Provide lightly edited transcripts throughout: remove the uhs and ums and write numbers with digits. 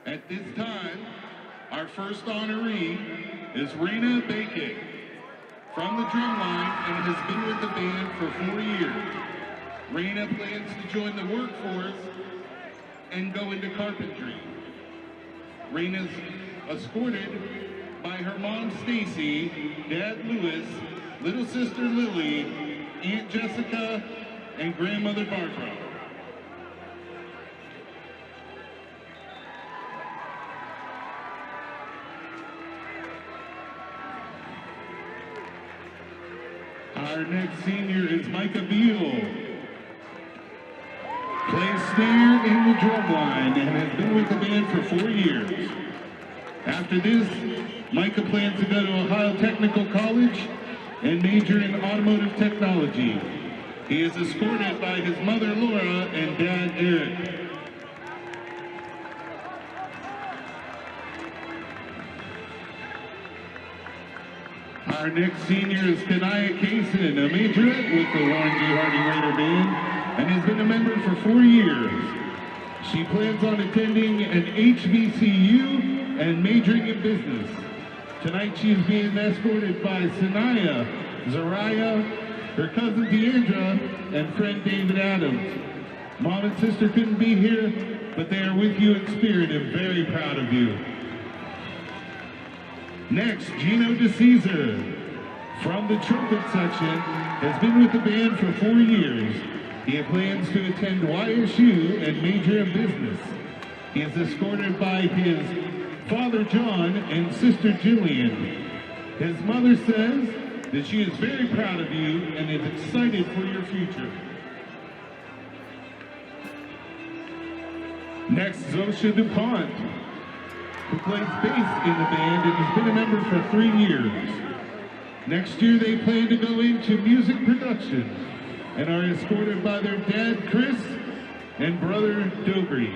At this time, our first honoree is Raina Bacon from the drumline and has been with the band for 4 years. Raina plans to join the workforce and go into carpentry. Raina's escorted by her mom Stacy, dad Louis, little sister Lily, Aunt Jessica, and grandmother Barbara. Our next senior is Micah Beal. Plays snare in the drumline and has been with the band for 4 years. After this, Micah plans to go to Ohio Technical College and major in automotive technology. He is escorted by his mother Laura and dad Eric. Our next senior is Kanaya Kaysen, a majorette with the Warren G. Harding Raider Band and has been a member for 4 years. She plans on attending an HBCU and majoring in business. Tonight she is being escorted by Sanaya, Zariah, her cousin Deandra, and friend David Adams. Mom and sister couldn't be here, but they are with you in spirit and very proud of you. Next, Gino DeCesar from the trumpet section has been with the band for 4 years. He plans to attend YSU and major in business. He is escorted by his father John and sister Jillian. His mother says that she is very proud of you and is excited for your future. Next, Zosha DuPont, who plays bass in the band and has been a member for 3 years. Next year they plan to go into music production and are escorted by their dad Chris and brother Dobry.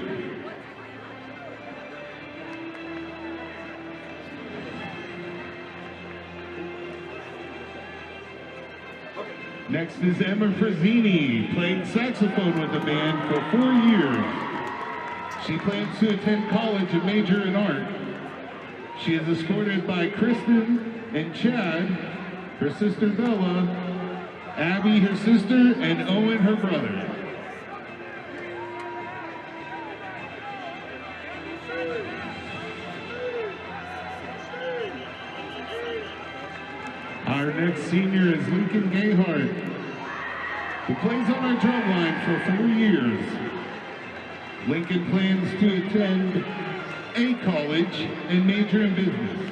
Next is Emma Frazzini, playing saxophone with the band for 4 years. She plans to attend college and major in art. She is escorted by Kristen and Chad, her sister Bella, Abby, her sister, and Owen, her brother. Our next senior is Lincoln Gayhart, who plays on our drumline for 4 years. Lincoln plans to attend a college and major in business.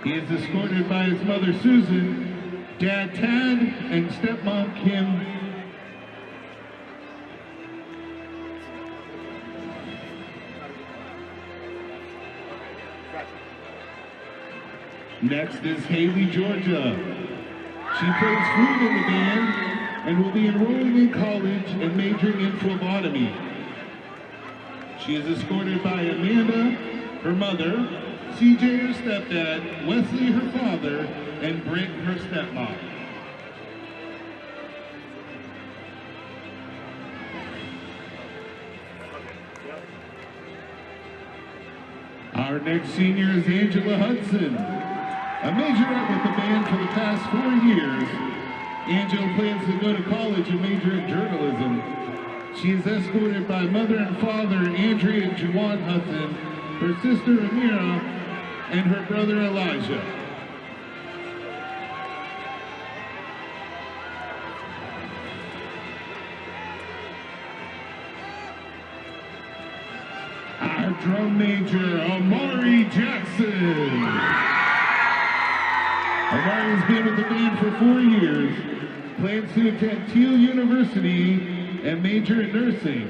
He is escorted by his mother Susan, dad Tad, and stepmom Kim. Next is Haley Georgia. She plays flute in the band and will be enrolling in college and majoring in phlebotomy. She is escorted by Amanda, her mother, CJ, her stepdad, Wesley, her father, and Brent, her stepmom. Our next senior is Angela Hudson, a majorette with the band for the past 4 years. Angela plans to go to college and major in journalism. She is escorted by mother and father Andrea and Juwan Hudson, her sister Amira, and her brother Elijah. Our drum major, Amari Jackson. Amari has been with the band for 4 years, plans to attend Teal University and major in nursing.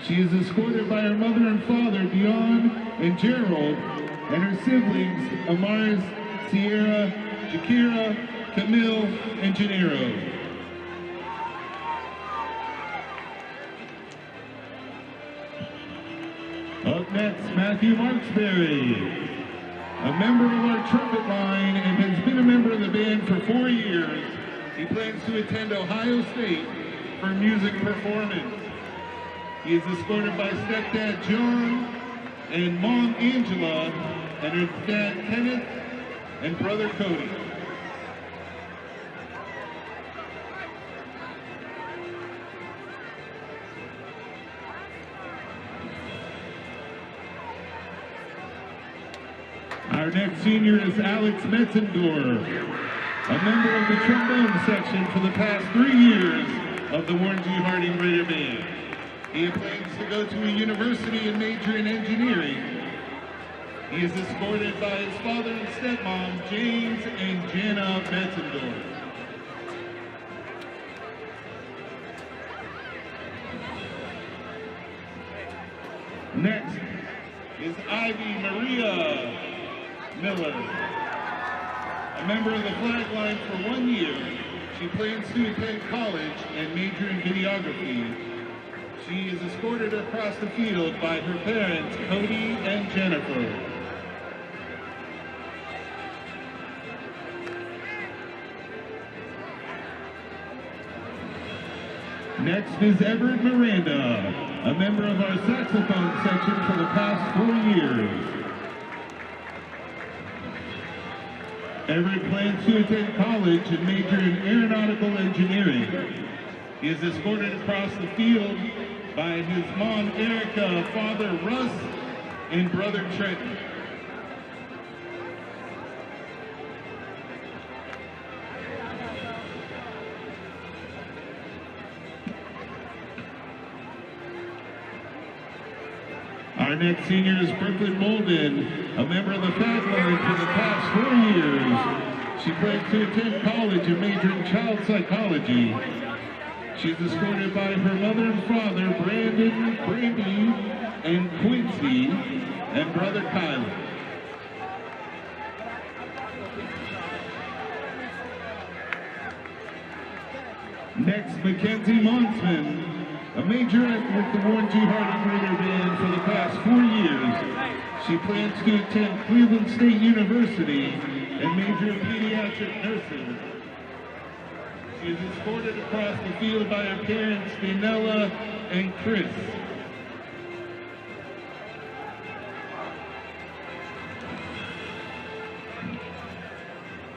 She is escorted by her mother and father, Dion and Gerald, and her siblings, Amaris, Sierra, Shakira, Camille, and Gennaro. Up next, Matthew Marksberry, a member of our trumpet line and has been a member of the band for 4 years. He plans to attend Ohio State for music performance. He is escorted by stepdad John, and mom Angela, and her dad Kenneth, and brother Cody. Our next senior is Alex Metzendorf, a member of the trombone section for the past 3 years of the Warren G. Harding Raider Band. He plans to go to a university and major in engineering. He is escorted by his father and stepmom, James and Jana Metzendorf. Next is Ivy Maria Miller, a member of the flag line for 1 year. She plans to attend college and major in videography. She is escorted across the field by her parents, Cody and Jennifer. Next is Everett Miranda, a member of our saxophone section for the past 4 years. Everett plans to attend college and major in aeronautical engineering. He is escorted across the field by his mom, Erica, father, Russ, and brother, Trenton. Our next senior is Brooklyn Molden, a member of the flag line for the past 4 years. She plans to attend college and major in child psychology. She's escorted by her mother and father, Brandon, Brandy, and Quincy, and brother Kyler. Next, Mackenzie Monsman, a majorette with the Warren G. Harding Raider Band for the past 4 years. She plans to attend Cleveland State University and major in pediatric nursing. She is escorted across the field by her parents, Danella and Chris.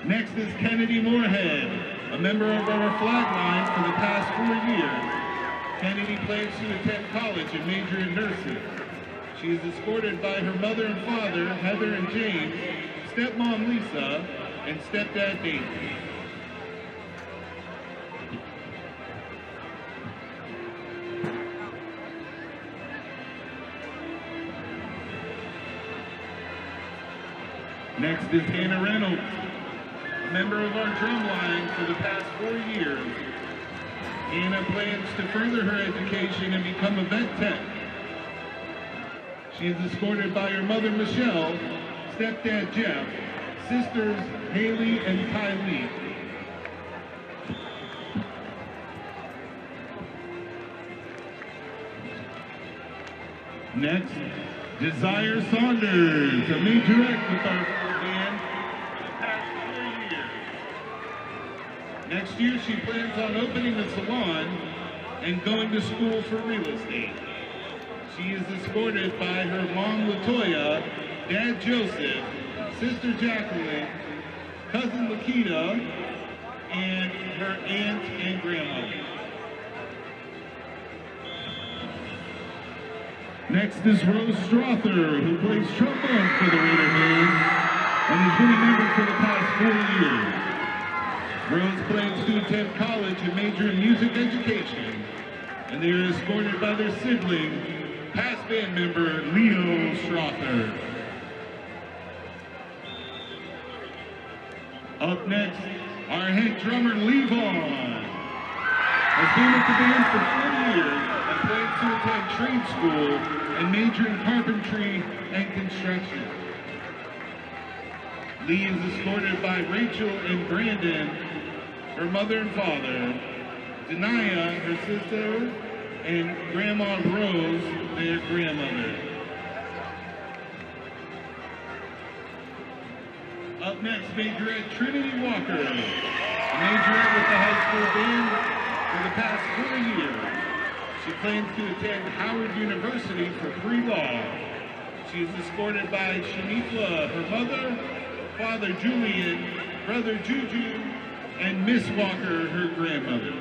Next is Kennedy Moorhead, a member of our flag line for the past 4 years. Kennedy plans to attend college and major in nursing. She is escorted by her mother and father, Heather and James, stepmom Lisa, and stepdad David. Next is Hannah Reynolds, a member of our drum line for the past 4 years. Hannah plans to further her education and become a vet tech. She is escorted by her mother, Michelle, stepdad, Jeff, sisters, Haley and Kylie. Next, Desire Saunders, a majorette with our band for the past 4 years. Next year, she plans on opening a salon and going to school for real estate. She is escorted by her mom, Latoya, dad, Joseph, sister, Jacqueline, cousin, Lakita, and her aunt and grandmother. Next is Rose Strother, who plays trombone for the Raider Band and has been a member for the past 4 years. Rose plans to attend college and major in music education, and they are escorted by their sibling, past band member Leo Strother. Up next, our head drummer Levon has been with the band for 4 years and plans to attend trade school and major in carpentry and construction. Lee is escorted by Rachel and Brandon, her mother and father, Denaya, her sister, and Grandma Rose, their grandmother. Up next, majorette Trinity Walker, a majorette with the high school band for the past 4 years. She plans to attend Howard University for pre-law. She is escorted by Shanifla, her mother, Father Julian, Brother Juju, and Miss Walker, her grandmother.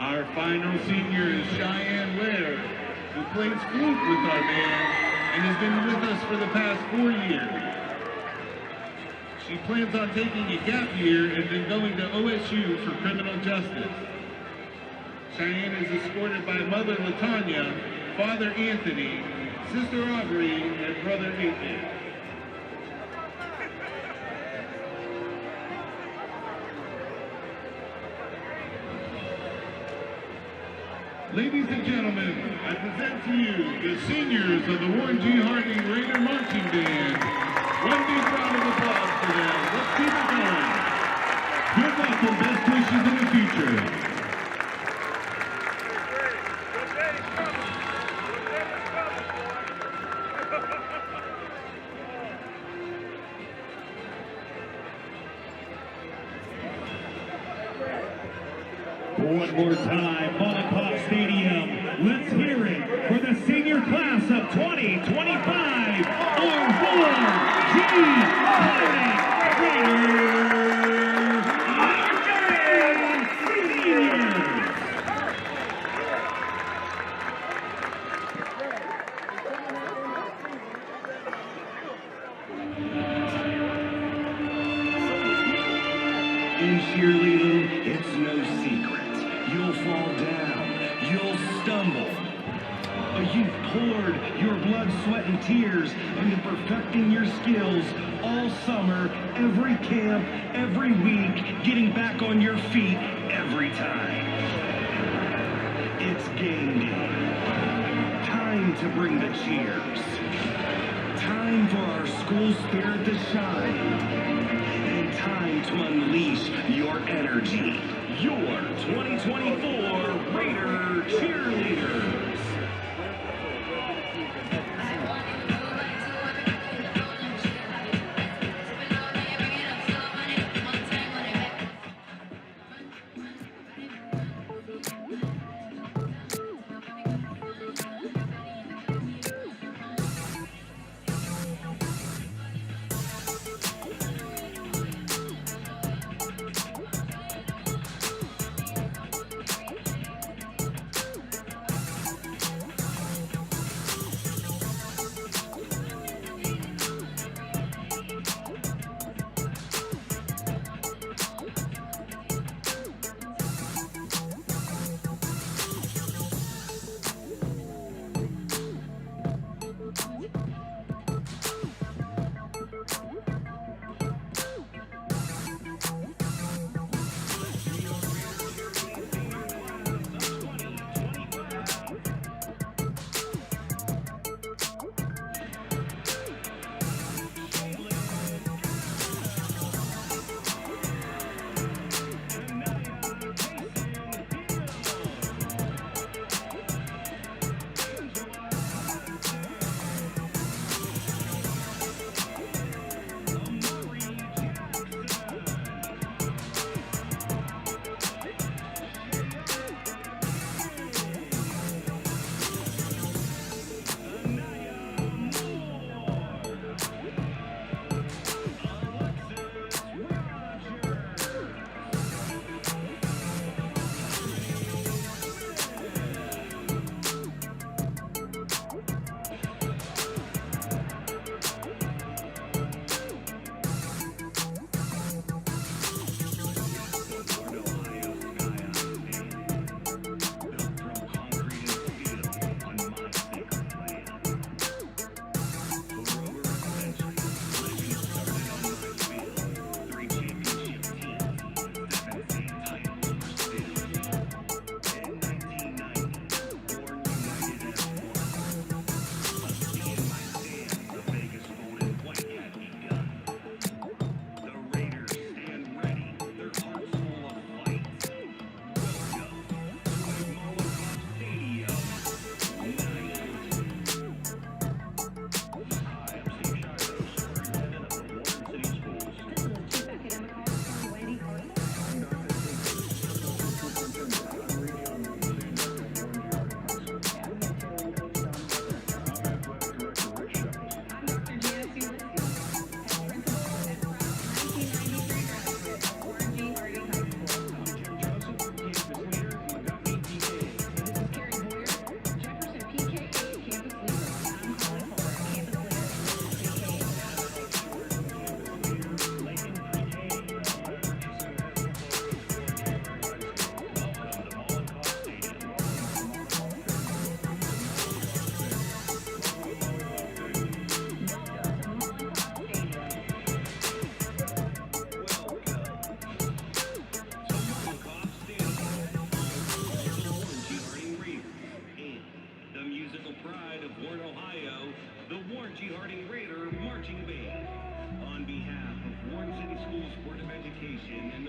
Our final senior is Cheyenne Ware, who plays flute with our band and has been with us for the past 4 years. She plans on taking a gap year and then going to OSU for criminal justice. Cheyenne is escorted by Mother Latanya, Father Anthony, Sister Aubrey, and Brother Nathan. Ladies and gentlemen, I present to you the seniors of the Warren G. Harding Raider Marching Band. One big round of applause for them. Let's keep it going. Good luck and best wishes in the future. One more time, Mollenkopf Stadium. Let's hear it for the senior class of 2025, our Warren G. Harding Seniors. In cheerleading, it's no secret. You'll fall down, you'll stumble. But you've poured your blood, sweat, and tears into perfecting your skills all summer, every camp, every week, getting back on your feet every time. It's game day. Time to bring the cheers. Time for our school spirit to shine. And time to unleash your energy. Your 2024 Raider Cheerleaders.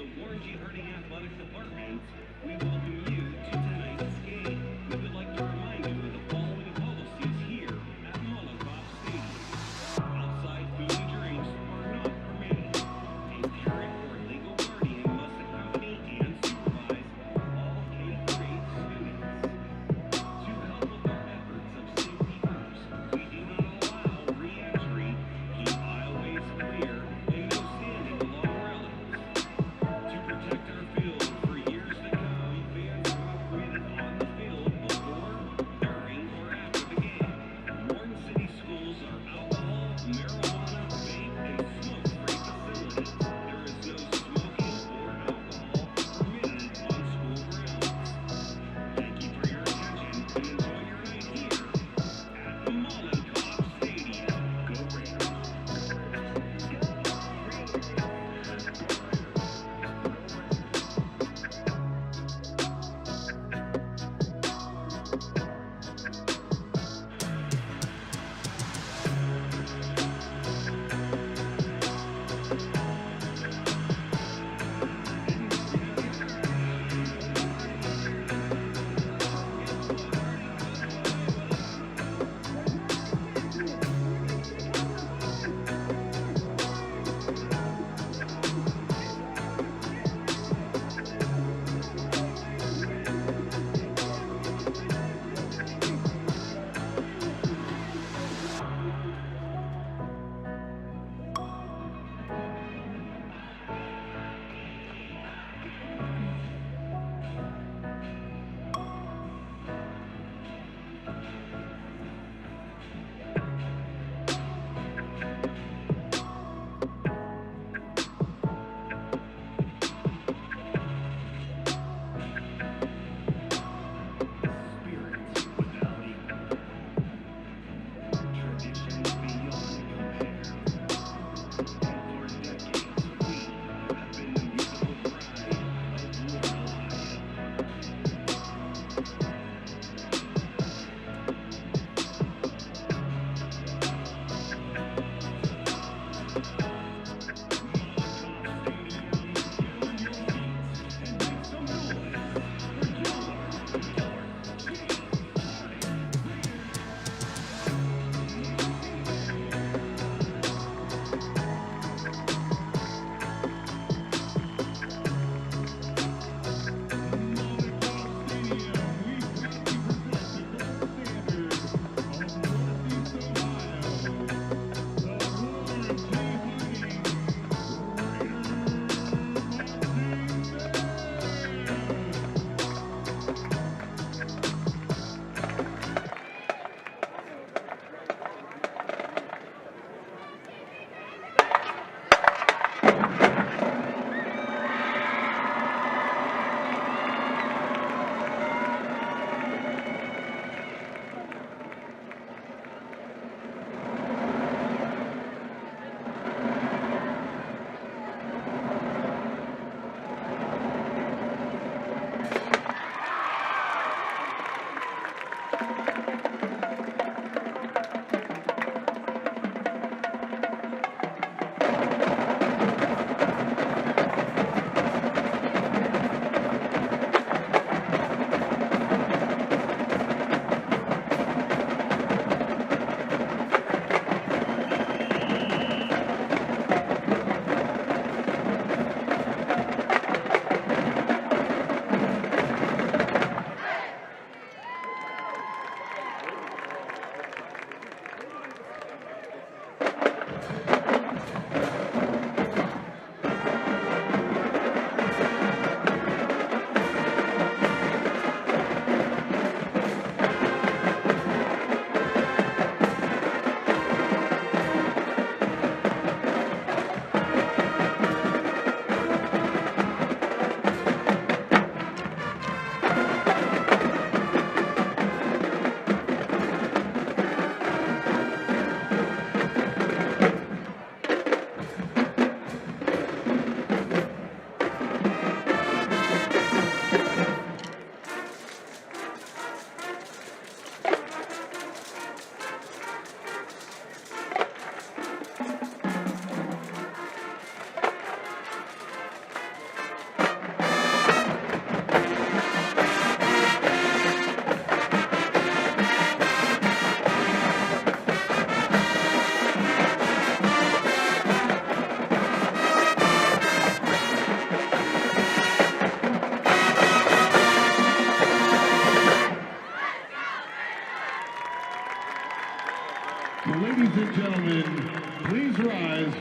the Warren G. Harding Athletic Department, we welcome you to tonight's game. We would like to remind you of the following policies here at Mollenkopf Stadium. Outside food and drinks are not permitted. A parent or legal guardian must accompany and supervise all K-8 students. To help with our efforts of safety first, we do not allow re-entry, keep aisleways clear, and no standing along railings. To protect our field for years to come, fans are not permitted on the field before, during, or after the game. Warren City schools are alcohol, marijuana, vape, and smoke-free facilities. There is no smoking or alcohol permitted on school grounds. Thank you for your attention and enjoy your night here at Mollenkopf Stadium. Go Raiders! Spirit without equal. Traditions beyond compare. And for decades, we have been the musical pride of Warren,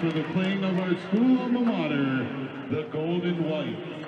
for the playing of our school alma mater, the Gold and White.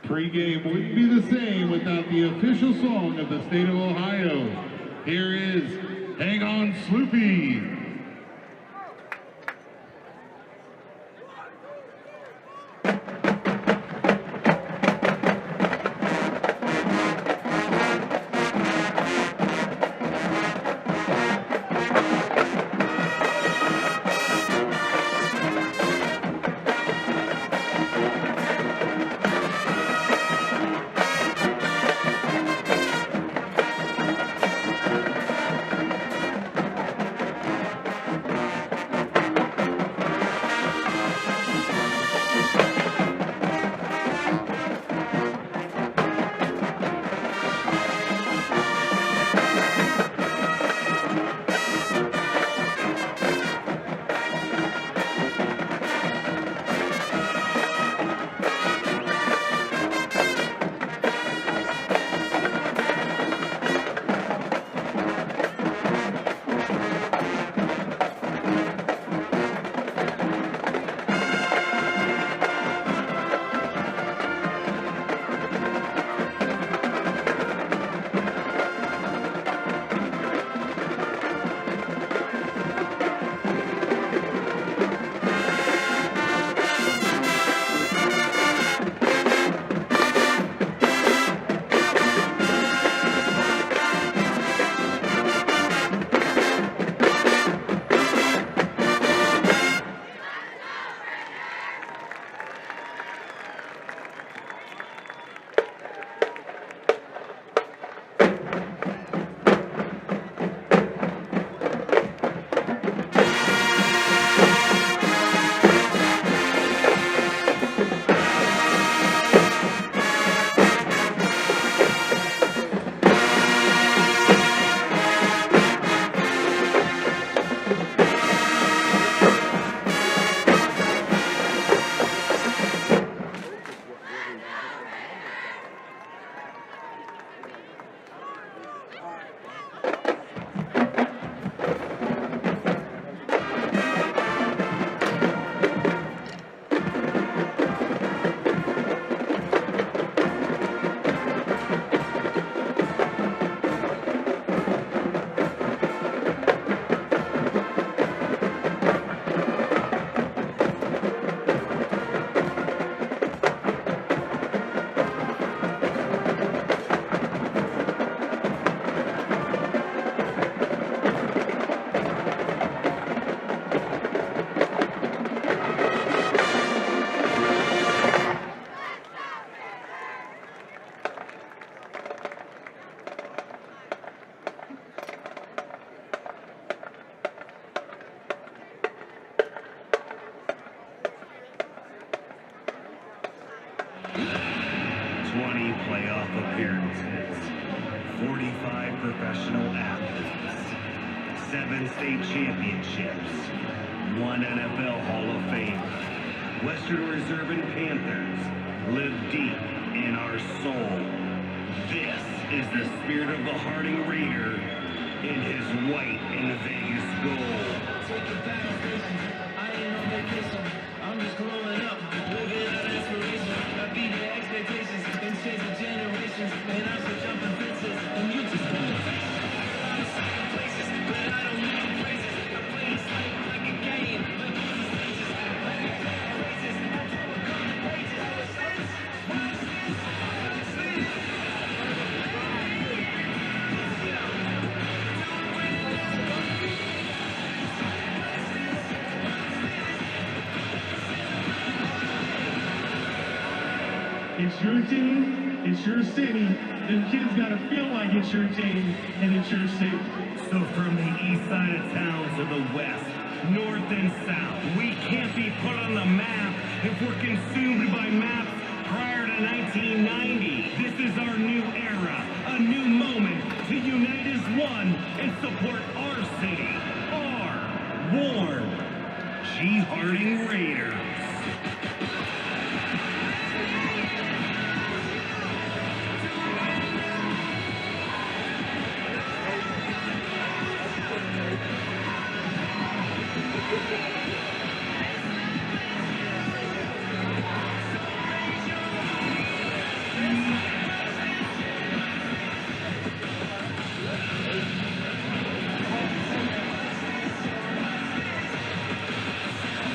Pregame wouldn't be the same without the official song of the state of Ohio. Here is Hang On Sloopy. playoff appearances, 45 professional athletes, 7 state championships, one NFL Hall of Fame. Western Reserve and Panthers live deep in our soul. This is the spirit of the Harding Raider in his white and Vegas gold. Taking battle stations, I ain't on vacation. I'm just growing up, living out aspiration. I beat the expectations and change the generations. And I'm still jumping fences, and you just won't take it. I'm certain places, but I don't need praises. I play this life like a game, like these stages, like a cat races. I'm overcoming pages. It's your team, it's your city, and kids gotta feel like it's your team and it's your city. So from the east side of town to the west, north and south, we can't be put on the map if we're consumed by maps prior to 1990. This is our new era, a new moment to unite as one and support our city, our warm G. Harding Raiders.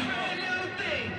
Brand new thing.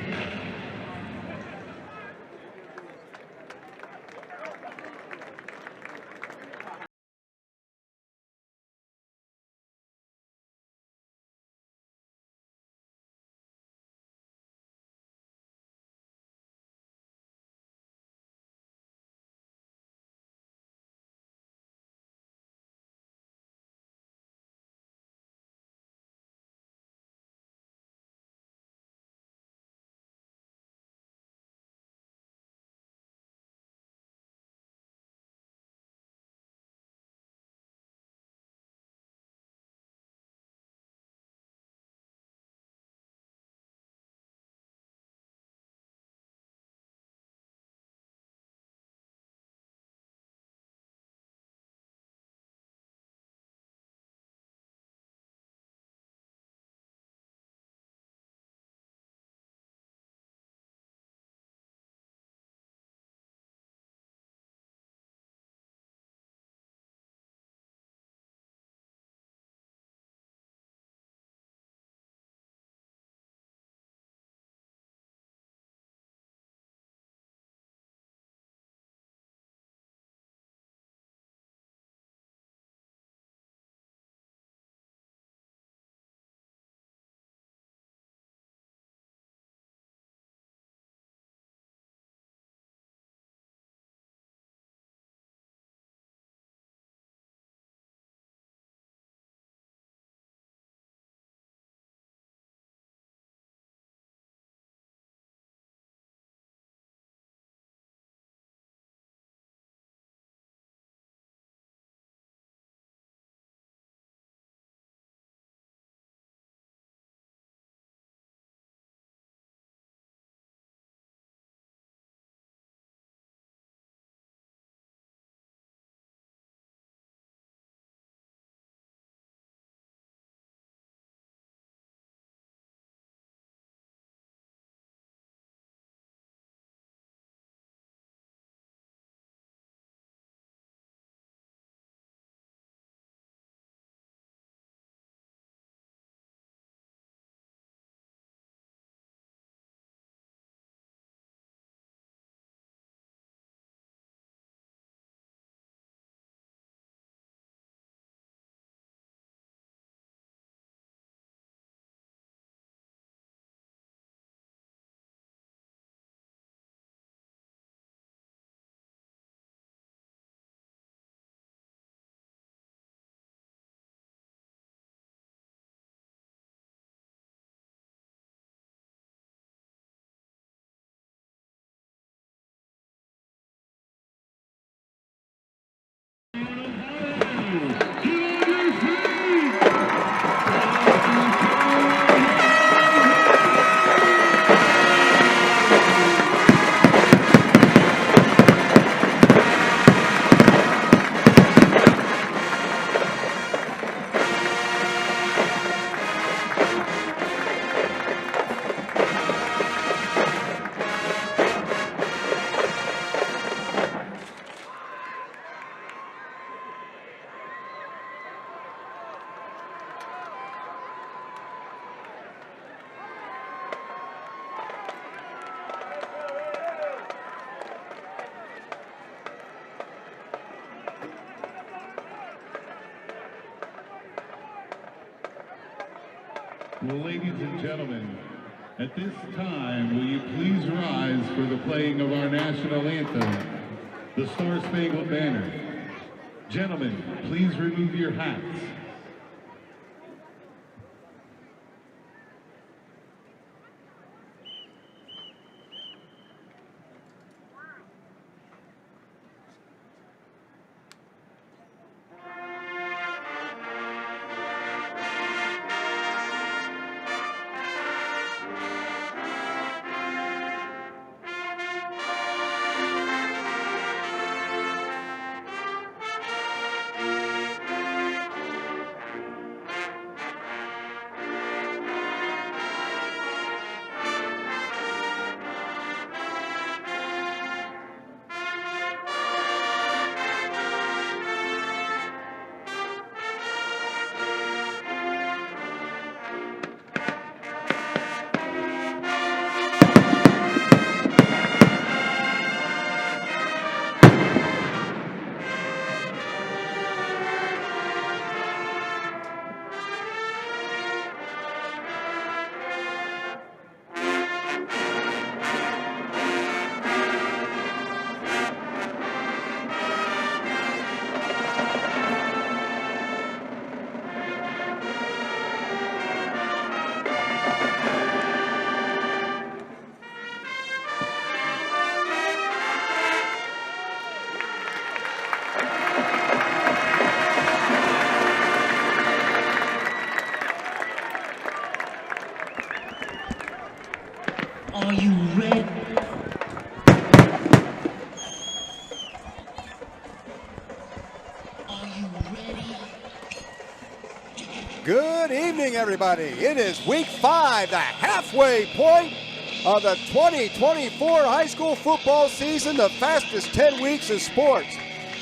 Well, ladies and gentlemen, at this time, will you please rise for the playing of our national anthem, the Star-Spangled Banner. Gentlemen, please remove your hats. Are you ready? Are you ready? Good evening, everybody. It is week 5, the halfway point of the 2024 high school football season, the fastest 10 weeks of sports.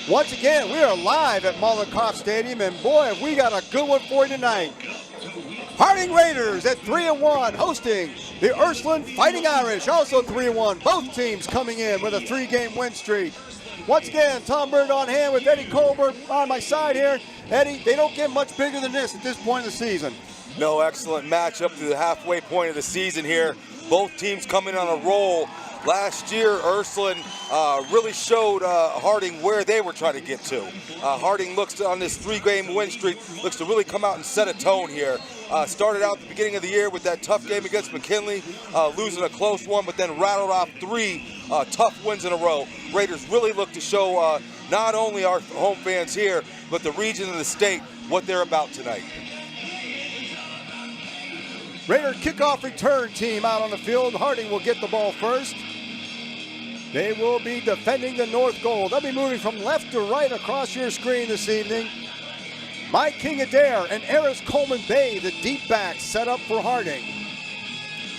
Once again, we are live at Mollenkopf Stadium, and boy, have we got a good one for you tonight. Harding Raiders at 3-1, hosting the Ursuline Fighting Irish, also 3-1. Both teams coming in with a 3-game win streak. Once again, Tom Bird on hand with Eddie Colbert on my side here. Eddie, they don't get much bigger than this at this point in the season. No, excellent matchup to the halfway point of the season here. Both teams coming on a roll. Last year, Ursuline really showed Harding where they were trying to get to. Harding looks to, on this 3-game win streak, looks to really come out and set a tone here. Started out at the beginning of the year with that tough game against McKinley, losing a close one, but then rattled off 3 tough wins in a row. Raiders really look to show not only our home fans here, but the region and the state what they're about tonight. Raider kickoff return team out on the field. Harding will get the ball first. They will be defending the north goal. They'll be moving from left to right across your screen this evening. Mike King Adair and Eris Coleman Bay, the deep backs, set up for Harding.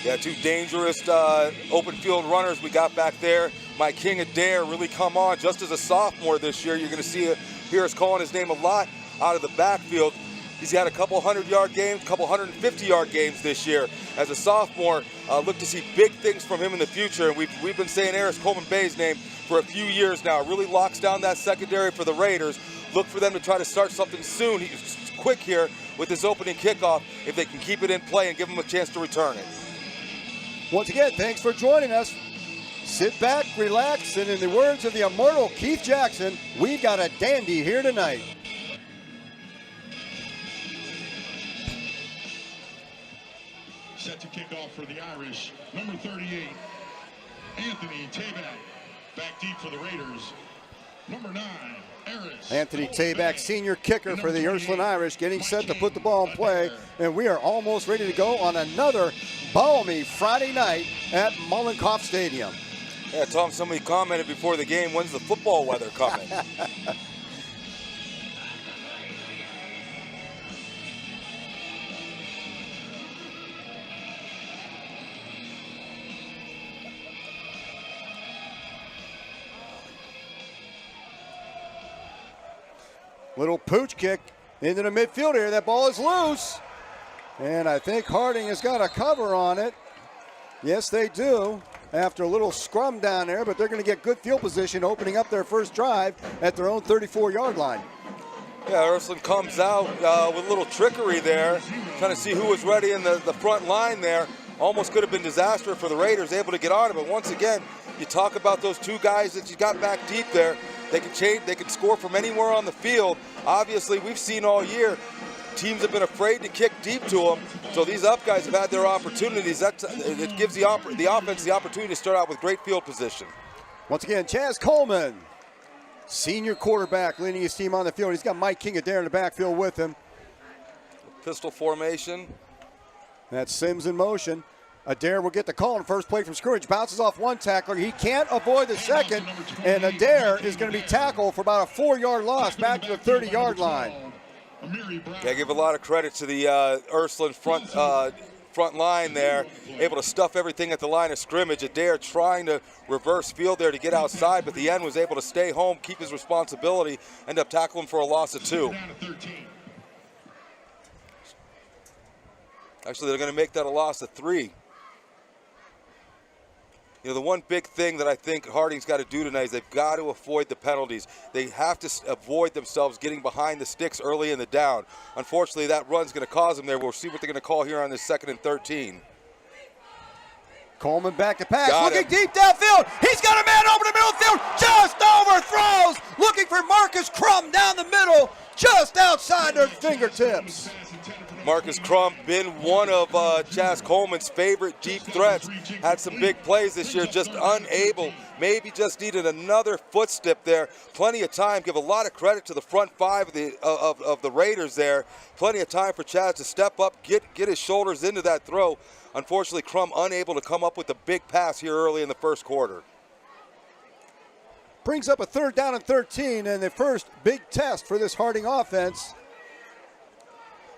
Yeah, 2 dangerous open field runners we got back there. Mike King Adair really come on just as a sophomore this year. You're going to hear us calling his name a lot out of the backfield. He's had a couple 100-yard games, a couple 150-yard games this year. As a sophomore, look to see big things from him in the future. And we've been saying Eris Coleman Bay's name for a few years now. It really locks down that secondary for the Raiders. Look for them to try to start something soon. He's quick here with this opening kickoff if they can keep it in play and give him a chance to return it. Once again, thanks for joining us. Sit back, relax, and in the words of the immortal Keith Jackson, we've got a dandy here tonight. Set to kick off for the Irish, number 38, Anthony Tabak. Back deep for the Raiders, number 9, Eris. Anthony Tabak, senior kicker for the Ursuline Irish, getting set to put the ball in play. And we are almost ready to go on another balmy Friday night at Mollenkopf Stadium. Yeah, Tom, somebody commented before the game, when's the football weather coming? Little pooch kick into the midfield here. That ball is loose. And I think Harding has got a cover on it. Yes, they do. After a little scrum down there, but they're going to get good field position opening up their first drive at their own 34-yard line. Yeah, Ursuline comes out with a little trickery there, trying to see who was ready in the front line there. Almost could have been disaster for the Raiders, able to get on it, but once again, you talk about those two guys that you got back deep there. They can change, they can score from anywhere on the field. Obviously, we've seen all year, teams have been afraid to kick deep to them, so these up guys have had their opportunities. It gives the offense the opportunity to start out with great field position. Once again, Chaz Coleman, senior quarterback, leading his team on the field. He's got Mike King Adair in the backfield with him. Pistol formation. That's Sims in motion. Adair will get the call on first play from scrimmage. Bounces off one tackler. He can't avoid the second, and Adair is going to be tackled for about a 4-yard loss back to the 30-yard line. Yeah, give a lot of credit to the Ursuline front line there, able to stuff everything at the line of scrimmage. Adair trying to reverse field there to get outside, but the end was able to stay home, keep his responsibility, end up tackling for a loss of 2. Actually, they're going to make that a loss of 3. You know, the one big thing that I think Harding's got to do tonight is they've got to avoid the penalties. They have to avoid themselves getting behind the sticks early in the down. Unfortunately, that run's going to cause them there. We'll see what they're going to call here on this 2nd and 13. Coleman back to pass, looking deep downfield. He's got a man over the middle of the field, just overthrows, looking for Marcus Crum down the middle, just outside their fingertips. Marcus Crum, been one of Chaz Coleman's favorite deep threats. Had some big plays this year, just unable, maybe just needed another footstep there. Plenty of time, give a lot of credit to the front 5 of the Raiders there. Plenty of time for Chaz to step up, get his shoulders into that throw. Unfortunately, Crum unable to come up with a big pass here early in the first quarter. Brings up a 3rd down and 13, and the first big test for this Harding offense.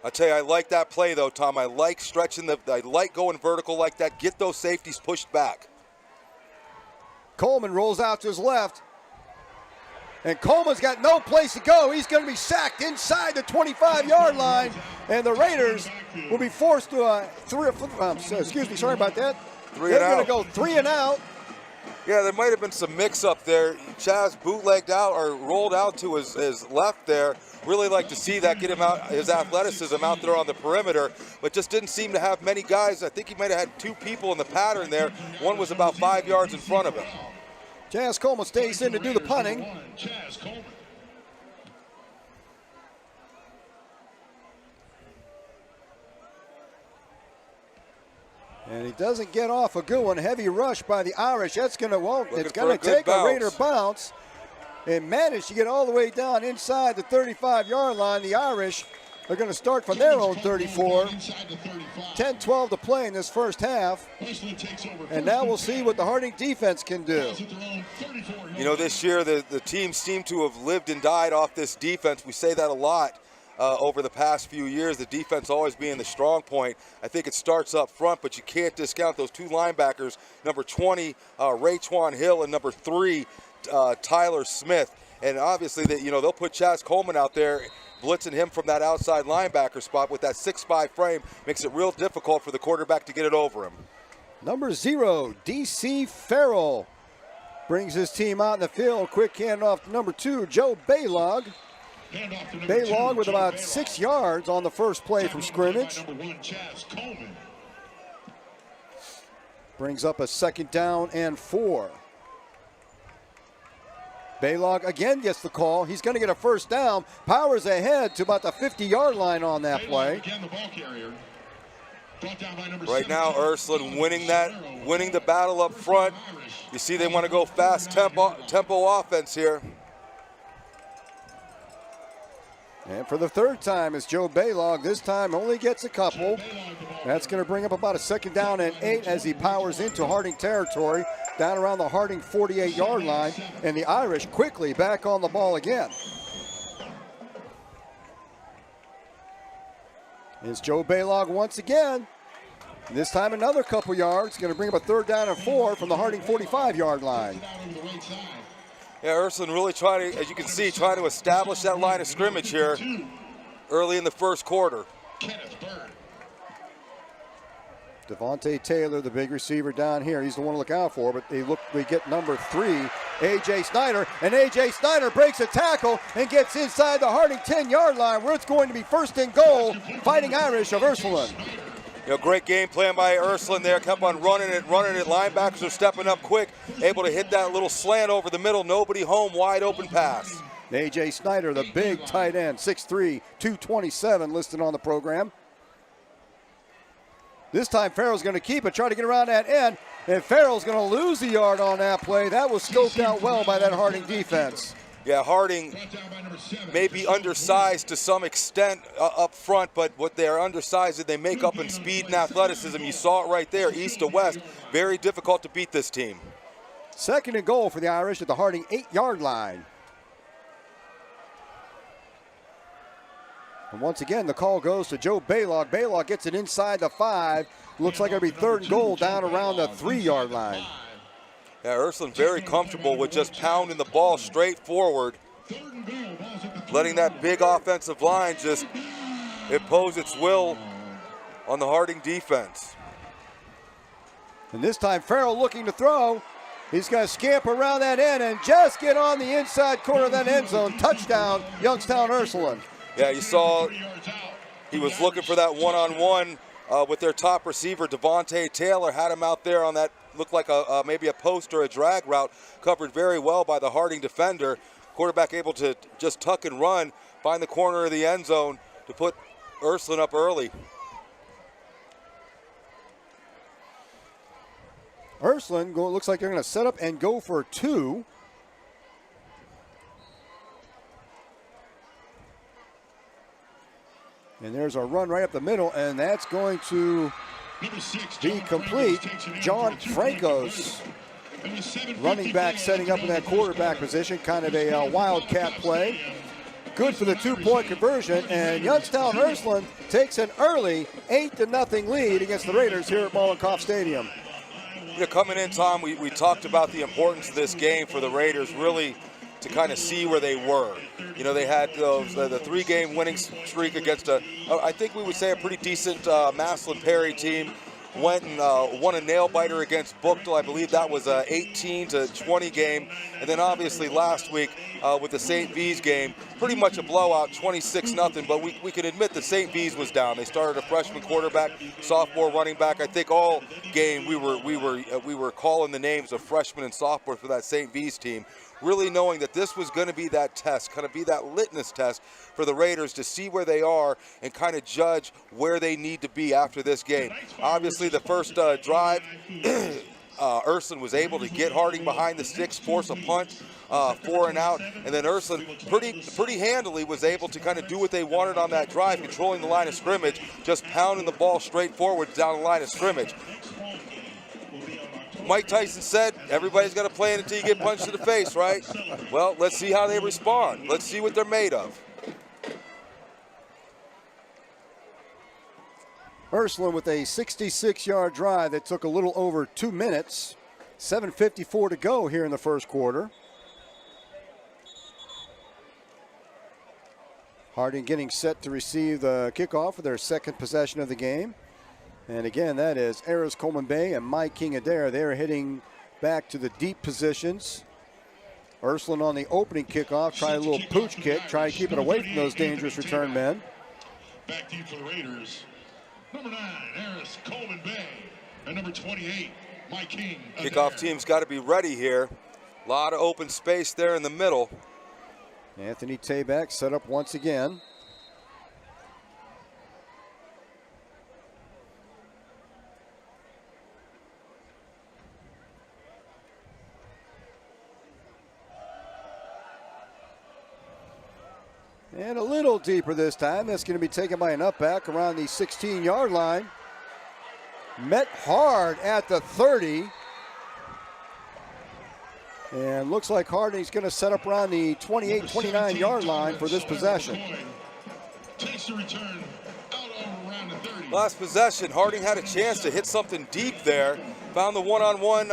I tell you, I like that play though, Tom. I like stretching I like going vertical like that. Get those safeties pushed back. Coleman rolls out to his left. And Coleman's got no place to go. He's going to be sacked inside the 25-yard line. And the Raiders will be forced to sorry about that. They're going to go 3 and out. Yeah, there might have been some mix-up there. Chaz bootlegged out or rolled out to his left there. Really like to see that, get him out, his athleticism out there on the perimeter, but just didn't seem to have many guys. I think he might have had 2 people in the pattern there. One was about 5 yards in front of him. Chaz Coleman stays in to do the punting. And he doesn't get off a good one. Heavy rush by the Irish. That's going to take a Raider bounce. And managed to get all the way down inside the 35-yard line. The Irish are going to start from their own 34. 10-12 to play in this first half. And now we'll see what the Harding defense can do. You know, this year the teams seem to have lived and died off this defense. We say that a lot over the past few years, the defense always being the strong point. I think it starts up front, but you can't discount those 2 linebackers, number 20, Raytwan Hill, and number 3, Tyler Smith. And obviously they'll put Chaz Coleman out there, blitzing him from that outside linebacker spot with that 6'5" frame. Makes it real difficult for the quarterback to get it over him. Number 0, D.C. Farrell brings his team out in the field. Quick handoff to number 2, Joe Baylog. Baylog with about 6 yards on the first play from scrimmage. Brings up a 2nd down and 4. Baylog again gets the call. He's going to get a first down. Powers ahead to about the 50-yard line on that play. Right now, Ursuline winning the battle up front. You see they want to go fast tempo offense here. And for the 3rd time, it's Joe Baylog. This time only gets a couple. That's going to bring up about a 2nd down and 8 as he powers into Harding territory, down around the Harding 48-yard line. And the Irish quickly back on the ball again. It's Joe Baylog once again. This time another couple yards. Going to bring up a 3rd down and 4 from the Harding 45-yard line. Yeah, Ursuline really trying to, as you can see, trying to establish that line of scrimmage here early in the first quarter. Devontae Taylor, the big receiver down here. He's the one to look out for, but we get number 3, A.J. Snyder, and A.J. Snyder breaks a tackle and gets inside the Harding 10-yard line where it's going to be first and goal, Fighting Irish of Ursuline. Great game plan by Ursuline there. Kept on running it. Linebackers are stepping up quick, able to hit that little slant over the middle. Nobody home, wide open pass. A.J. Snyder, the big tight end, 6'3", 227 listed on the program. This time Farrell's going to keep it, try to get around that end, and Farrell's going to lose a yard on that play. That was scoped out well by that Harding defense. Yeah, Harding may be undersized to some extent up front, but what they are undersized is they make up in speed and athleticism. You saw it right there, east to west. Very difficult to beat this team. Second and goal for the Irish at the Harding 8-yard line. And once again, the call goes to Joe Baylog. Baylog gets it inside the 5. Looks like it'll be third and goal down around the 3-yard line. Yeah, Ursuline very comfortable with just pounding the ball straight forward, letting that big offensive line just impose its will on the Harding defense. And this time Farrell looking to throw. He's going to scamper around that end and just get on the inside corner of that end zone. Touchdown, Youngstown Ursuline. Yeah, you saw he was looking for that one-on-one with their top receiver, Devontae Taylor. Had him out there on that, looked like maybe a post or a drag route, covered very well by the Harding defender. Quarterback able to just tuck and run, find the corner of the end zone to put Ursuline up early. Ursuline looks like they're going to set up and go for 2. And there's a run right up the middle, and that's going to be complete. John Francos, running back, setting up in that quarterback position, kind of a wildcat play. Good for the 2-point conversion, and Youngstown Ursuline takes an early 8-0 lead against the Raiders here at Mollenkopf Stadium. Coming in, Tom, we talked about the importance of this game for the Raiders, really to kind of see where they were. They had the 3-game winning streak against I think we would say a pretty decent Maslin Perry team. Went and won a nail-biter against Bookdale. I believe that was a 18-20 game. And then obviously last week with the St. V's game, pretty much a blowout, 26-0. But we can admit that St. V's was down. They started a freshman quarterback, sophomore running back. I think all game we were calling the names of freshmen and sophomores for that St. V's team, really knowing that this was going to be that test, kind of be that litmus test for the Raiders to see where they are and kind of judge where they need to be after this game. Obviously, the first drive, Ursuline was able to get Harding behind the sticks, force a punt, 4 and out, and then Ursuline pretty handily was able to kind of do what they wanted on that drive, controlling the line of scrimmage, just pounding the ball straight forward down the line of scrimmage. Mike Tyson said, everybody's got to play it until you get punched in the face, right? Well, let's see how they respond. Let's see what they're made of. Ursuline with a 66-yard drive that took a little over 2 minutes. 7:54 to go here in the first quarter. Harding getting set to receive the kickoff for their second possession of the game. And again, that is Aris Coleman Bay and Mike King Adair. They're hitting back to the deep positions. Ursuline on the opening kickoff, try a little pooch kick, try to keep it away from those dangerous return men. Back deep for the Raiders. Number 9, Aris Coleman Bay. And number 28, Mike King Adair. Kickoff team's got to be ready here. A lot of open space there in the middle. Anthony Tabak set up once again. And a little deeper this time. That's going to be taken by an upback around the 16-yard line. Met hard at the 30. And looks like Harding's going to set up around the 28, 29-yard line for this possession. Takes the return out around the 30. Last possession, Harding had a chance to hit something deep there. Found the one-on-one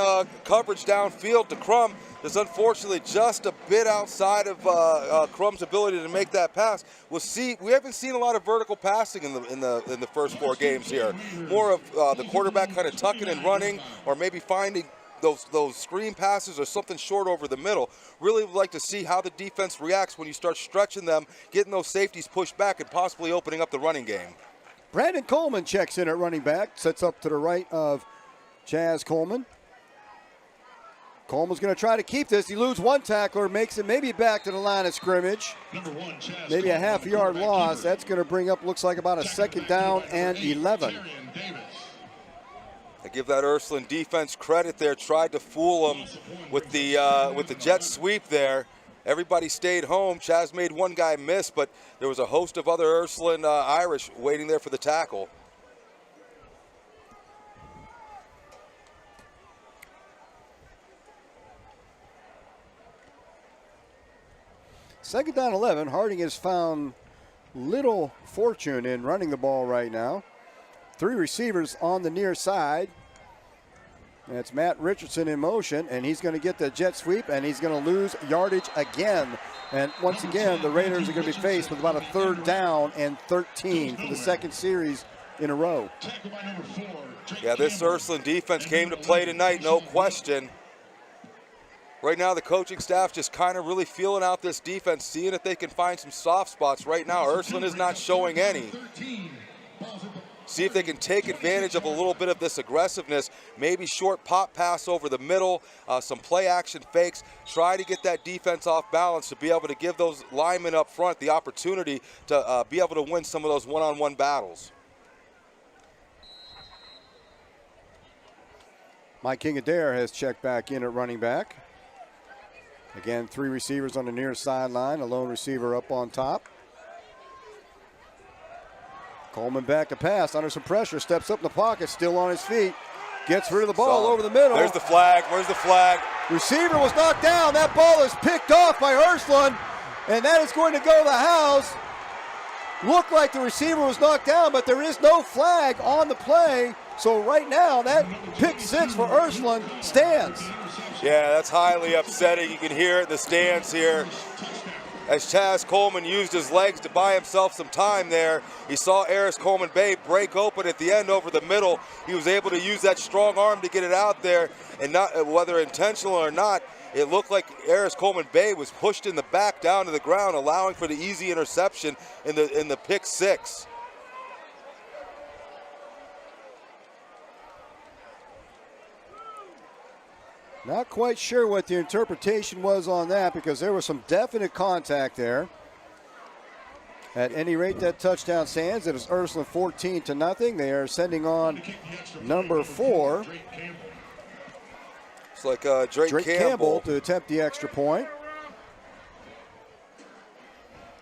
coverage downfield to Crum. Just unfortunately just a bit outside of Crum's ability to make that pass. We haven't seen a lot of vertical passing in the first 4 games here. More of the quarterback kind of tucking and running, or maybe finding those screen passes or something short over the middle. Really would like to see how the defense reacts when you start stretching them, getting those safeties pushed back, and possibly opening up the running game. Brandon Coleman checks in at running back, sets up to the right of Chaz Coleman. Coleman's going to try to keep this. He loses one tackler, makes it maybe back to the line of scrimmage. Maybe a half-yard loss. That's going to bring up, looks like about a 2nd down and 11. I give that Ursuline defense credit there. Tried to fool them with the jet sweep there. Everybody stayed home. Chaz made one guy miss, but there was a host of other Ursuline Irish waiting there for the tackle. Second down 11. Harding has found little fortune in running the ball right now. 3 receivers on the near side. That's Matt Richardson in motion, and he's going to get the jet sweep, and he's going to lose yardage again. And once again, the Raiders are going to be faced with about a 3rd down and 13 for the 2nd series in a row. Yeah, this Ursuline defense came to play tonight, no question. Right now, the coaching staff just kind of really feeling out this defense, seeing if they can find some soft spots. Right now, Ursuline is not showing any. See if they can take advantage of a little bit of this aggressiveness, maybe short pop pass over the middle, some play action fakes, try to get that defense off balance to be able to give those linemen up front the opportunity to be able to win some of those one-on-one battles. Mike King Adair has checked back in at running back. Again, 3 receivers on the near sideline, a lone receiver up on top. Coleman back to pass, under some pressure, steps up in the pocket, still on his feet. Gets rid of the ball over the middle. There's the flag, where's the flag? Receiver was knocked down, that ball is picked off by Ursuline, and that is going to go to the house. Looked like the receiver was knocked down, but there is no flag on the play. So right now, that pick 6 for Ursuline stands. Yeah, that's highly upsetting. You can hear it in the stands here. As Chaz Coleman used his legs to buy himself some time there. He saw Eris Coleman Bay break open at the end over the middle. He was able to use that strong arm to get it out there, and not whether intentional or not, it looked like Eris Coleman Bay was pushed in the back down to the ground, allowing for the easy interception in the pick 6. Not quite sure what the interpretation was on that, because there was some definite contact there. At any rate, that touchdown stands. It is Ursuline 14-0. They are sending on number 4. It's like Drake Campbell to attempt the extra point.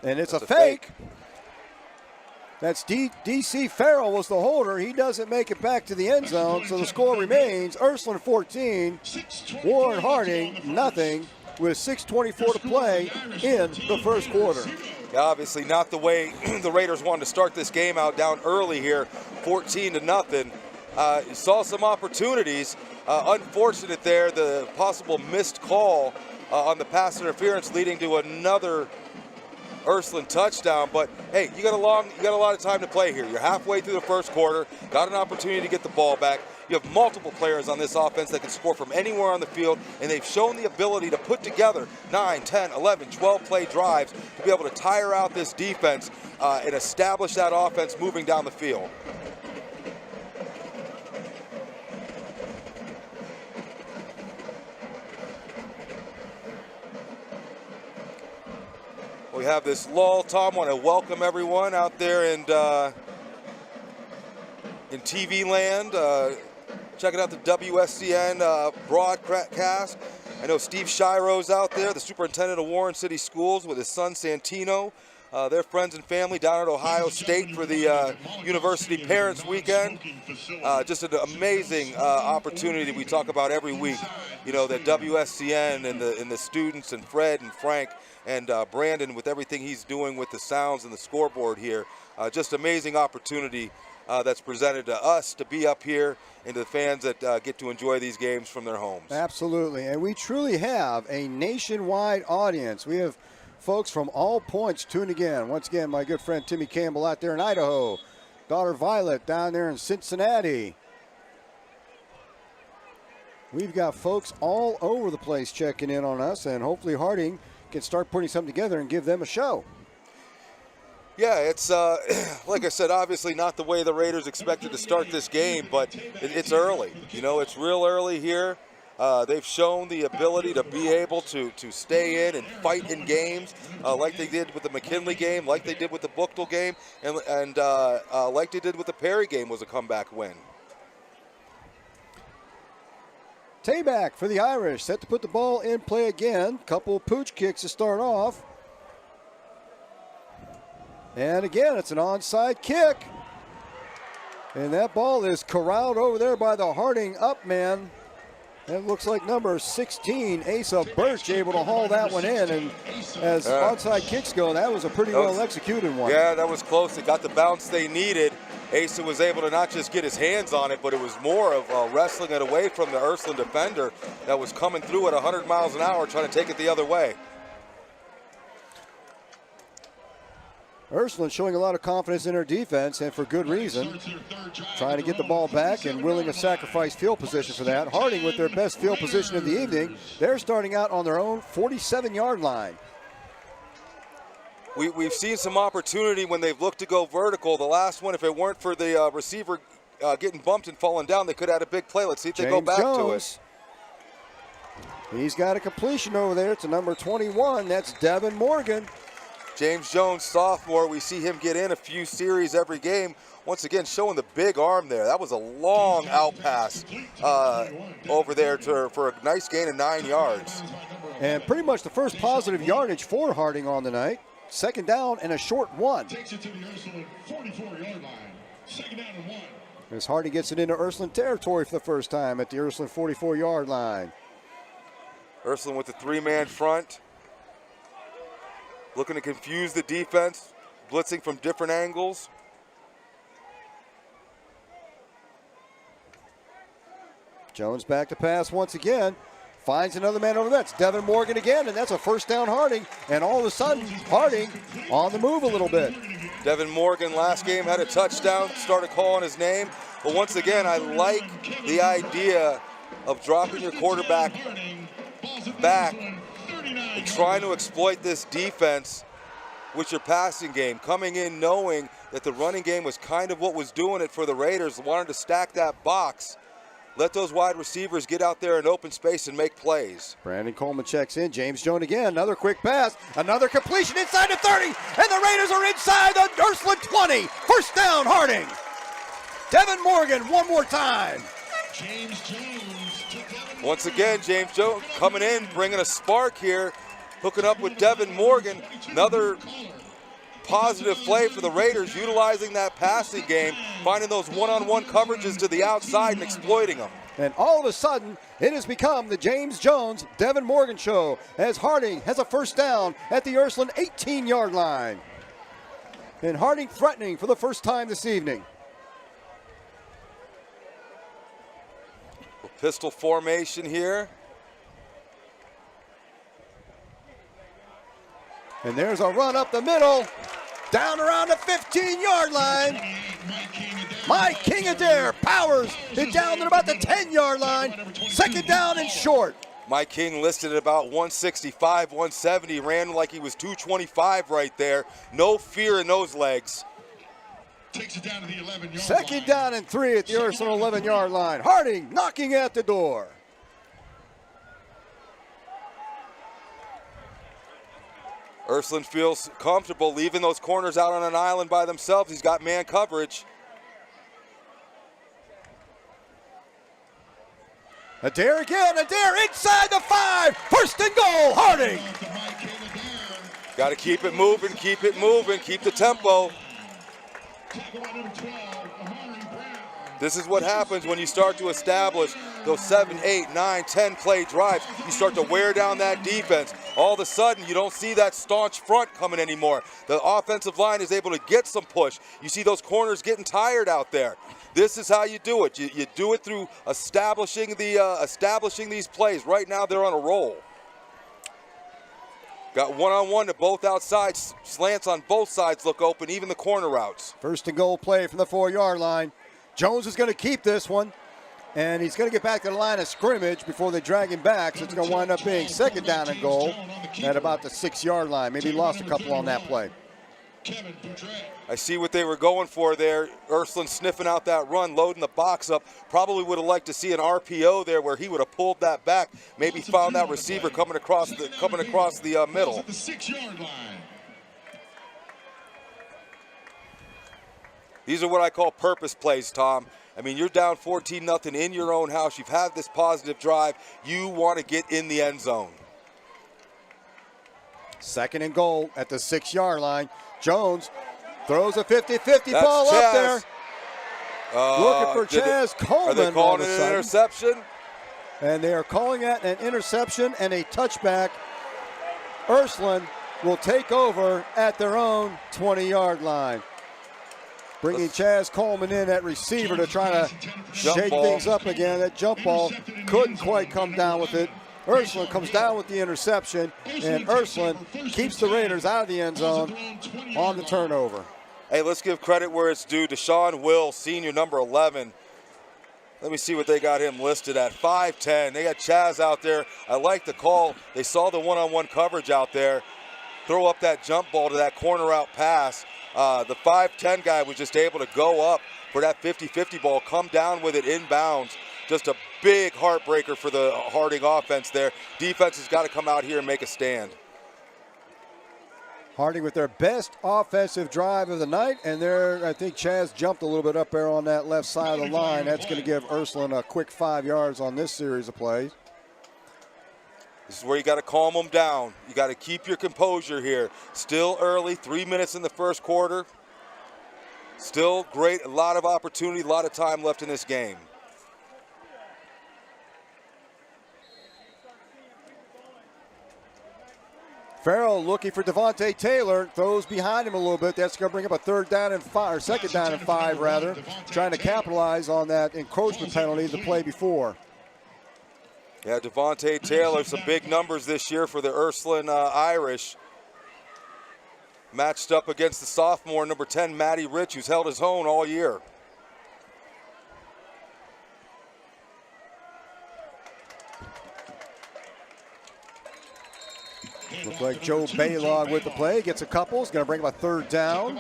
And it's a fake. That's D.C. Farrell was the holder. He doesn't make it back to the end zone, so the score remains Ursuline 14, Warren Harding nothing, with 6:24 to play in the first quarter. Yeah, obviously not the way the Raiders wanted to start this game out, down early here, 14-0. You saw some opportunities. Unfortunate there, the possible missed call on the pass interference leading to another Ursuline touchdown, but hey, you got a lot of time to play here. You're halfway through the first quarter, got an opportunity to get the ball back. You have multiple players on this offense that can score from anywhere on the field, and they've shown the ability to put together 9, 10, 11, 12 play drives to be able to tire out this defense and establish that offense moving down the field. We have this lull. Tom, want to welcome everyone out there in TV land. Checking out the WSCN broadcast. I know Steve Shiro's out there, the superintendent of Warren City Schools, with his son Santino. Their friends and family down at Ohio State for the University Parents Weekend. Just an amazing opportunity we talk about every week. You know, that WSCN and the students and Fred and Frank and Brandon with everything he's doing with the sounds and the scoreboard here. Just amazing opportunity that's presented to us to be up here and to the fans that get to enjoy these games from their homes. Absolutely, and we truly have a nationwide audience. We have folks from all points tuning in. Once again, my good friend Timmy Campbell out there in Idaho, daughter Violet down there in Cincinnati. We've got folks all over the place checking in on us, and hopefully Harding can start putting something together and give them a show. Yeah, it's like I said, obviously not the way the Raiders expected to start this game, but it's early. You know, it's real early here. They've shown the ability to be able to stay in and fight in games like they did with the McKinley game, like they did with the Buchtel game, and like they did with the Perry game was a comeback win. Tabak for the Irish, set to put the ball in play again. Couple pooch kicks to start off. And again, it's an onside kick. And that ball is corralled over there by the Harding up man. It looks like number 16, Asa Birch, able to haul that one in. And as onside kicks go, that was a pretty well executed one. Yeah, that was close. It got the bounce they needed. Asa was able to not just get his hands on it, but it was more of wrestling it away from the Ursuline defender that was coming through at 100 miles an hour trying to take it the other way. Ursuline showing a lot of confidence in their defense, and for good reason. Trying to get the ball back and willing to sacrifice field position for that. Harding with their best field position of the evening. They're starting out on their own 47-yard line. We've seen some opportunity when they've looked to go vertical. The last one, if it weren't for the receiver getting bumped and falling down, they could have had a big play. Let's see if they go back to it. He's got a completion over there to number 21. That's Devin Morgan. James Jones, sophomore, we see him get in a few series every game. Once again, showing the big arm there. That was a long out pass over there for a nice gain of 9 yards. And pretty much the first positive yardage for Harding on the night. Second down and a short one. Takes it to the Ursuline 44-yard line. Second down and 1. As Harding gets it into Ursuline territory for the first time at the Ursuline 44-yard line. Ursuline with the three-man front. Looking to confuse the defense, blitzing from different angles. Jones back to pass once again. Finds another man over there. It's Devin Morgan again, and that's a first down Harding. And all of a sudden, Harding on the move a little bit. Devin Morgan last game had a touchdown, started calling his name. But once again, I like the idea of dropping your quarterback back and trying to exploit this defense with your passing game. Coming in knowing that the running game was kind of what was doing it for the Raiders, wanted to stack that box. Let those wide receivers get out there in open space and make plays. Brandon Coleman checks in. James Jones again. Another quick pass. Another completion inside the 30. And the Raiders are inside the Ursuline 20. First down, Harding. Devin Morgan one more time. James Jones to Devin Once again, James Jones coming in, bringing a spark here, hooking up with Devin Morgan. Another positive play for the Raiders, utilizing that passing game, finding those one-on-one coverages to the outside and exploiting them. And all of a sudden, it has become the James Jones, Devin Morgan show as Harding has a first down at the Ursuline 18-yard line. And Harding threatening for the first time this evening. Pistol formation here. And there's a run up the middle, down around the 15-yard line. Mike King Adair powers it down to about the 10-yard line. Second down and short. Mike King listed at about 165, 170, ran like he was 225 right there. No fear in those legs. takes it down to the 11-yard line. Second down and 3 at the Ursuline 11-yard line. Harding knocking at the door. Ursuline feels comfortable leaving those corners out on an island by themselves. He's got man coverage. Adair again. Adair inside the 5. First and goal. Harding. Got to keep it moving, keep the tempo. This is what happens when you start to establish those 7, 8, 9, 10 play drives, you start to wear down that defense. All of a sudden, you don't see that staunch front coming anymore. The offensive line is able to get some push. You see those corners getting tired out there. This is how you do it. You do it through establishing these plays. Right now, they're on a roll. Got one-on-one to both outsides. Slants on both sides look open, even the corner routes. First and goal play from the 4-yard line. Jones is going to keep this one, and he's going to get back to the line of scrimmage before they drag him back. So it's going to wind up being second down and goal at about the 6-yard line. Maybe he lost a couple on that play. I see what they were going for there. Ursuline sniffing out that run, loading the box up. Probably would have liked to see an RPO there where he would have pulled that back. Maybe found that receiver coming across the middle. These are what I call purpose plays, Tom. I mean, you're down 14-0 in your own house. You've had this positive drive. You want to get in the end zone. Second and goal at the 6-yard line. Jones throws a 50-50 ball up there. Looking for Chaz Coleman. Are they calling it an interception? And they are calling it an interception and a touchback. Ursuline will take over at their own 20-yard line. Bringing Chaz Coleman in at receiver to try to shake things up again. That jump ball couldn't quite come down with it. Ursuline comes down with the interception, and Ursuline keeps the Raiders out of the end zone on the turnover. Hey, let's give credit where it's due. Deshaun Will, senior, number 11. Let me see what they got him listed at. 5'10". They got Chaz out there. I like the call. They saw the one-on-one coverage out there. Throw up that jump ball to that corner out pass. The 5'10" guy was just able to go up for that 50-50 ball, come down with it inbounds. Just a big heartbreaker for the Harding offense there. Defense has got to come out here and make a stand. Harding with their best offensive drive of the night, and there, I think Chaz jumped a little bit up there on that left side of the line. That's going to give Ursuline a quick 5 yards on this series of plays. This is where you got to calm them down. You got to keep your composure here. Still early, 3 minutes in the first quarter. Still great, a lot of opportunity, a lot of time left in this game. Farrell looking for Devontae Taylor, throws behind him a little bit. That's going to bring up a third down and 5, or second down and 5 rather, trying to capitalize on that encroachment penalty the play before. Yeah, Devontae Taylor, some big numbers this year for the Ursuline Irish. Matched up against the sophomore, number 10, Matty Rich, who's held his own all year. Looks like Joe Baylog with the play, gets a couple, he's going to bring up a third down.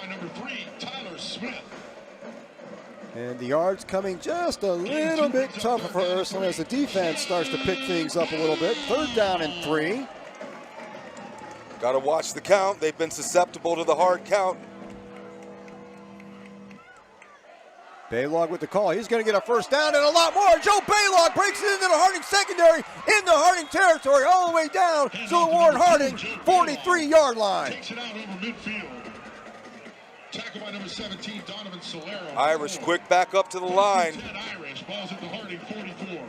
And the yards coming just a little bit tougher for Ursuline as the defense starts to pick things up a little bit. Third down and 3. Got to watch the count. They've been susceptible to the hard count. Baylog with the call. He's going to get a first down and a lot more. Joe Baylog breaks it into the Harding secondary, in the Harding territory, all the way down to the Warren Harding 43-yard line. Takes it out over midfield. Tackle by number 17, Donovan Solero. Irish quick back up to the line. Irish, balls at the Harding 44.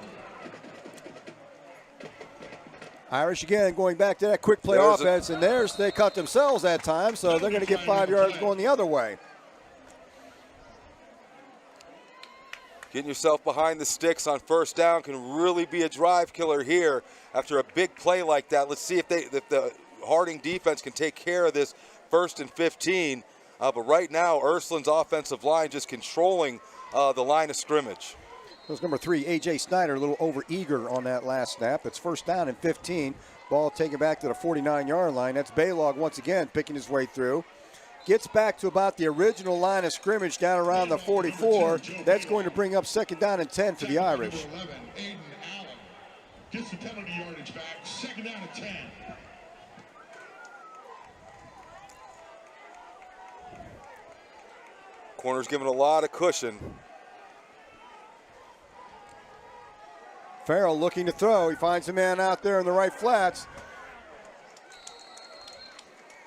Irish again going back to that quick play offense, and they cut themselves that time, so they're going to get 5 yards going the other way. Getting yourself behind the sticks on first down can really be a drive killer here after a big play like that. Let's see if the Harding defense can take care of this 1st and 15. But right now, Ursuline's offensive line just controlling the line of scrimmage. That was number 3, A.J. Snyder, a little over-eager on that last snap. It's first down and 15. Ball taken back to the 49-yard line. That's Baylog once again picking his way through. Gets back to about the original line of scrimmage down around the 44. That's going to bring up second down and 10 for the Irish. 11, Aiden Allen gets the penalty yardage back. Second down and 10. Corner's giving a lot of cushion. Farrell looking to throw. He finds a man out there in the right flats.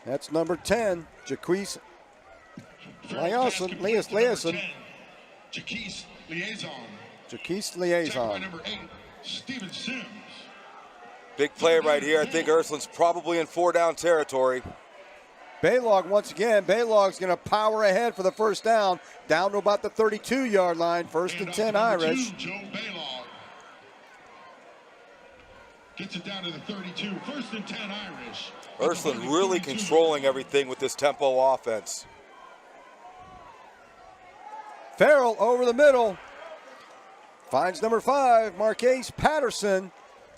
That's number 10, Jaquise Liason. Jaquise Liaison. Jaquise Checked by Liaison. number 8, Steven Sims. Big play right here. I think Ursuline's probably in 4-down territory. Baylog once again. Baylog's going to power ahead for the first down. Down to about the 32-yard line. First and 10 Irish. Joe Baylog gets it down to the 32. First and 10 Irish. Ursuline really controlling everything with this tempo offense. Farrell over the middle. Finds number 5, Marquise Patterson.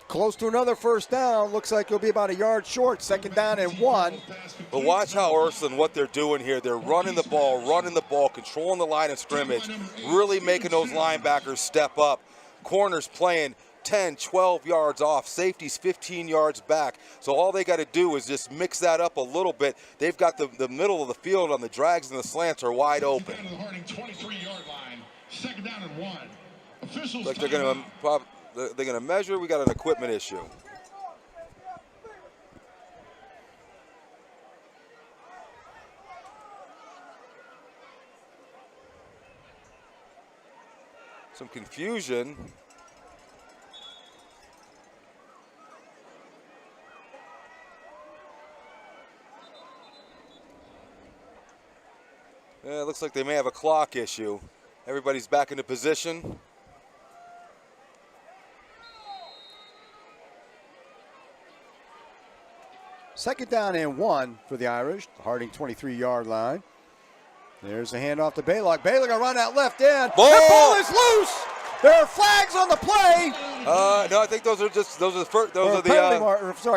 Close to another first down. Looks like he'll be about a yard short. Second down and 1. But watch how Ursuline, what they're doing here. They're running the ball, controlling the line of scrimmage, really making those linebackers step up. Corners playing 10, 12 yards off. Safeties 15 yards back. So all they got to do is just mix that up a little bit. They've got the middle of the field on the drags and the slants are wide open. Down to the Harding 23-yard line. Second down and 1. Officials Like they're going to measure. We got an equipment issue. Some confusion. Yeah, it looks like they may have a clock issue. Everybody's back into position. Second down and 1 for the Irish. The Harding 23-yard line. There's a handoff to Baylog. Baylog gonna run that left end. Ball! The ball is loose. There are flags on the play. No, I think those are the first.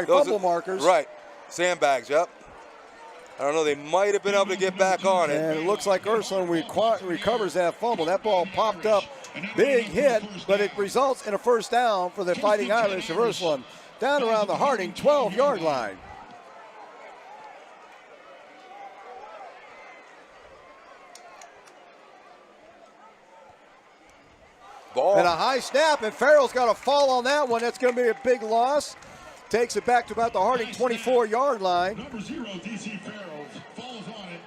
Fumble markers. Right, sandbags. Yep. I don't know. They might have been able to get back on it. And it looks like Ursuline recovers that fumble. That ball popped up, big hit, but it results in a first down for the Fighting Irish of Ursuline. Down around the Harding 12-yard line. Ball. And a high snap, and Farrell's got a fall on that one. That's going to be a big loss. Takes it back to about the Harding 24-yard line. Number 0, DC Farrell, falls on it.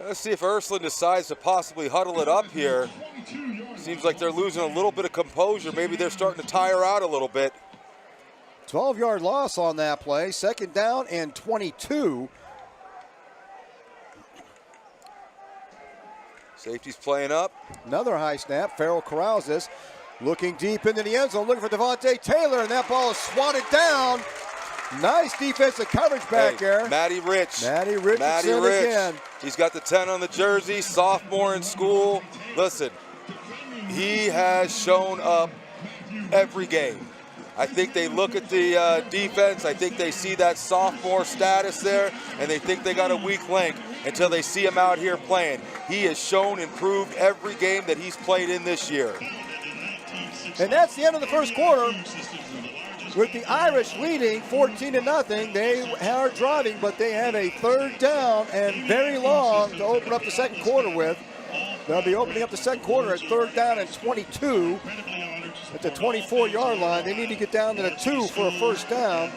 Let's see if Ursuline decides to possibly huddle it up here. Seems like they're losing a little bit of composure. Maybe they're starting to tire out a little bit. 12-yard loss on that play. Second down and 22. Safety's playing up. Another high snap. Farrell corrals this. Looking deep into the end zone, looking for Devontae Taylor, and that ball is swatted down. Nice defensive coverage back there. Matty Rich. Matty Richardson again. He's got the 10 on the jersey, sophomore in school. Listen, he has shown up every game. I think they look at the defense. I think they see that sophomore status there, and they think they got a weak link until they see him out here playing. He has shown and proved every game that he's played in this year. And that's the end of the first quarter. With the Irish leading 14-0, they are driving, but they have a third down and very long to open up the second quarter with. They'll be opening up the second quarter at third down and 22 at the 24-yard line. They need to get down to the 2 for a first down.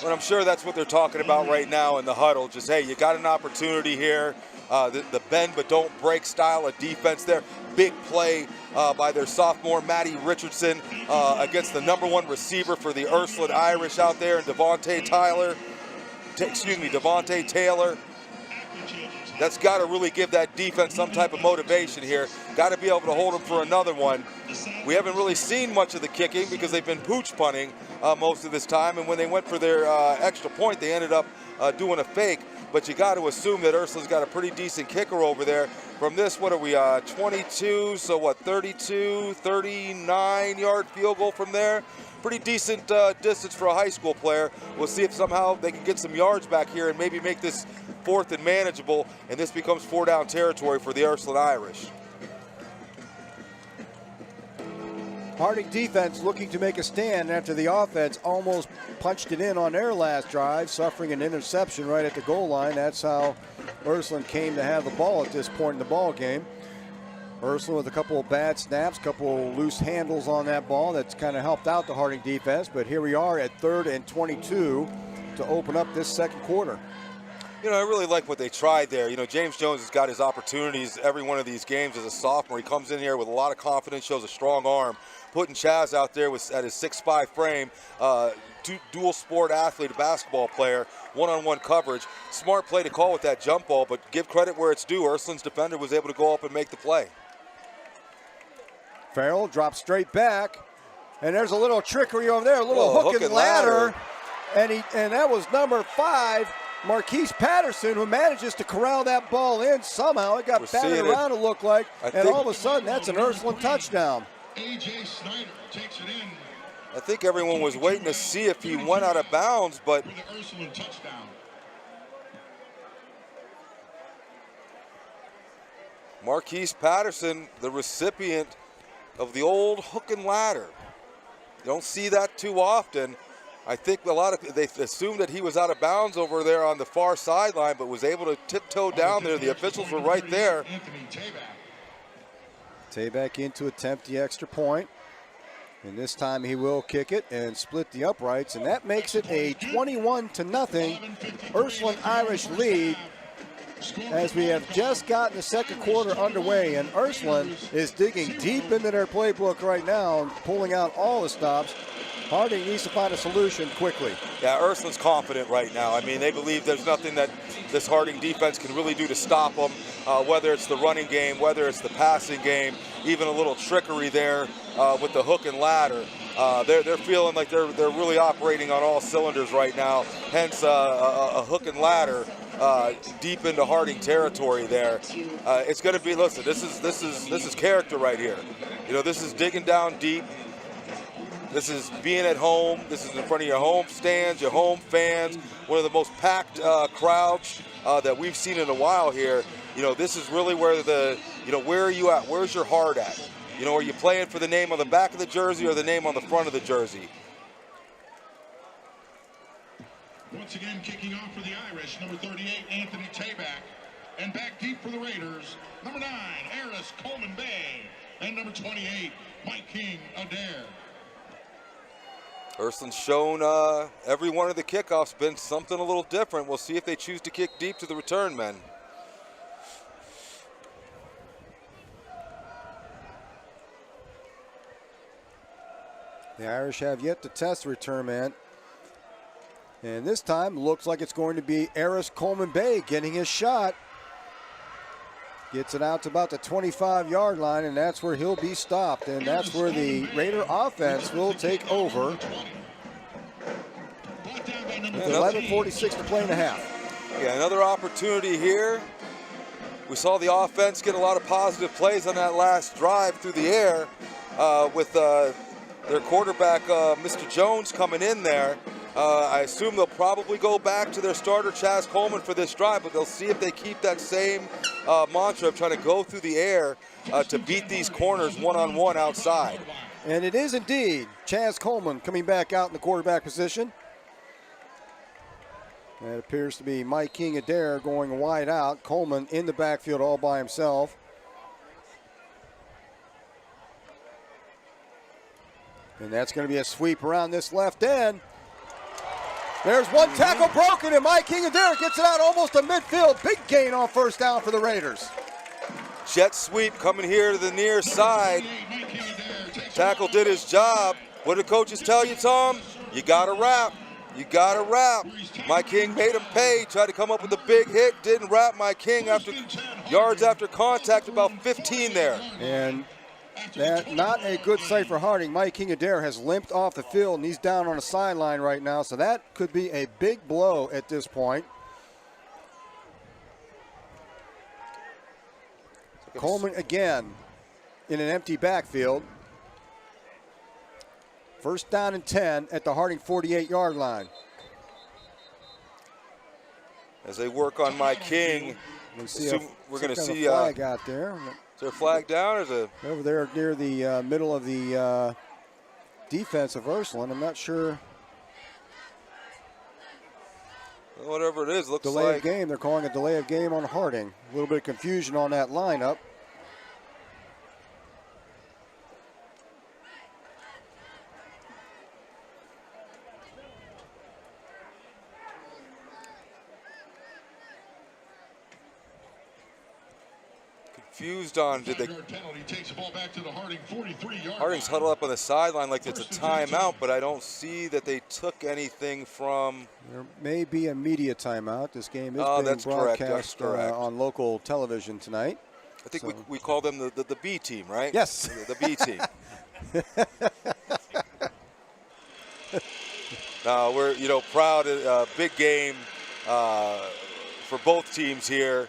But I'm sure that's what they're talking about right now in the huddle. Just, hey, you got an opportunity here. The bend but don't break style of defense there. Big play by their sophomore, Matty Richardson, against the #1 receiver for the Ursuline Irish out there, and Devontae Taylor. That's got to really give that defense some type of motivation here. Got to be able to hold them for another one. We haven't really seen much of the kicking because they've been pooch punting most of this time, and when they went for their extra point, they ended up doing a fake. But you got to assume that Ursuline's got a pretty decent kicker over there. From this, what are we, 22, so what, 32, 39-yard field goal from there? Pretty decent distance for a high school player. We'll see if somehow they can get some yards back here and maybe make this fourth and manageable, and this becomes 4-down territory for the Ursuline Irish. Harding defense looking to make a stand after the offense almost punched it in on their last drive, suffering an interception right at the goal line. That's how Ursuline came to have the ball at this point in the ball game. Ursuline with a couple of bad snaps, couple of loose handles on that ball. That's kind of helped out the Harding defense. But here we are at 3rd and 22 to open up this second quarter. You know, I really like what they tried there. You know, James Jones has got his opportunities every one of these games as a sophomore. He comes in here with a lot of confidence, shows a strong arm. Putting Chaz out there at his 6'5" frame, dual sport athlete, a basketball player, one-on-one coverage. Smart play to call with that jump ball, but give credit where it's due. Ursuline's defender was able to go up and make the play. Farrell drops straight back, and there's a little trickery over there, a little hook and ladder. And that was number 5, Marquise Patterson, who manages to corral that ball in somehow. It got batted around, it looked like, and all of a sudden, that's an Ursuline touchdown. A.J. Snyder takes it in. I think everyone was waiting to see if he went out of bounds, but For the Ursuline touchdown. Marquise Patterson, the recipient of the old hook and ladder. You don't see that too often. I think they assumed that he was out of bounds over there on the far sideline, but was able to tiptoe down there. The officials were right there. Anthony Tabak in to attempt the extra point. And this time he will kick it and split the uprights, and that makes it a 21-0 Ursuline Irish lead, as we have just gotten the second quarter underway, and Ursuline is digging deep into their playbook right now and pulling out all the stops. Harding needs to find a solution quickly. Yeah, Ursuline's confident right now. I mean, they believe there's nothing that this Harding defense can really do to stop them, whether it's the running game, whether it's the passing game, even a little trickery there with the hook and ladder. They're feeling like they're really operating on all cylinders right now, hence a hook and ladder deep into Harding territory there. It's going to be, listen, this is character right here. You know, this is digging down deep. This is being at home. This is in front of your home stands, your home fans, one of the most packed crowds that we've seen in a while here. You know, this is really where where are you at? Where's your heart at? You know, are you playing for the name on the back of the jersey or the name on the front of the jersey? Once again, kicking off for the Irish, number 38, Anthony Tabak. And back deep for the Raiders, number 9, Eris Coleman Bay. And number 28, Mike King Adair. Ursuline's shown every one of the kickoffs been something a little different. We'll see if they choose to kick deep to the return men. The Irish have yet to test the return man. And this time looks like it's going to be Eris Coleman Bay getting his shot. Gets it out to about the 25-yard line, and that's where he'll be stopped. And that's where the Raider offense will take over. With 11:46 to play in the half. Yeah, another opportunity here. We saw the offense get a lot of positive plays on that last drive through the air with their quarterback, Mr. Jones, coming in there. I assume they'll probably go back to their starter, Chaz Coleman, for this drive, but they'll see if they keep that same mantra of trying to go through the air to beat these corners one-on-one outside. And it is indeed Chaz Coleman coming back out in the quarterback position. It appears to be Mike King Adair going wide out. Coleman in the backfield all by himself. And that's going to be a sweep around this left end. There's one tackle broken, and Mike King Adair gets it out almost to midfield. Big gain on first down for the Raiders. Jet sweep coming here to the near side. Tackle did his job. What did coaches tell you, Tom? You got to wrap. You got to wrap. Mike King made him pay. Tried to come up with a big hit. Didn't wrap Mike King after yards after contact, about 15 there. And that not a good sight for Harding. Mike King Adair has limped off the field, and he's down on the sideline right now, so that could be a big blow at this point. Coleman again in an empty backfield. First down and 10 at the Harding 48-yard line. As they work on Mike King, we're going to see a flag out there. Is there a flag down or is it? Over there near the middle of the defense of Ursuline. I'm not sure. Whatever it is, looks delay like. Of game. They're calling a delay of game on Harding. A little bit of confusion on that lineup. confused on, did they? Penalty takes the ball back to the Harding 43-yard Harding's huddled up on the sideline like it's a timeout, but I don't see that they took anything from. There may be a media timeout. This game is being broadcast on local television tonight. I think we call them the B team, right? Yes. The B team. We're proud. Big game for both teams here,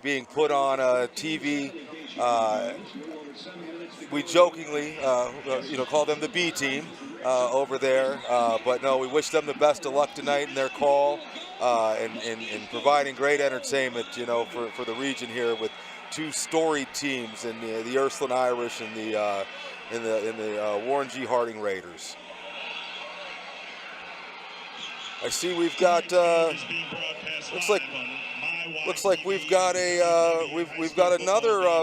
being put on TV. We jokingly, call them the B team over there, but no, we wish them the best of luck tonight in their call and providing great entertainment, for the region here with two storied teams in the Ursuline Irish and the Warren G. Harding Raiders. I see we've got looks like we've got another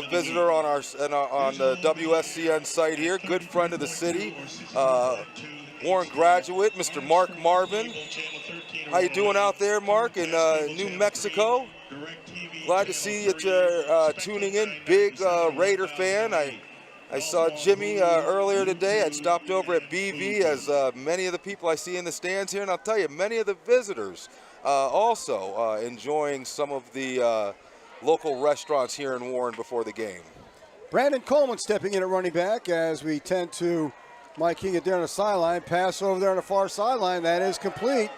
visitor on the WSCN site here. Good friend of the city, Warren graduate, Mr. Mark Marvin. How you doing out there, Mark, in New Mexico? Glad to see that you're tuning in. Big Raider fan. I saw Jimmy earlier today. I stopped over at BV, as many of the people I see in the stands here, and I'll tell you, many of the visitors also enjoying some of the local restaurants here in Warren before the game. Brandon Coleman stepping in at running back as we tend to Mike King at there on the sideline. Pass over there on the far sideline. That is complete,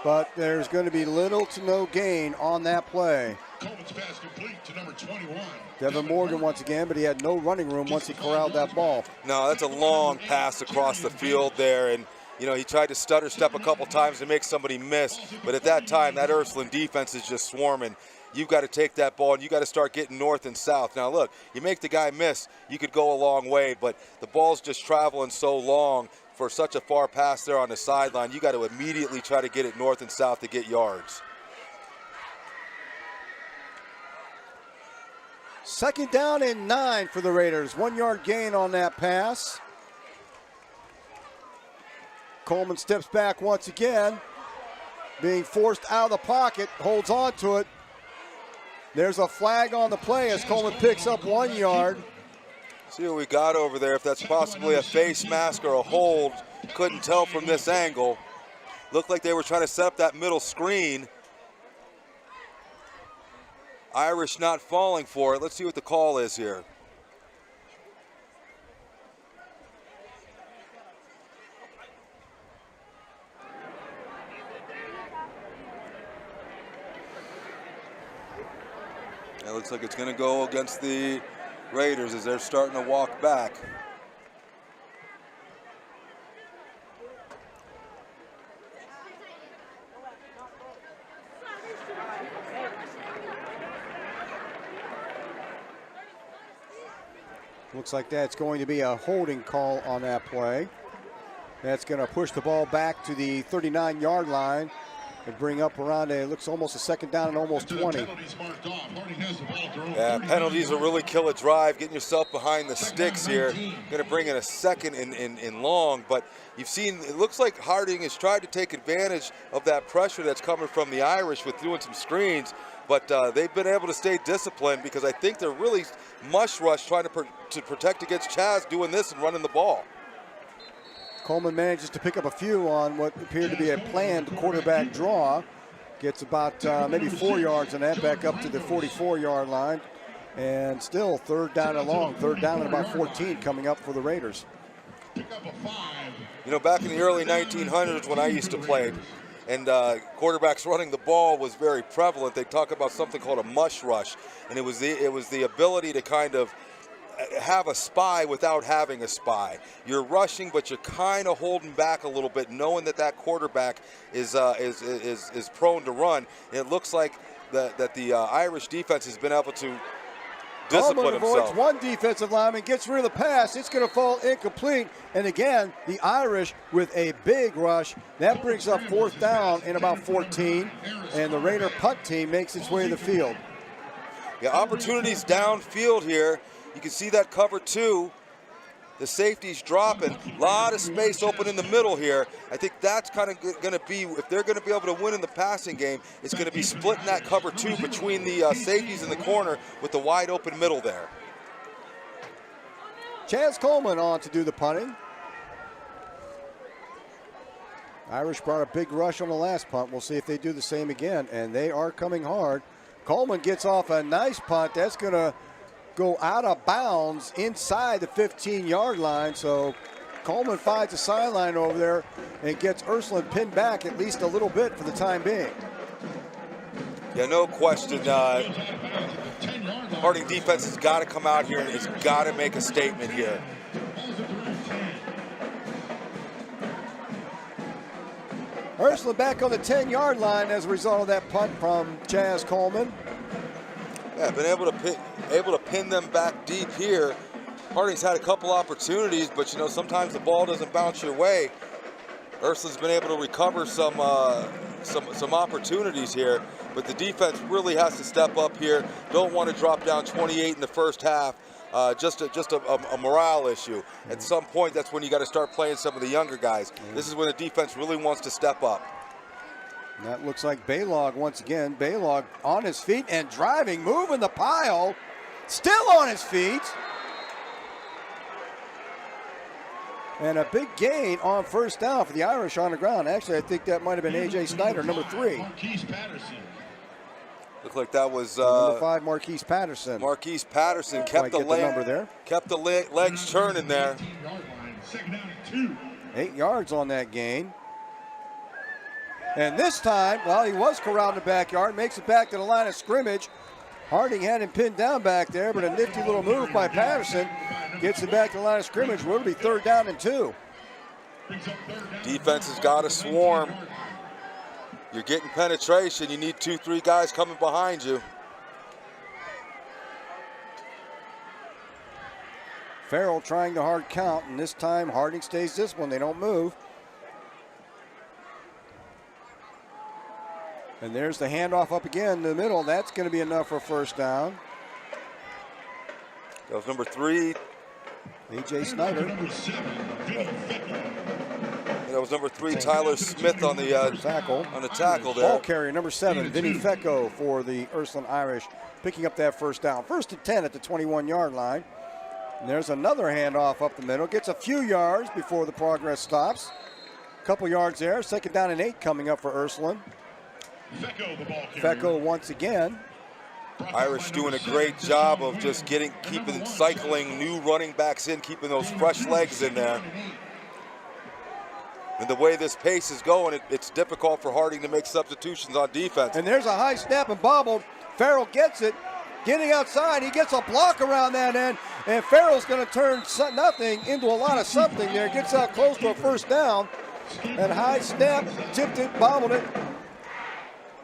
but there's going to be little to no gain on that play. Coleman's pass complete to number 21. Devin Morgan once again, but he had no running room once he corralled that ball. No, that's a long pass across the field there, and he tried to stutter step a couple times to make somebody miss, but at that time, that Ursuline defense is just swarming. You've got to take that ball, and you got to start getting north and south. Now, look, you make the guy miss, you could go a long way, but the ball's just traveling so long for such a far pass there on the sideline. You got to immediately try to get it north and south to get yards. Second down and 9 for the Raiders. 1 yard gain on that pass. Coleman steps back once again, being forced out of the pocket, holds on to it. There's a flag on the play as Coleman picks up 1 yard. See what we got over there, if that's possibly a face mask or a hold. Couldn't tell from this angle. Looked like they were trying to set up that middle screen. Irish not falling for it. Let's see what the call is here. It looks like it's going to go against the Raiders as they're starting to walk back. Looks like that's going to be a holding call on that play. That's going to push the ball back to the 39-yard line and bring up around looks almost a second down and almost 20. Yeah, penalties will really kill a drive, getting yourself behind the sticks here. Going to bring in a second in long, but you've seen, it looks like Harding has tried to take advantage of that pressure that's coming from the Irish with doing some screens, but they've been able to stay disciplined because I think they're really mush rush trying to protect against Chaz doing this and running the ball. Coleman manages to pick up a few on what appeared to be a planned quarterback draw. Gets about maybe 4 yards on that, back up to the 44-yard line. And still third down and long, third down and about 14 coming up for the Raiders. Back in the early 1900s when I used to play, and quarterbacks running the ball was very prevalent. They talk about something called a mush rush, and it was the ability to kind of have a spy without having a spy. You're rushing, but you're kind of holding back a little bit, knowing that quarterback is prone to run. And it looks like that the Irish defense has been able to discipline himself. Avoids one defensive lineman, gets rid of the pass. It's going to fall incomplete. And again, the Irish with a big rush. That brings up fourth down in about 14. And the Raider punt team makes its way to the field. Yeah, opportunities downfield here. You can see that cover two. The safety's dropping. A lot of space open in the middle here. I think that's kind of going to be, if they're going to be able to win in the passing game, it's going to be splitting that cover 2 between the safeties in the corner with the wide open middle there. Chaz Coleman on to do the punting. Irish brought a big rush on the last punt. We'll see if they do the same again, and they are coming hard. Coleman gets off a nice punt. That's going to go out of bounds inside the 15-yard line. So Coleman finds a sideline over there and gets Ursuline pinned back at least a little bit for the time being. Yeah, no question. Harding defense has got to come out here and it's got to make a statement here. Ursuline back on the 10-yard line as a result of that punt from Chaz Coleman. Yeah, been able to pin them back deep here. Harding's had a couple opportunities, but you know, sometimes the ball doesn't bounce your way. Ursuline's been able to recover some opportunities here, but the defense really has to step up here. Don't want to drop down 28 in the first half. Just a morale issue. At some point, that's when you got to start playing some of the younger guys. This is when the defense really wants to step up. And that looks like Baylog once again. Baylog on his feet and driving, moving the pile. Still on his feet. And a big gain on first down for the Irish on the ground. Actually, I think that might have been A.J. Snyder, number 3. Looked like that was number 5, Marquise Patterson. Marquise Patterson kept the legs turning there. 8 yards on that gain. And this time, well, he was corralled in the backyard, makes it back to the line of scrimmage. Harding had him pinned down back there, but a nifty little move by Patterson gets him back to the line of scrimmage. Will be 3rd down and 2. Defense has got to swarm. You're getting penetration. You need 2-3 guys coming behind you. Farrell trying the hard count, and this time Harding stays this one. They don't move. And there's the handoff up again in the middle. That's going to be enough for first down. That was number 3. A.J. Snyder. That was number 3, Tyler Smith on the tackle. On the tackle there. Ball carrier, number 7, Vinny Fecco for the Ursuline Irish, picking up that first down. 1st and 10 at the 21-yard line. And there's another handoff up the middle. Gets a few yards before the progress stops. A couple yards there. 2nd down and 8 coming up for Ursuline. Fecco once again. Irish doing a great job of just cycling new running backs in, keeping those fresh legs in there. And the way this pace is going, it's difficult for Harding to make substitutions on defense. And there's a high snap and bobbled. Farrell gets it. Getting outside, he gets a block around that end, and Farrell's going to turn nothing into a lot of something there. Gets out close to a first down. And high snap, tipped it, bobbled it.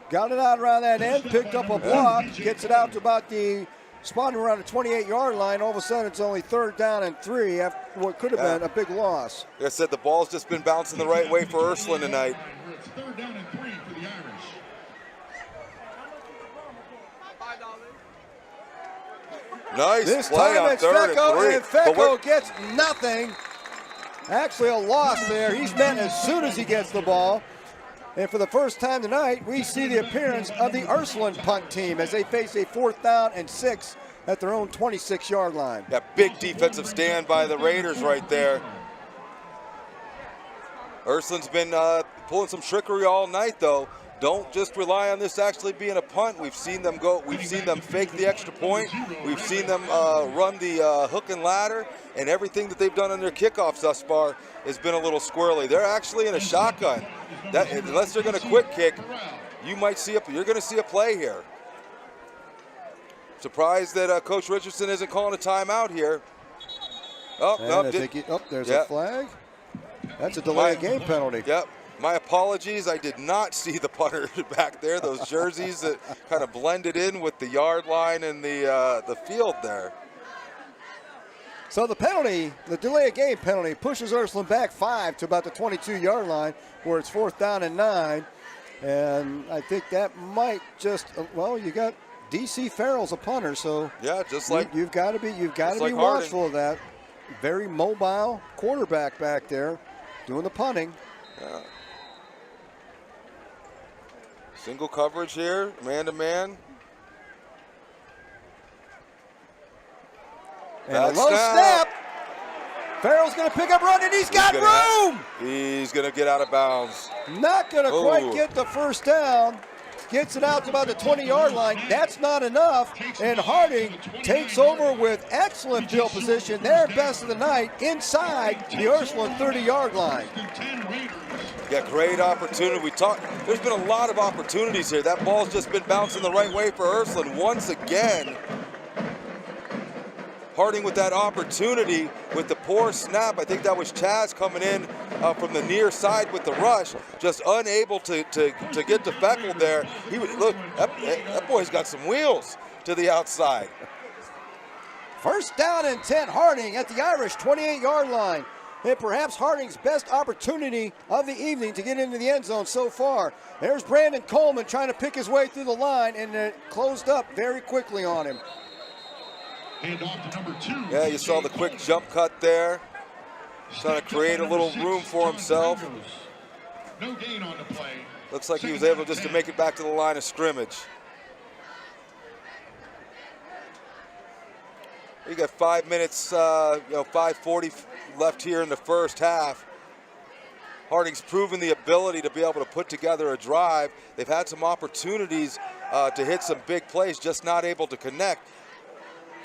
Got it out around that end, picked up a block, gets it out to about the spotting around the 28-yard line. All of a sudden, it's only 3rd down and 3 after what could have been a big loss. Like I said, the ball's just been bouncing the right way for Ursuline tonight. It's 3rd down and 3 for the Irish. Nice this play time on it's 3rd Fecco, and 3. and Fecco gets nothing. Actually, a loss there. He's met as soon as he gets the ball. And for the first time tonight, we see the appearance of the Ursuline punt team as they face a 4th down and 6 at their own 26-yard line. That big defensive stand by the Raiders right there. Ursuline's been pulling some trickery all night, though. Don't just rely on this actually being a punt. We've seen them fake the extra point. We've seen them run the hook and ladder, and everything that they've done on their kickoffs thus far has been a little squirrely. They're actually in a shotgun. Unless they're going to quick kick, you're going to see a play here. Surprised that Coach Richardson isn't calling a timeout here. There's a flag. That's a delay of game penalty. Yep. My apologies. I did not see the punter back there. Those jerseys that kind of blended in with the yard line and the field there. So the penalty, the delay of game penalty, pushes Ursuline back 5 to about the 22-yard line, where it's 4th down and 9. And I think that might just, you got DC Farrell's a punter, so yeah, just like you've got to be like watchful of that. very mobile quarterback back there doing the punting. Yeah. Single coverage here, man-to-man. And a low snap. Farrell's going to pick up run, and he's got room. He's going to get out of bounds. Not going to quite get the first down. Gets it out to about the 20-yard line. That's not enough. And Harding takes over with excellent field position. Their best of the night inside the Ursuline 30-yard line. Yeah, great opportunity. There's been a lot of opportunities here. That ball's just been bouncing the right way for Ursuline once again. Harding with that opportunity with the poor snap. I think that was Chaz coming in from the near side with the rush, just unable to get to Feckel there. Look, that boy's got some wheels to the outside. First down and 10, Harding at the Irish 28-yard line. And perhaps Harding's best opportunity of the evening to get into the end zone so far. There's Brandon Coleman trying to pick his way through the line, and it closed up very quickly on him. Hand off to number 2. Yeah, you saw the quick jump cut there. Trying to create a little room for himself. No gain on the play. Looks like he was able just to make it back to the line of scrimmage. We got 5 minutes, 5:40 left here in the first half. Harding's proven the ability to be able to put together a drive. They've had some opportunities to hit some big plays, just not able to connect.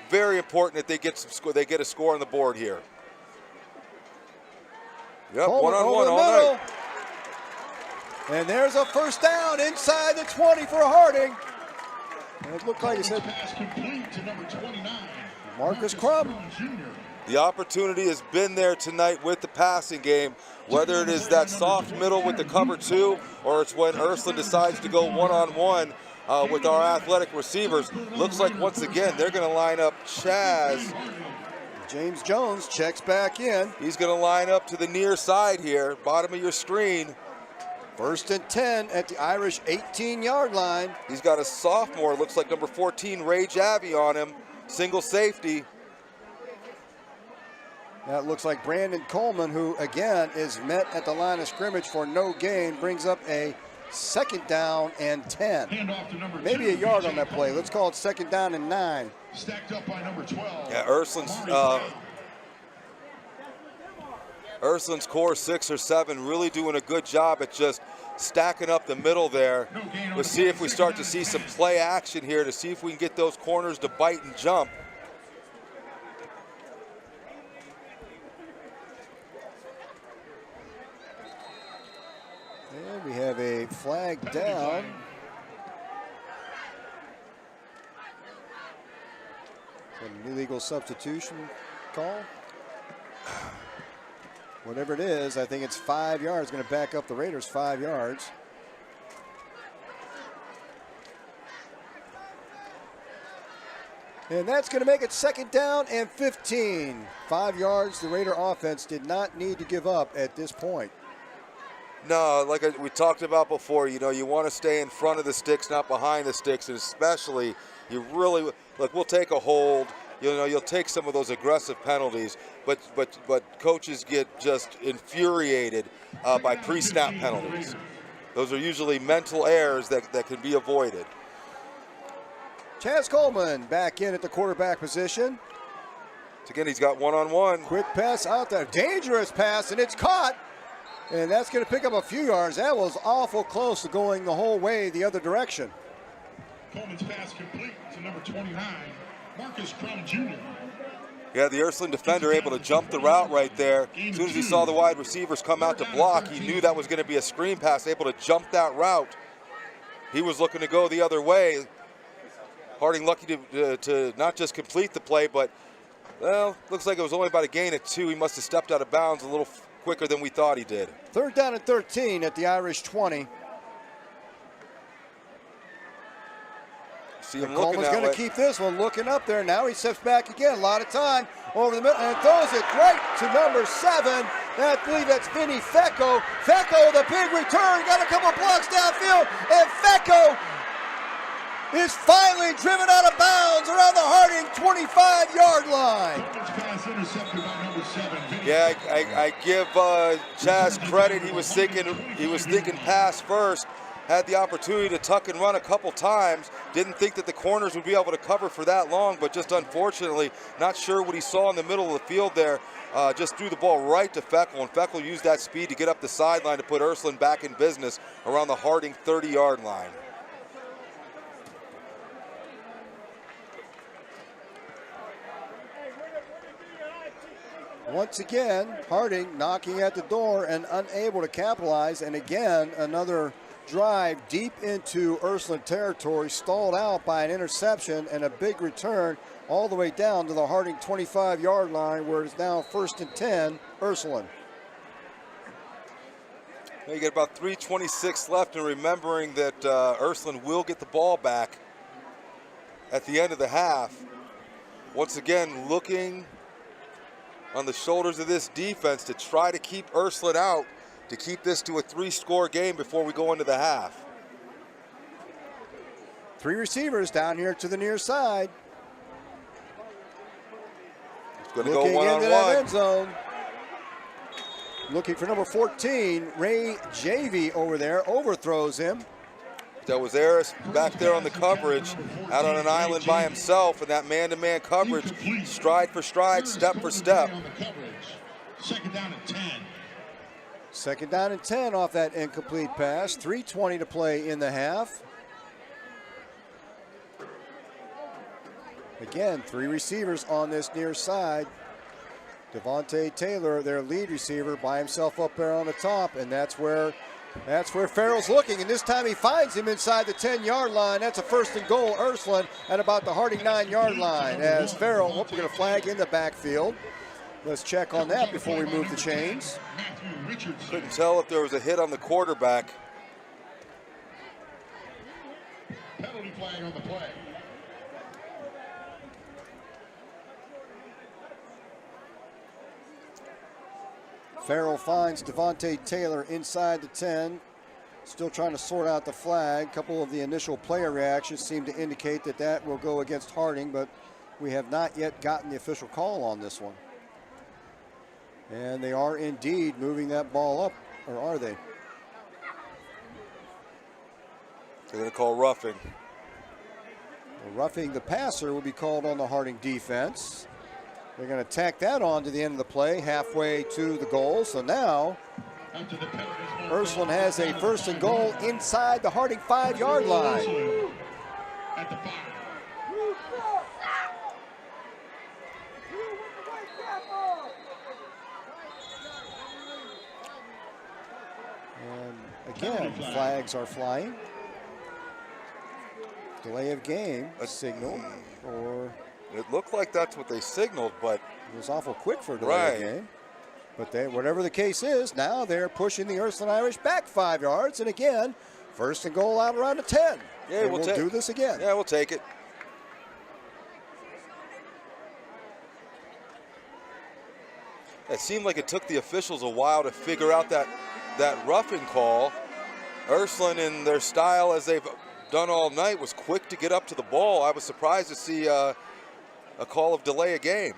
Very important that they get some score. They get a score on the board here. Yep, one-on-one all night. And there's a first down inside the 20 for Harding. And it looked like he said Pass complete to number 29. Marcus Crum. The opportunity has been there tonight with the passing game, whether it is that soft middle with the cover 2 or it's when Ursuline decides to go one-on-one with our athletic receivers. Looks like once again they're going to line up Chaz. James Jones checks back in. He's going to line up to the near side here, bottom of your screen. First and 10 at the Irish 18-yard line. He's got a sophomore, looks like number 14, Ray Javi on him. Single safety. That looks like Brandon Coleman, who again is met at the line of scrimmage for no gain, brings up a second down and 10. Maybe a yard on that play. Let's call it second down and 9. Stacked up by number 12. Yeah, Ursuline's core 6 or 7 really doing a good job at just stacking up the middle there. Let's see if we start to see some play action here to see if we can get those corners to bite and jump. And we have a flag down. An illegal substitution call. Whatever it is, I think it's 5 yards. Going to back up the Raiders 5 yards. And that's going to make it second down and 15. 5 yards the Raider offense did not need to give up at this point. No, like we talked about before, you know, you want to stay in front of the sticks, not behind the sticks, and especially you really, like, we'll take a hold. You know, you'll take some of those aggressive penalties, but coaches get just infuriated by pre-snap penalties. Those are usually mental errors that can be avoided. Chaz Coleman back in at the quarterback position. Again, he's got one-on-one. Quick pass out there, dangerous pass, and it's caught. And that's going to pick up a few yards. That was awful close to going the whole way the other direction. Coleman's pass complete to number 29, Marcus Crum Jr. Yeah, the Ursuline defender able to jump the route right there. As soon as he saw the wide receivers come out to block, he knew that was going to be a screen pass, able to jump that route. He was looking to go the other way. Harding lucky to not just complete the play, but, well, looks like it was only about a gain of 2. He must have stepped out of bounds a little quicker than we thought he did. Third down and 13 at the Irish 20. See him Coleman's looking going to keep this one looking up there. Now he steps back again. A lot of time over the middle and throws it right to number 7. I believe that's Vinny Fecko. Fecko, the big return, got a couple blocks downfield, and Fecko is finally driven out of bounds around the Harding 25-yard line. Pass intercepted by number 7. Yeah, I give Chaz credit. He was thinking pass first. Had the opportunity to tuck and run a couple times. Didn't think that the corners would be able to cover for that long, but just unfortunately, not sure what he saw in the middle of the field there. Just threw the ball right to Feckel, and Feckel used that speed to get up the sideline to put Ursuline back in business around the Harding 30-yard line. Once again, Harding knocking at the door and unable to capitalize, and again, another drive deep into Ursuline territory, stalled out by an interception and a big return all the way down to the Harding 25-yard line, where it's now 1st and 10, Ursuline. You get about 3:26 left, and remembering that Ursuline will get the ball back at the end of the half. Once again, looking on the shoulders of this defense to try to keep Ursuline out, to keep this to a 3-score game before we go into the half. 3 receivers down here to the near side. It's going to go looking into that one-on-one. end zone. Looking for number 14, Ray Javy over there, overthrows him. That was Harris back there on the coverage, out on an island by himself, and that man-to-man coverage, stride for stride, step for step. Second down and 10. Second down and 10 off that incomplete pass. 3:20 to play in the half. Again, 3 receivers on this near side. Devontae Taylor, their lead receiver, by himself up there on the top, and that's where Farrell's looking, and this time he finds him inside the 10-yard line. That's a 1st and goal, Ursuline, at about the Harding 9-yard line, as Farrell, we're going to flag in the backfield. Let's check on that before we move the chains. Couldn't tell if there was a hit on the quarterback. Penalty flag on the play. Farrell finds Devontae Taylor inside the 10. Still trying to sort out the flag. A couple of the initial player reactions seem to indicate that that will go against Harding, but we have not yet gotten the official call on this one. And they are indeed moving that ball up, or are they? They're going to call roughing. Well, roughing the passer will be called on the Harding defense. They're going to tack that on to the end of the play, halfway to the goal. So now, Ursuline has a 1st and goal inside the Harding 5-yard line. At the 5. And again, flags are flying. Delay of game, a signal, or it looked like that's what they signaled, but it was awful quick for a delay of game. But whatever the case is, now they're pushing the Ursuline Irish back 5 yards, and again, 1st and goal out around the 10. Yeah, and we'll do this again. Yeah, we'll take it. It seemed like it took the officials a while to figure out that roughing call. Ursuline, in their style as they've done all night, was quick to get up to the ball. I was surprised to see a call of delay a game.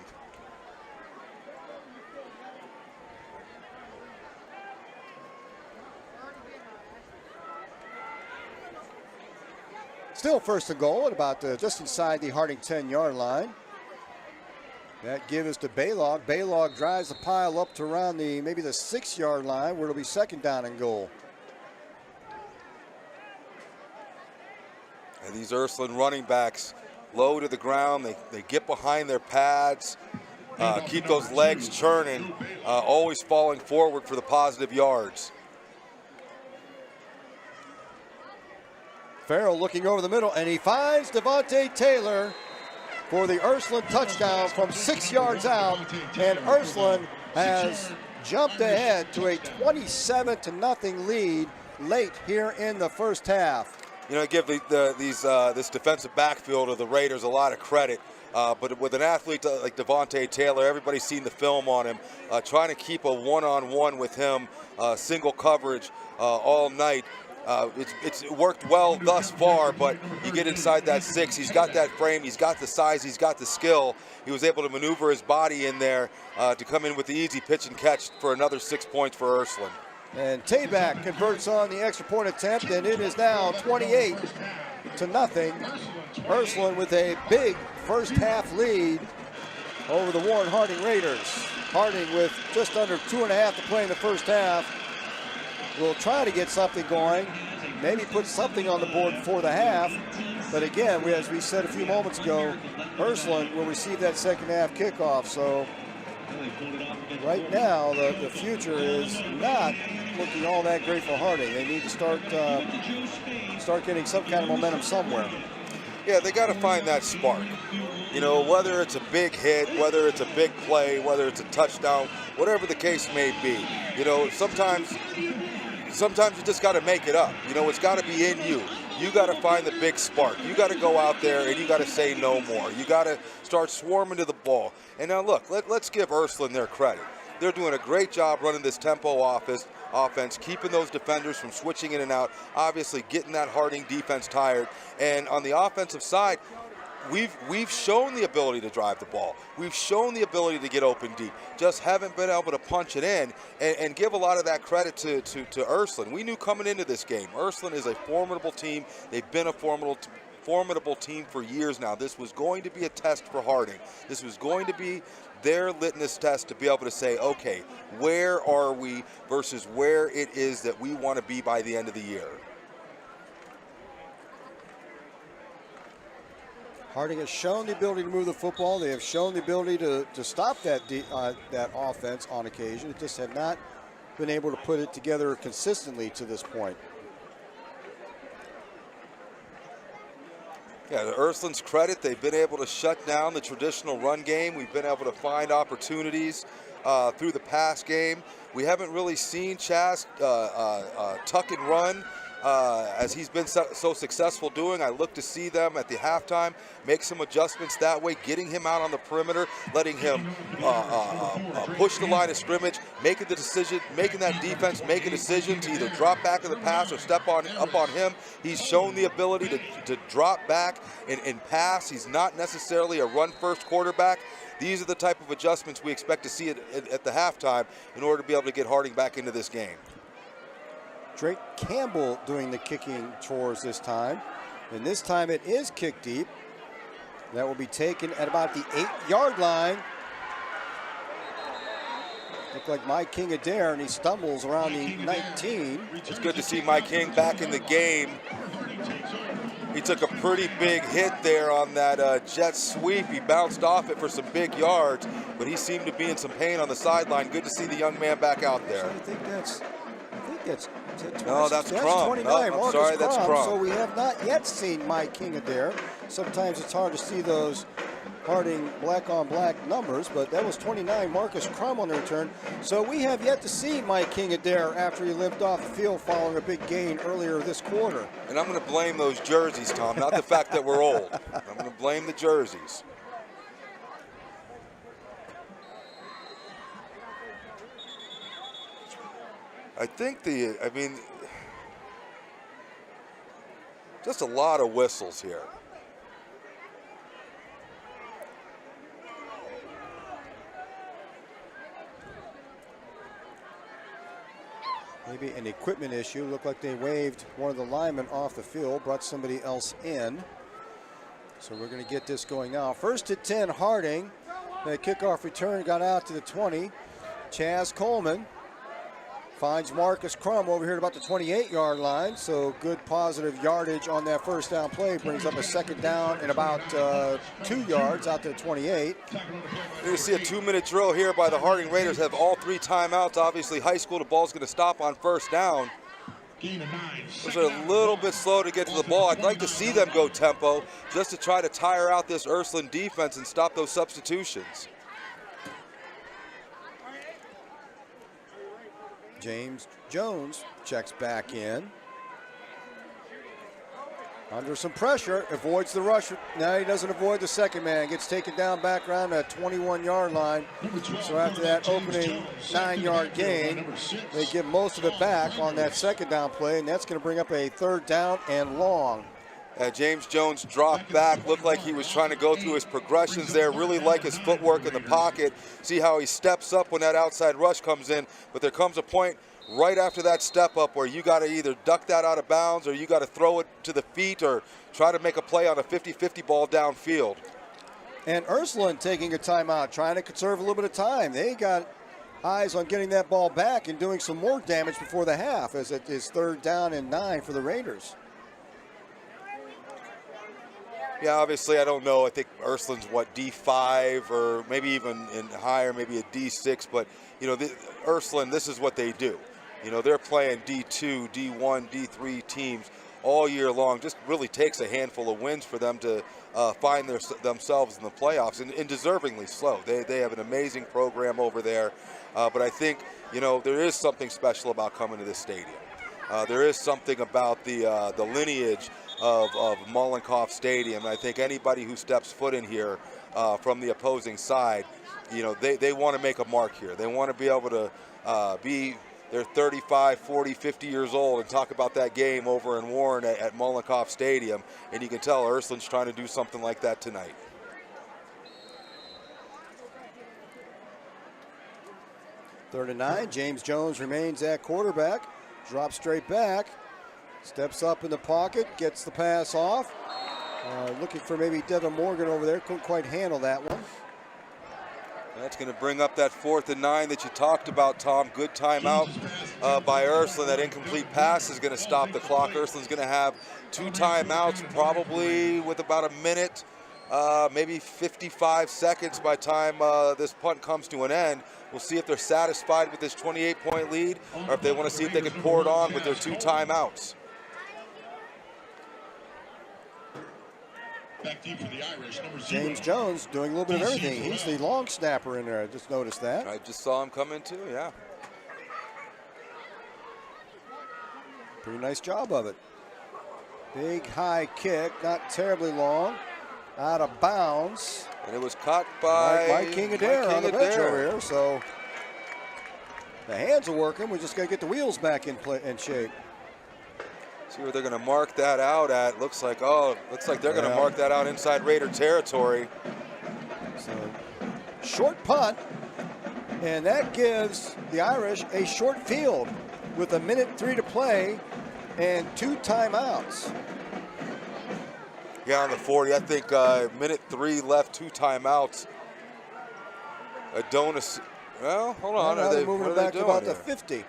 Still 1st and goal at about just inside the Harding 10-yard line. That give is to Baylog. Baylog drives the pile up to around maybe the 6-yard line, where it'll be 2nd down and goal. And these Ursuline running backs, low to the ground, they get behind their pads, keep those legs churning, always falling forward for the positive yards. Farrell looking over the middle, and he finds Devontae Taylor for the Ursuline touchdown from 6 yards out, and Ursuline has jumped ahead to a 27-0 lead late here in the first half. You know, I give this defensive backfield of the Raiders a lot of credit, but with an athlete like Devontae Taylor, everybody's seen the film on him, trying to keep a one-on-one with him, single coverage all night. It's worked well thus far, but you get inside that 6. He's got that frame, he's got the size, he's got the skill. He was able to maneuver his body in there to come in with the easy pitch and catch for another 6 points for Ursuline. And Tabak converts on the extra point attempt, and it is now 28-0. Ursuline with a big first half lead over the Warren Harding Raiders. Harding with just under 2.5 to play in the first half will try to get something going, maybe put something on the board for the half. But again, as we said a few moments ago, Ursuline will receive that second half kickoff. So right now, the future is not looking all that great for Harding. They need to start getting some kind of momentum somewhere. Yeah, they got to find that spark. You know, whether it's a big hit, whether it's a big play, whether it's a touchdown, whatever the case may be. You know, sometimes you just got to make it up. You know, it's got to be in you. You got to find the big spark. You got to go out there and you got to say no more. You got to start swarming to the ball. And now look, let's give Ursuline their credit. They're doing a great job running this tempo offense, keeping those defenders from switching in and out, obviously getting that Harding defense tired. And on the offensive side, we've shown the ability to drive the ball. We've shown the ability to get open deep. Just haven't been able to punch it in and give a lot of that credit to Ursuline. We knew coming into this game, Ursuline is a formidable team. They've been a formidable team for years now. This was going to be a test for Harding. This was going to be their litmus test to be able to say, okay, where are we versus where it is that we want to be by the end of the year. Harding has shown the ability to move the football. They have shown the ability to stop that offense on occasion. It just have not been able to put it together consistently to this point. Yeah, to Ursuline's credit, they've been able to shut down the traditional run game. We've been able to find opportunities through the pass game. We haven't really seen Chaz tuck and run as he's been so successful doing. I look to see them at the halftime make some adjustments that way, getting him out on the perimeter, letting him push the line of scrimmage, making the decision, making that defense make a decision to either drop back in the pass or step up on him. He's shown the ability to drop back and pass. He's not necessarily a run-first quarterback. These are the type of adjustments we expect to see at the halftime in order to be able to get Harding back into this game. Drake Campbell doing the kicking chores this time. And this time it is kick deep. That will be taken at about the 8-yard line. Look like Mike King Adair, and he stumbles around the 19. It's good to see Mike King back in the game. He took a pretty big hit there on that jet sweep. He bounced off it for some big yards, but he seemed to be in some pain on the sideline. Good to see the young man back out there. I think that's no, that's Crum. 29. No, I'm sorry, that's Crum. So we have not yet seen Mike King Adair. Sometimes it's hard to see those Harding black-on-black numbers, but that was 29, Marcus Crum on the return. So we have yet to see Mike King Adair after he limped off the field following a big gain earlier this quarter. And I'm going to blame those jerseys, Tom, not the fact that we're old. I'm going to blame the jerseys. I think just a lot of whistles here. Maybe an equipment issue. Looked like they waved one of the linemen off the field, brought somebody else in. So we're going to get this going now. First at 10, Harding. The kickoff return got out to the 20. Chaz Coleman finds Marcus Crum over here at about the 28-yard line. So good positive yardage on that first down play. Brings up a second down and about 2 yards out to the 28. You're going to see a 2-minute drill here by the Harding Raiders. Have all 3 timeouts. Obviously, high school, the ball's going to stop on first down. They're a little bit slow to get to the ball. I'd like to see them go tempo just to try to tire out this Ursuline defense and stop those substitutions. James Jones checks back in. Under some pressure, avoids the rush. Now he doesn't avoid the second man. Gets taken down back around that 21-yard line. So after that opening 9-yard gain, they give most of it back on that second down play, and that's going to bring up a third down and long. James Jones dropped back, looked like he was trying to go through his progressions there, really like his footwork in the pocket. See how he steps up when that outside rush comes in, but there comes a point right after that step up where you got to either duck that out of bounds or you got to throw it to the feet or try to make a play on a 50-50 ball downfield. And Ursuline taking a timeout, trying to conserve a little bit of time. They got eyes on getting that ball back and doing some more damage before the half, as it is 3rd down and 9 for the Raiders. Yeah, obviously, I don't know. I think Ursuline's, what, D5 or maybe even in higher, maybe a D6. But, you know, Ursuline, this is what they do. You know, they're playing D2, D1, D3 teams all year long. Just really takes a handful of wins for them to find themselves in the playoffs, and deservingly so. They have an amazing program over there. But I think, you know, there is something special about coming to this stadium. There is something about the lineage of Mollenkopf Stadium. I think anybody who steps foot in here from the opposing side, you know, they want to make a mark here. They want to be able to they're 35, 40, 50 years old and talk about that game over in Warren at Mollenkopf Stadium, and you can tell Ursuline's trying to do something like that tonight. Third and 9, James Jones remains at quarterback, drops straight back, steps up in the pocket, gets the pass off. Looking for maybe Devin Morgan over there, couldn't quite handle that one. That's going to bring up that 4th and 9 that you talked about, Tom. Good timeout by Ursuline. That incomplete pass is going to stop the clock. Ursuline's going to have 2 timeouts, probably with about a minute, maybe 55 seconds by the time this punt comes to an end. We'll see if they're satisfied with this 28-point lead or if they want to see if they can pour it on with their 2 timeouts. Back deep for the Irish, number 0. James Jones doing a little bit of everything. He's the long snapper in there. I just noticed that. I just saw him come in too, yeah. Pretty nice job of it. Big high kick, not terribly long. Out of bounds. And it was caught by Mike King Adair on the bench over here. So the hands are working. We just got to get the wheels back in shape. See where they're going to mark that out at. Looks like they're going to mark that out inside Raider territory. So short punt, and that gives the Irish a short field with 1:03 to play and 2 timeouts. Yeah, on the 40, I think minute 3 left, 2 timeouts. Adonis, well, hold on. Now they're moving it back to about the 50.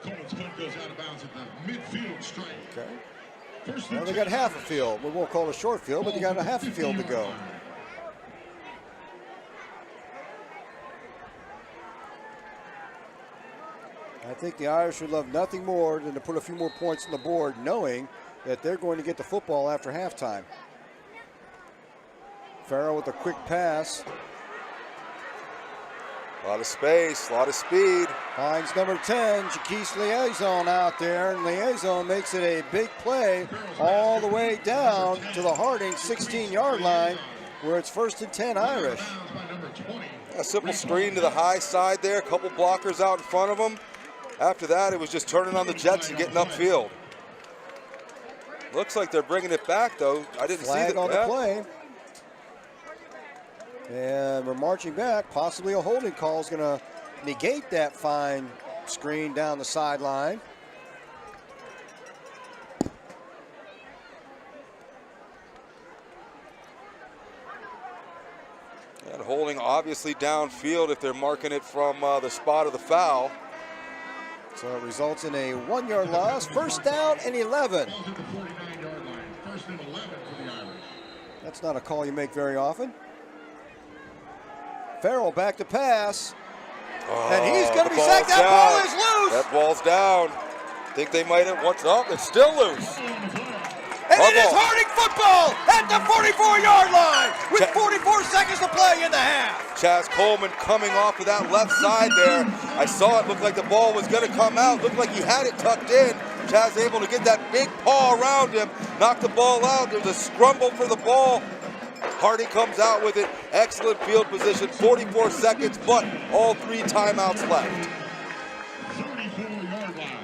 Coleman's punt goes out of bounds at the midfield stripe. Okay. Well, they got half a field. We won't call it a short field, but they got a half a field to go. I think the Irish would love nothing more than to put a few more points on the board, knowing that they're going to get the football after halftime. Farrell with a quick pass. A lot of space, a lot of speed. Finds number 10, Jaquise Liaison out there, and Liaison makes it a big play all the way down to the Harding 16-yard line, where it's 1st and 10 Irish. A simple screen to the high side there, a couple blockers out in front of them. After that, it was just turning on the jets and getting upfield. Looks like they're bringing it back, though. I didn't see Flag that. on the play. And we're marching back. Possibly a holding call is going to negate that fine screen down the sideline. And holding obviously downfield if they're marking it from the spot of the foul. So it results in a 1-yard loss. 1st down and 11. That's not a call you make very often. Farrell back to pass. And he's going to be sacked. That ball is loose. That ball's down. Think they might have once up. It's still loose. And it is Harding football at the 44-yard line with 44 seconds to play in the half. Chaz Coleman coming off of that left side there. I saw it look like the ball was going to come out. Looked like he had it tucked in. Chaz able to get that big paw around him, knock the ball out. There's a scramble for the ball. Harding comes out with it. Excellent field position, 44 seconds, but all 3 timeouts left. 34-yard line.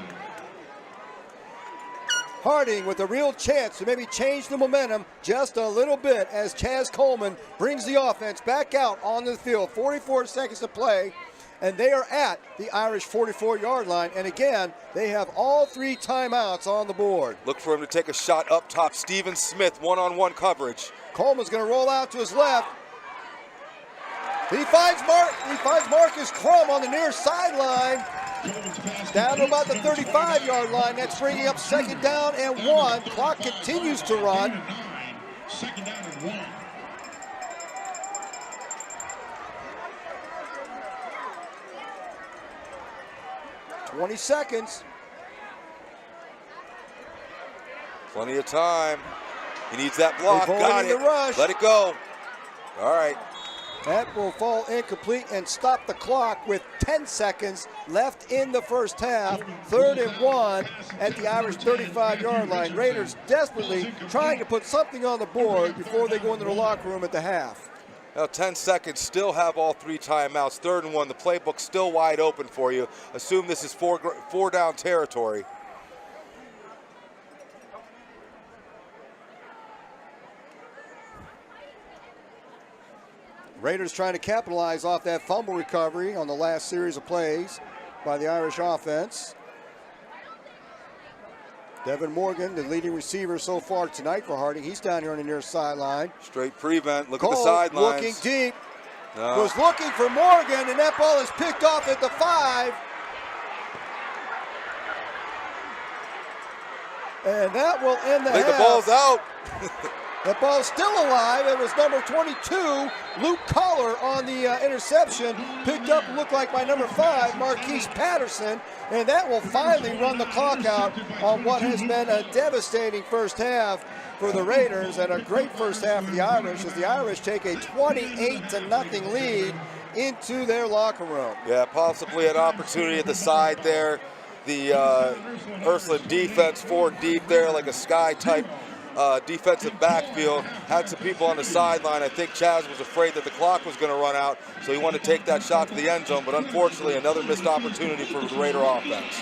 Harding with a real chance to maybe change the momentum just a little bit as Chaz Coleman brings the offense back out onto the field. 44 seconds to play, and they are at the Irish 44-yard line. And again, they have all 3 timeouts on the board. Look for him to take a shot up top. Steven Smith, one-on-one coverage. Coleman's going to roll out to his left. He finds Marcus Crum on the near sideline. Down to about the 35-yard line. That's bringing up 2nd down and 1. Clock continues to run. 2nd down and 1. 20 seconds. Plenty of time. He needs that block. They're Got avoiding it. the rush. Let it go. All right. That will fall incomplete and stop the clock with 10 seconds left in the first half. 3rd and 1 at the Irish 35-yard line. Raiders desperately trying to put something on the board before they go into the locker room at the half. Now 10 seconds, still have all 3 timeouts. 3rd and 1, the playbook's still wide open for you. Assume this is four down territory. Raiders trying to capitalize off that fumble recovery on the last series of plays by the Irish offense. Devin Morgan, the leading receiver so far tonight for Harding. He's down here on the near sideline. Straight prevent. Look Cole at the sidelines. looking deep. No. Was looking for Morgan, and that ball is picked off at the 5. And that will end the I think half. the ball's out. That ball's still alive. It was number 22, Luke Collar, on the interception. Picked up, looked like by number 5, Marquise Patterson. And that will finally run the clock out on what has been a devastating first half for the Raiders, and a great first half for the Irish, as the Irish take a 28-0 lead into their locker room. Yeah, possibly an opportunity at the side there. The Ursuline defense 4 deep there, like a sky type defensive backfield. Had some people on the sideline. I think Chaz was afraid that the clock was going to run out, so he wanted to take that shot to the end zone, but unfortunately another missed opportunity for the Raider offense.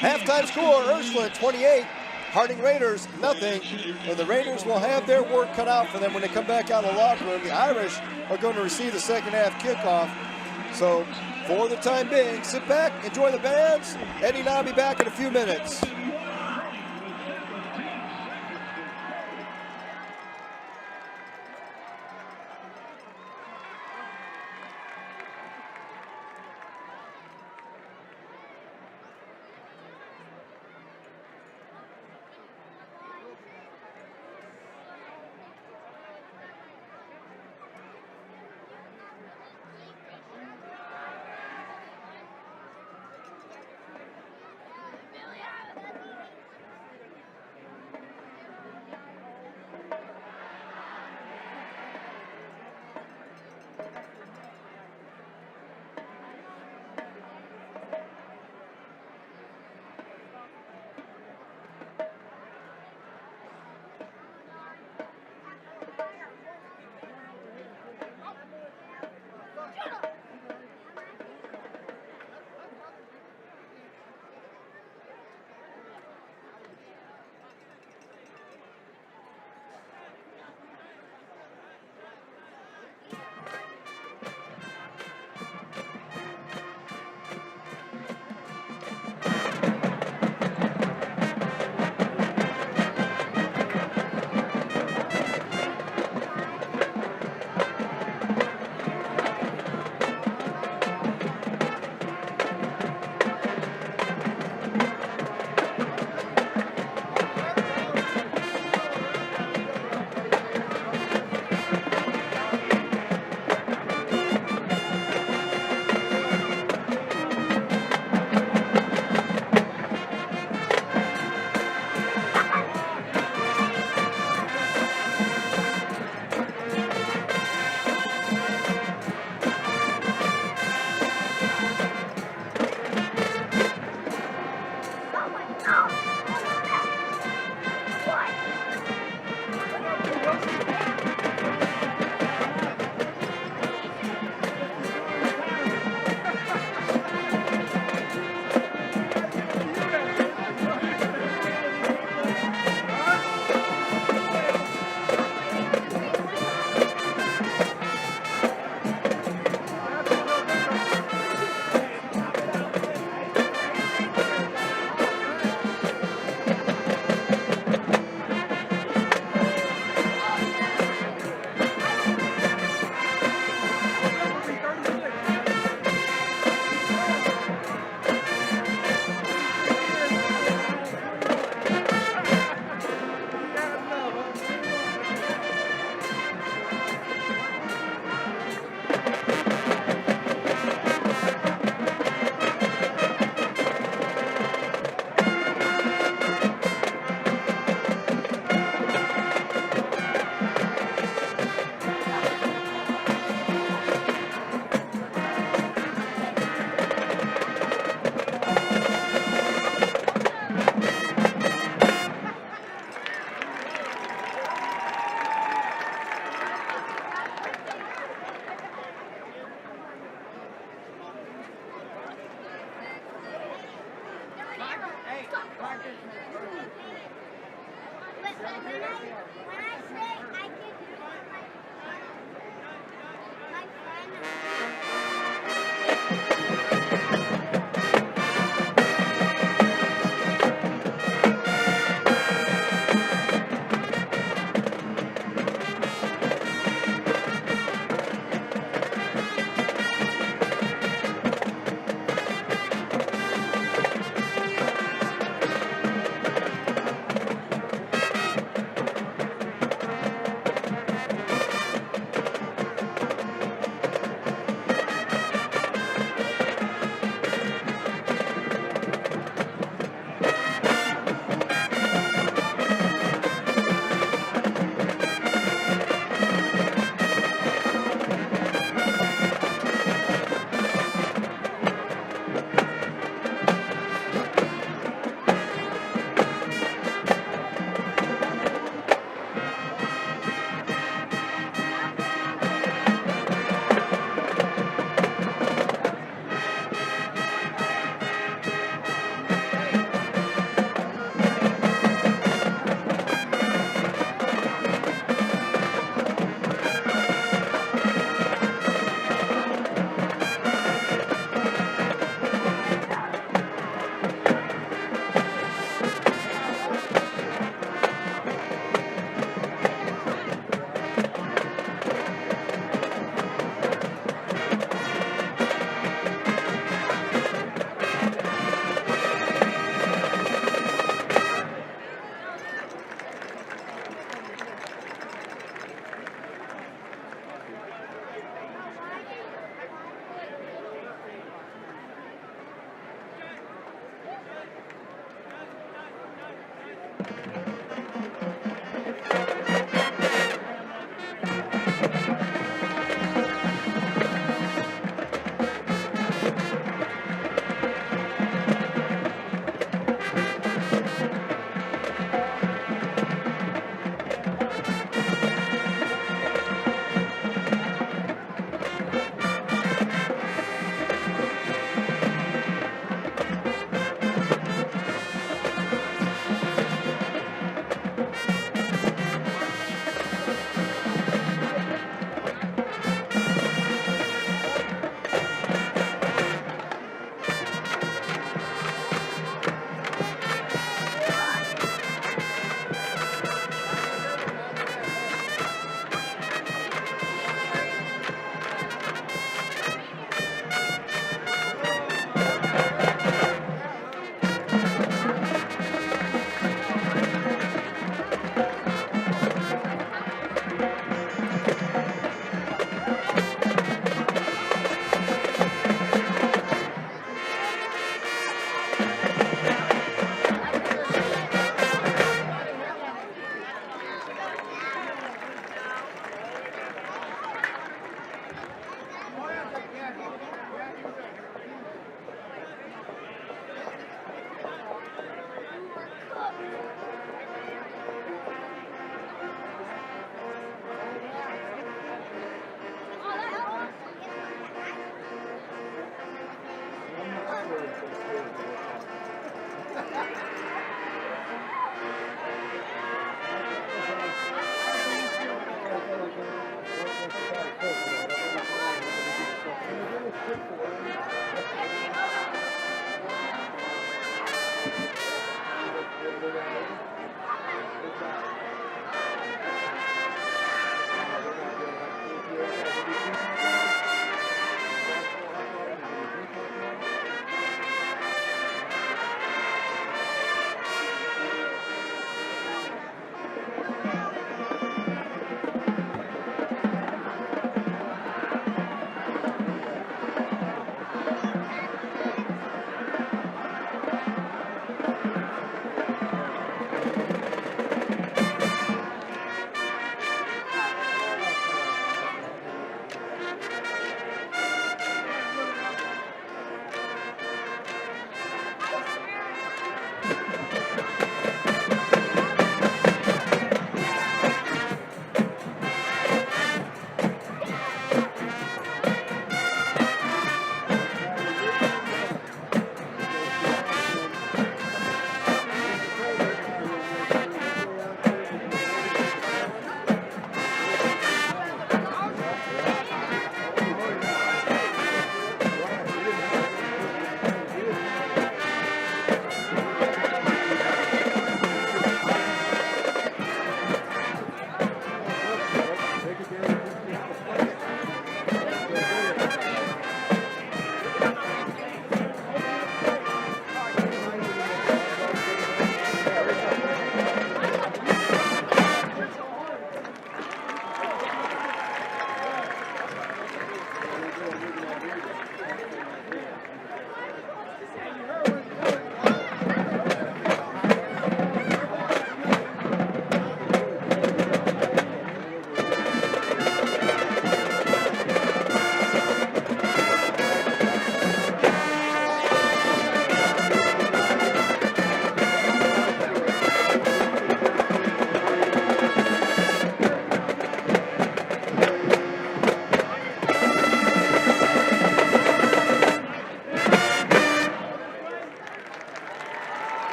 Halftime score, Ursuline 28, Harding Raiders nothing, and the Raiders will have their work cut out for them when they come back out of the locker room. The Irish are going to receive the second half kickoff. So for the time being, sit back, enjoy the bands. Eddie and I'll be back in a few minutes.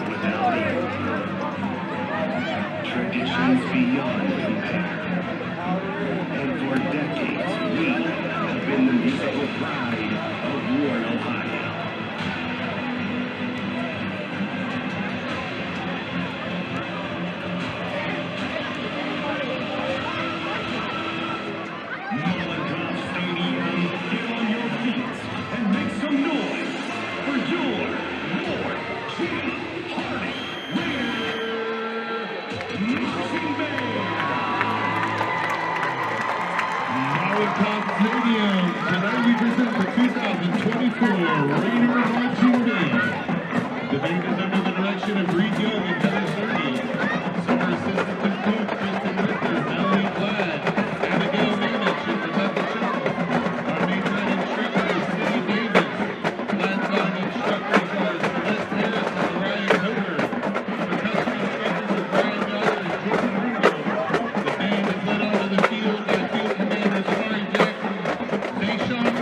without end. Traditions beyond compare. And for decades, we have been the musical pride of Warren, Ohio. Mollenkopf Stadium, get on your feet and make some noise for your Lord G. Harding Raider Marching Band. Mollenkopf Stadium. Tonight we present the 2024 Raider Marching Band. The band is under the direction of Reed Young and Heather Cerny. Summer assistant and coach Kristen Richter, Melanie Glad, Abigail Manich, and Rebecca Chapel. Our major instructor is Steve Davis. Flat-side instructors are Celeste Harris and Ryan Coder. Percussion instructors are Brian Yoder and Jordan Russo. The band is led onto the field by field commanders Ryan Jackson, Zayshawn,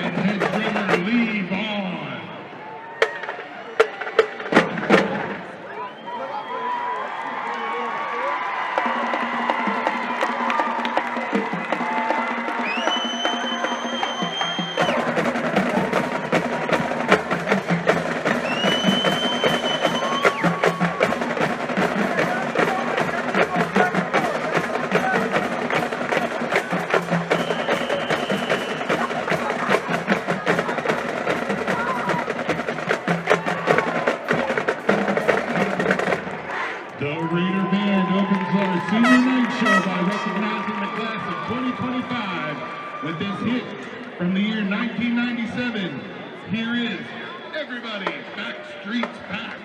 and head drummer Lee Vaughn. The Raider Band opens our senior night show by recognizing the class of 2025 with this hit from the year 1997. Here is Everybody Back Streets Back.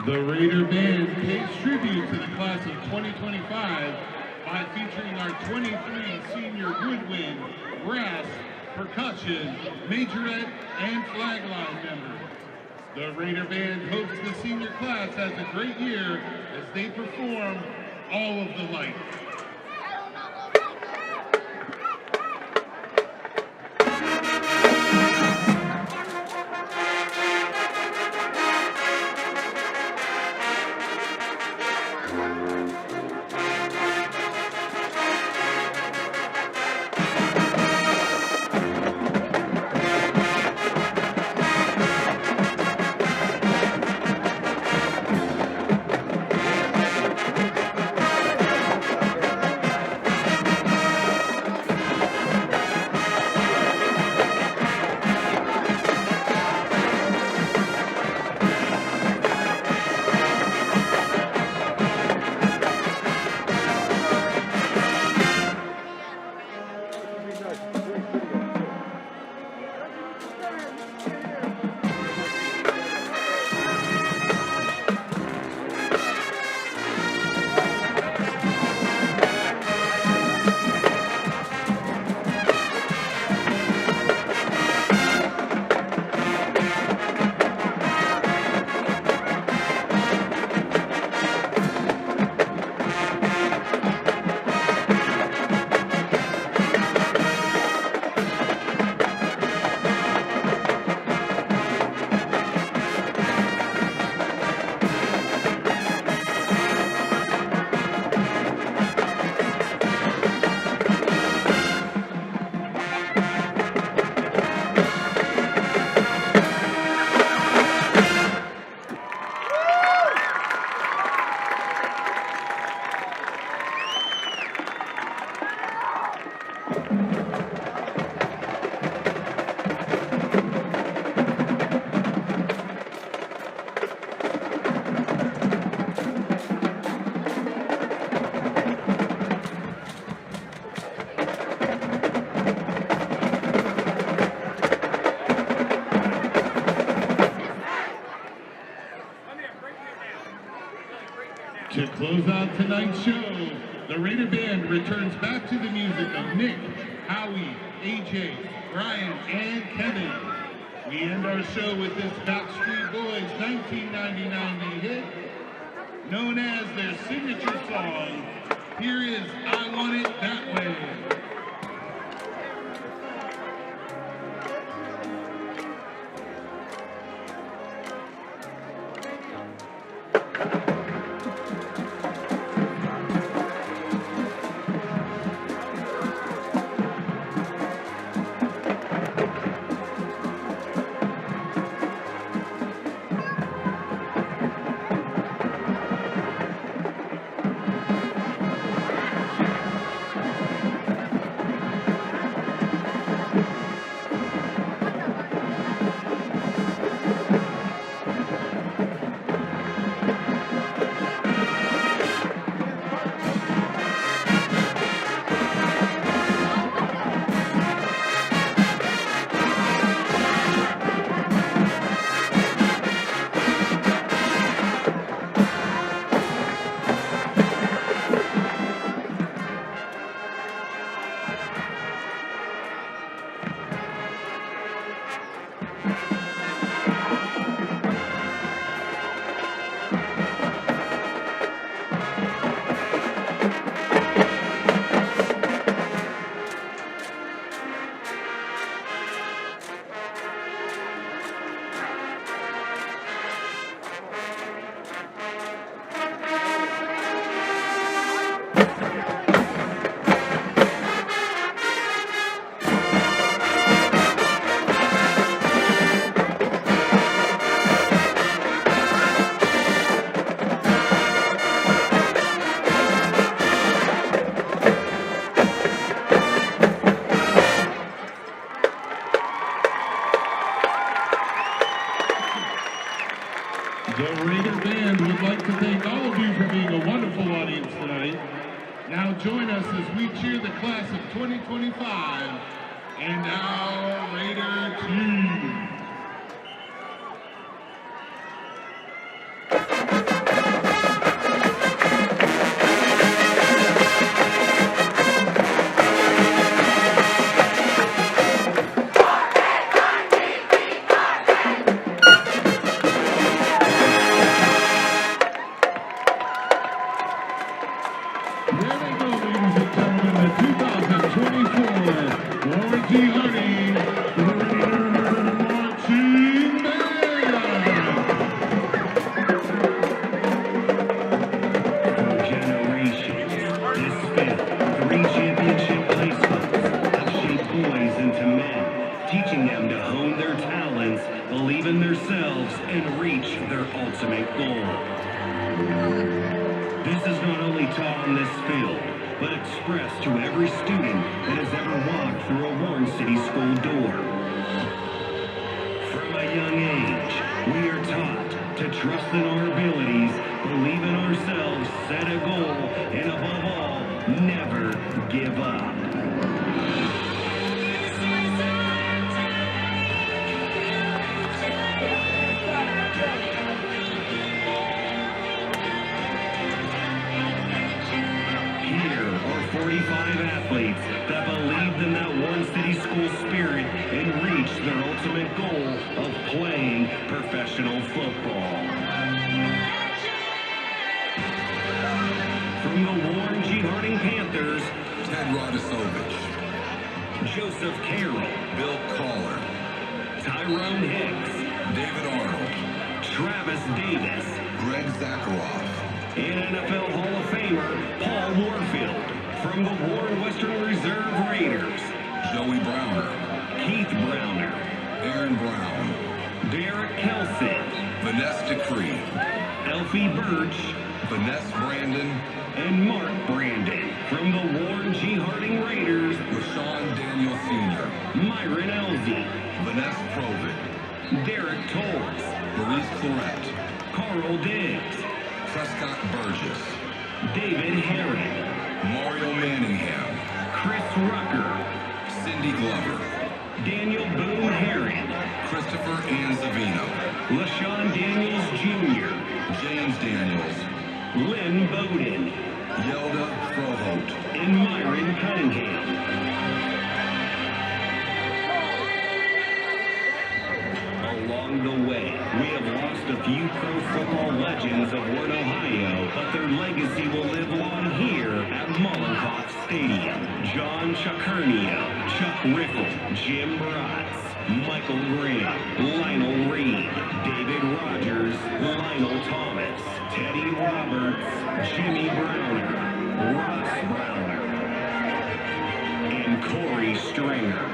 The Raider Band pays tribute to the class of 2025 by featuring our 23 senior woodwind, brass, percussion, majorette, and flagline members. The Raider Band hopes the senior class has a great year as they perform All of the Lights. close out tonight's show, the Raider Band returns back to the music of Nick, Howie, AJ, Brian, and Kevin. We end our show with this Backstreet Boys 1999 hit, known as their signature song. Here is I Want It That Way. The Raider Band would like to thank all of you for being a wonderful audience tonight. Now join us as we cheer the class of 2025 and our Raider team. Lynn Bowden, Yelda Froholt, and Myron Cunningham. Along the way, we have lost a few pro football legends of Ward, Ohio, but their legacy will live on here at Mollenkopf Stadium. John Chakernio, Chuck Riffle, Jim Bratz, Michael Graham, Lionel Reed, David Rogers, Lionel Thomas, Teddy Roberts, Jimmy Browner, Ross Browner, and Corey Stringer.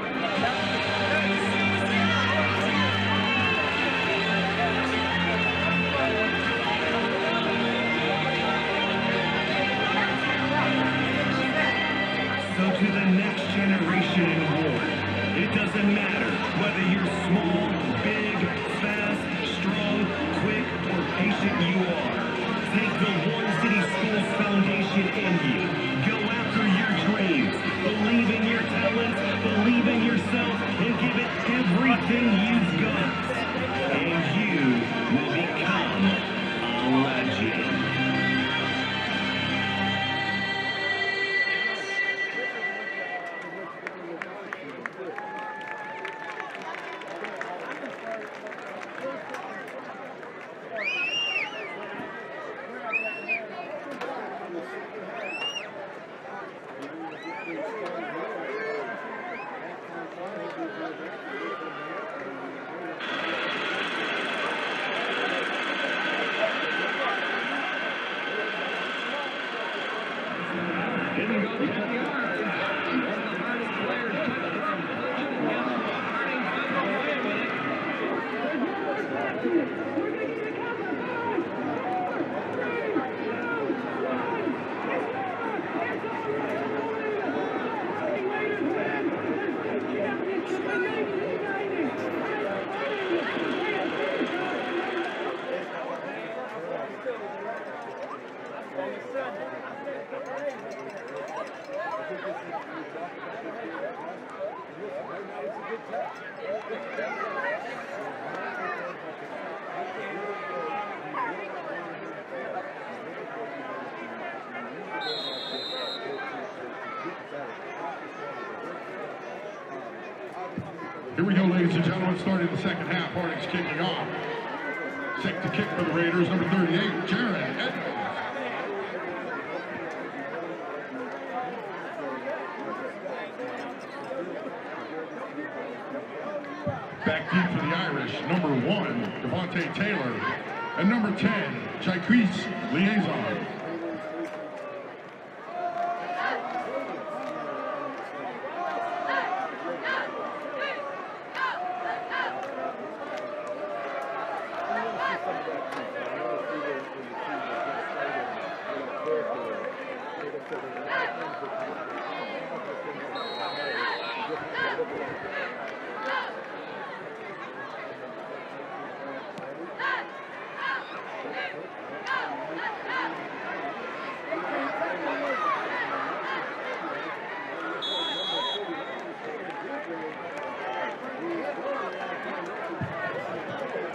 So to the next generation in Ward, it doesn't matter whether you're small, big, fast, strong, quick, or patient you are. Take the Varsity School's foundation in you. Go after your dreams. Believe in your talents, believe in yourself, and give it everything you've got. And you will become a legend. Here we go, ladies and gentlemen, starting the second half. Harding's kicking off. Set to kick for the Raiders, number 38, Jaron Edmonds. Back deep for the Irish, number 1, Devontae Taylor, and number 10, Jaquez Liaison.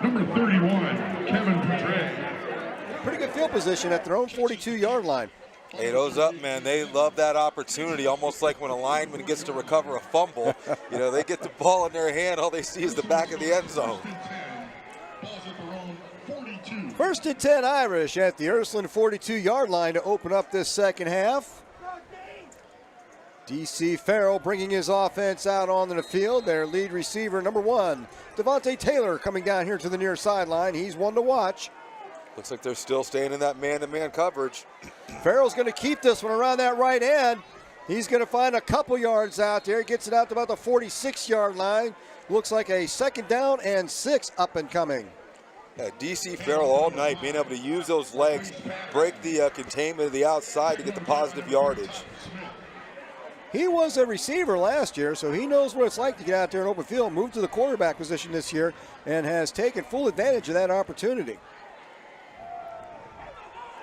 Number 31, Kevin Petray. Pretty good field position at their own 42-yard line. Hey, those up, man, they love that opportunity, almost like when a lineman gets to recover a fumble. You know, they get the ball in their hand, all they see is the back of the end zone. First and 10 Irish at the Ursuline 42-yard line to open up this second half. DC Farrell bringing his offense out onto the field. Their lead receiver, number 1, Devontae Taylor, coming down here to the near sideline. He's one to watch. Looks like they're still staying in that man-to-man coverage. Farrell's going to keep this one around that right end. He's going to find a couple yards out there. Gets it out to about the 46-yard line. Looks like a second down and 6 up and coming. Yeah, DC Farrell all night being able to use those legs, break the containment of the outside to get the positive yardage. He was a receiver last year, so he knows what it's like to get out there in open field, move to the quarterback position this year, and has taken full advantage of that opportunity.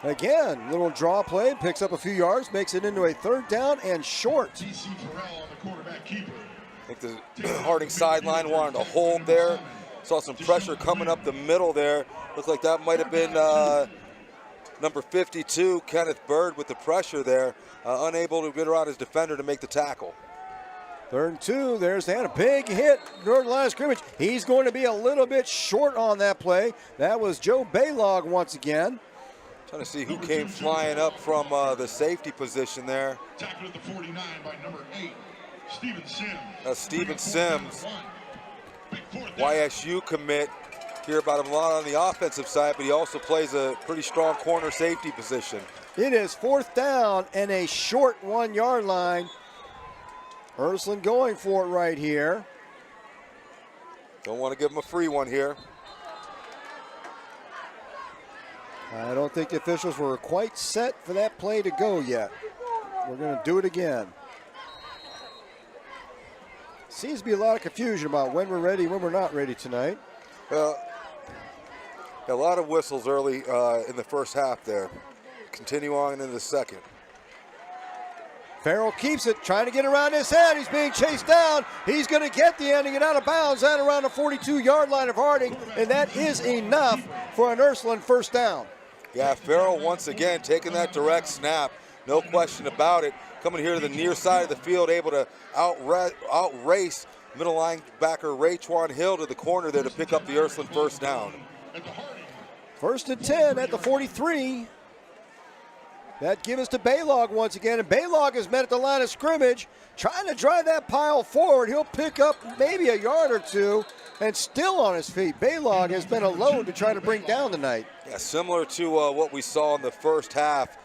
Again, little draw play, picks up a few yards, makes it into a third down and short. DC Farrell on the quarterback keeper. I think the Harding sideline wanted to hold there. Saw some pressure coming up the middle there. Looked like that might have been number 52, Kenneth Bird, with the pressure there, unable to get around his defender to make the tackle. 3rd and 2, there's that, a big hit toward the line of scrimmage. He's going to be a little bit short on that play. That was Joe Baylog once again. Trying to see who came flying up from the safety position there. Tackled at the 49 by number 8, Steven Sims. That's Steven Sims, YSU commit. Hear about him a lot on the offensive side, but he also plays a pretty strong corner safety position. It is 4th down and a short 1-yard line. Ursuline going for it right here. Don't want to give him a free one here. I don't think the officials were quite set for that play to go yet. We're going to do it again. Seems to be a lot of confusion about when we're ready, when we're not ready tonight. Well, a lot of whistles early in the first half there. Continue on into the second. Farrell keeps it, trying to get around his head. He's being chased down. He's going to get the end and get out of bounds at around the 42-yard line of Harding, and that is enough for an Ursuline first down. Yeah, Farrell once again taking that direct snap. No question about it. Coming here to the near side of the field, able to outrace middle linebacker Raytwan Hill to the corner there to pick up the Ursuline first down. 1st and 10 at the 43. That gives us to Baylog once again, and Baylog is met at the line of scrimmage, trying to drive that pile forward. He'll pick up maybe a yard or two, and still on his feet. Baylog has been a load to try to bring down tonight. Yeah, similar to what we saw in the first half,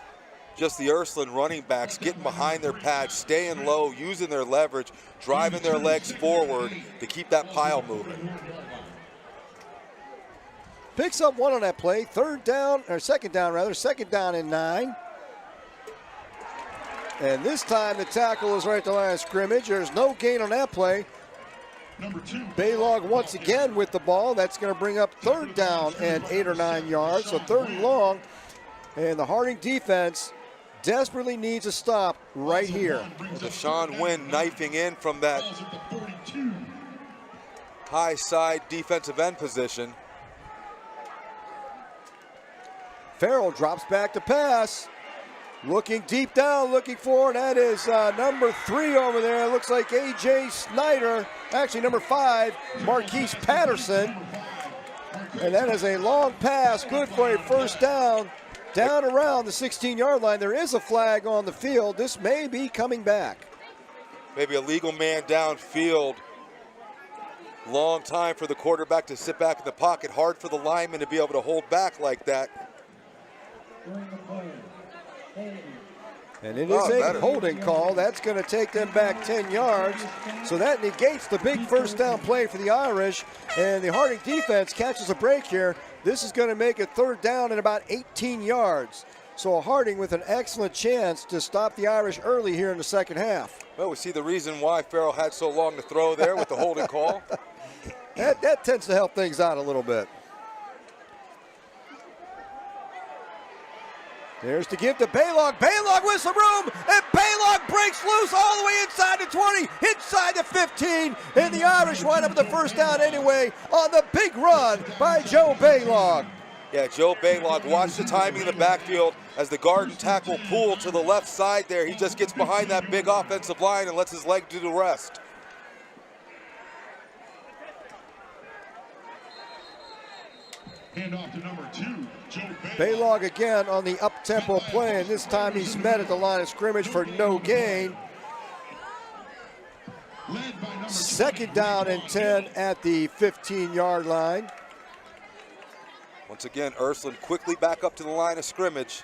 just the Ursuline running backs getting behind their pads, staying low, using their leverage, driving their legs forward to keep that pile moving. Picks up 1 on that play, 2nd down and 9. And this time the tackle is right at the line of scrimmage. There's no gain on that play. Baylog once again with the ball. That's going to bring up 3rd down and 8 or 9 yards. So 3rd and long. And the Harding defense desperately needs a stop right here. Deshaun Wynn knifing in from that high side defensive end position. Farrell drops back to pass. Looking deep down, looking for, that is number 3 over there. Looks like A.J. Snyder. Actually, number 5, Marquise Patterson. And that is a long pass, good for a first down. Down around the 16-yard line. There is a flag on the field. This may be coming back. Maybe a legal man downfield. Long time for the quarterback to sit back in the pocket. Hard for the lineman to be able to hold back like that. And it is a holding call. That's going to take them back 10 yards. So that negates the big first down play for the Irish. And the Harding defense catches a break here. This is going to make it 3rd down and about 18 yards. So Harding with an excellent chance to stop the Irish early here in the second half. Well, we see the reason why Farrell had so long to throw there with the holding call. That tends to help things out a little bit. There's to give to Baylog. Baylog with some room, and Baylog breaks loose all the way inside the 20, inside the 15, and the Irish wind up with the first down anyway on the big run by Joe Baylog. Yeah, Joe Baylog, watch the timing in the backfield as the guard and tackle pull to the left side there. He just gets behind that big offensive line and lets his leg do the rest. Hand off to number 2, Joe Baylog again on the up-tempo play, and this time he's met at the line of scrimmage for no gain. 2nd down and 10 at the 15-yard line. Once again, Ursuline quickly back up to the line of scrimmage.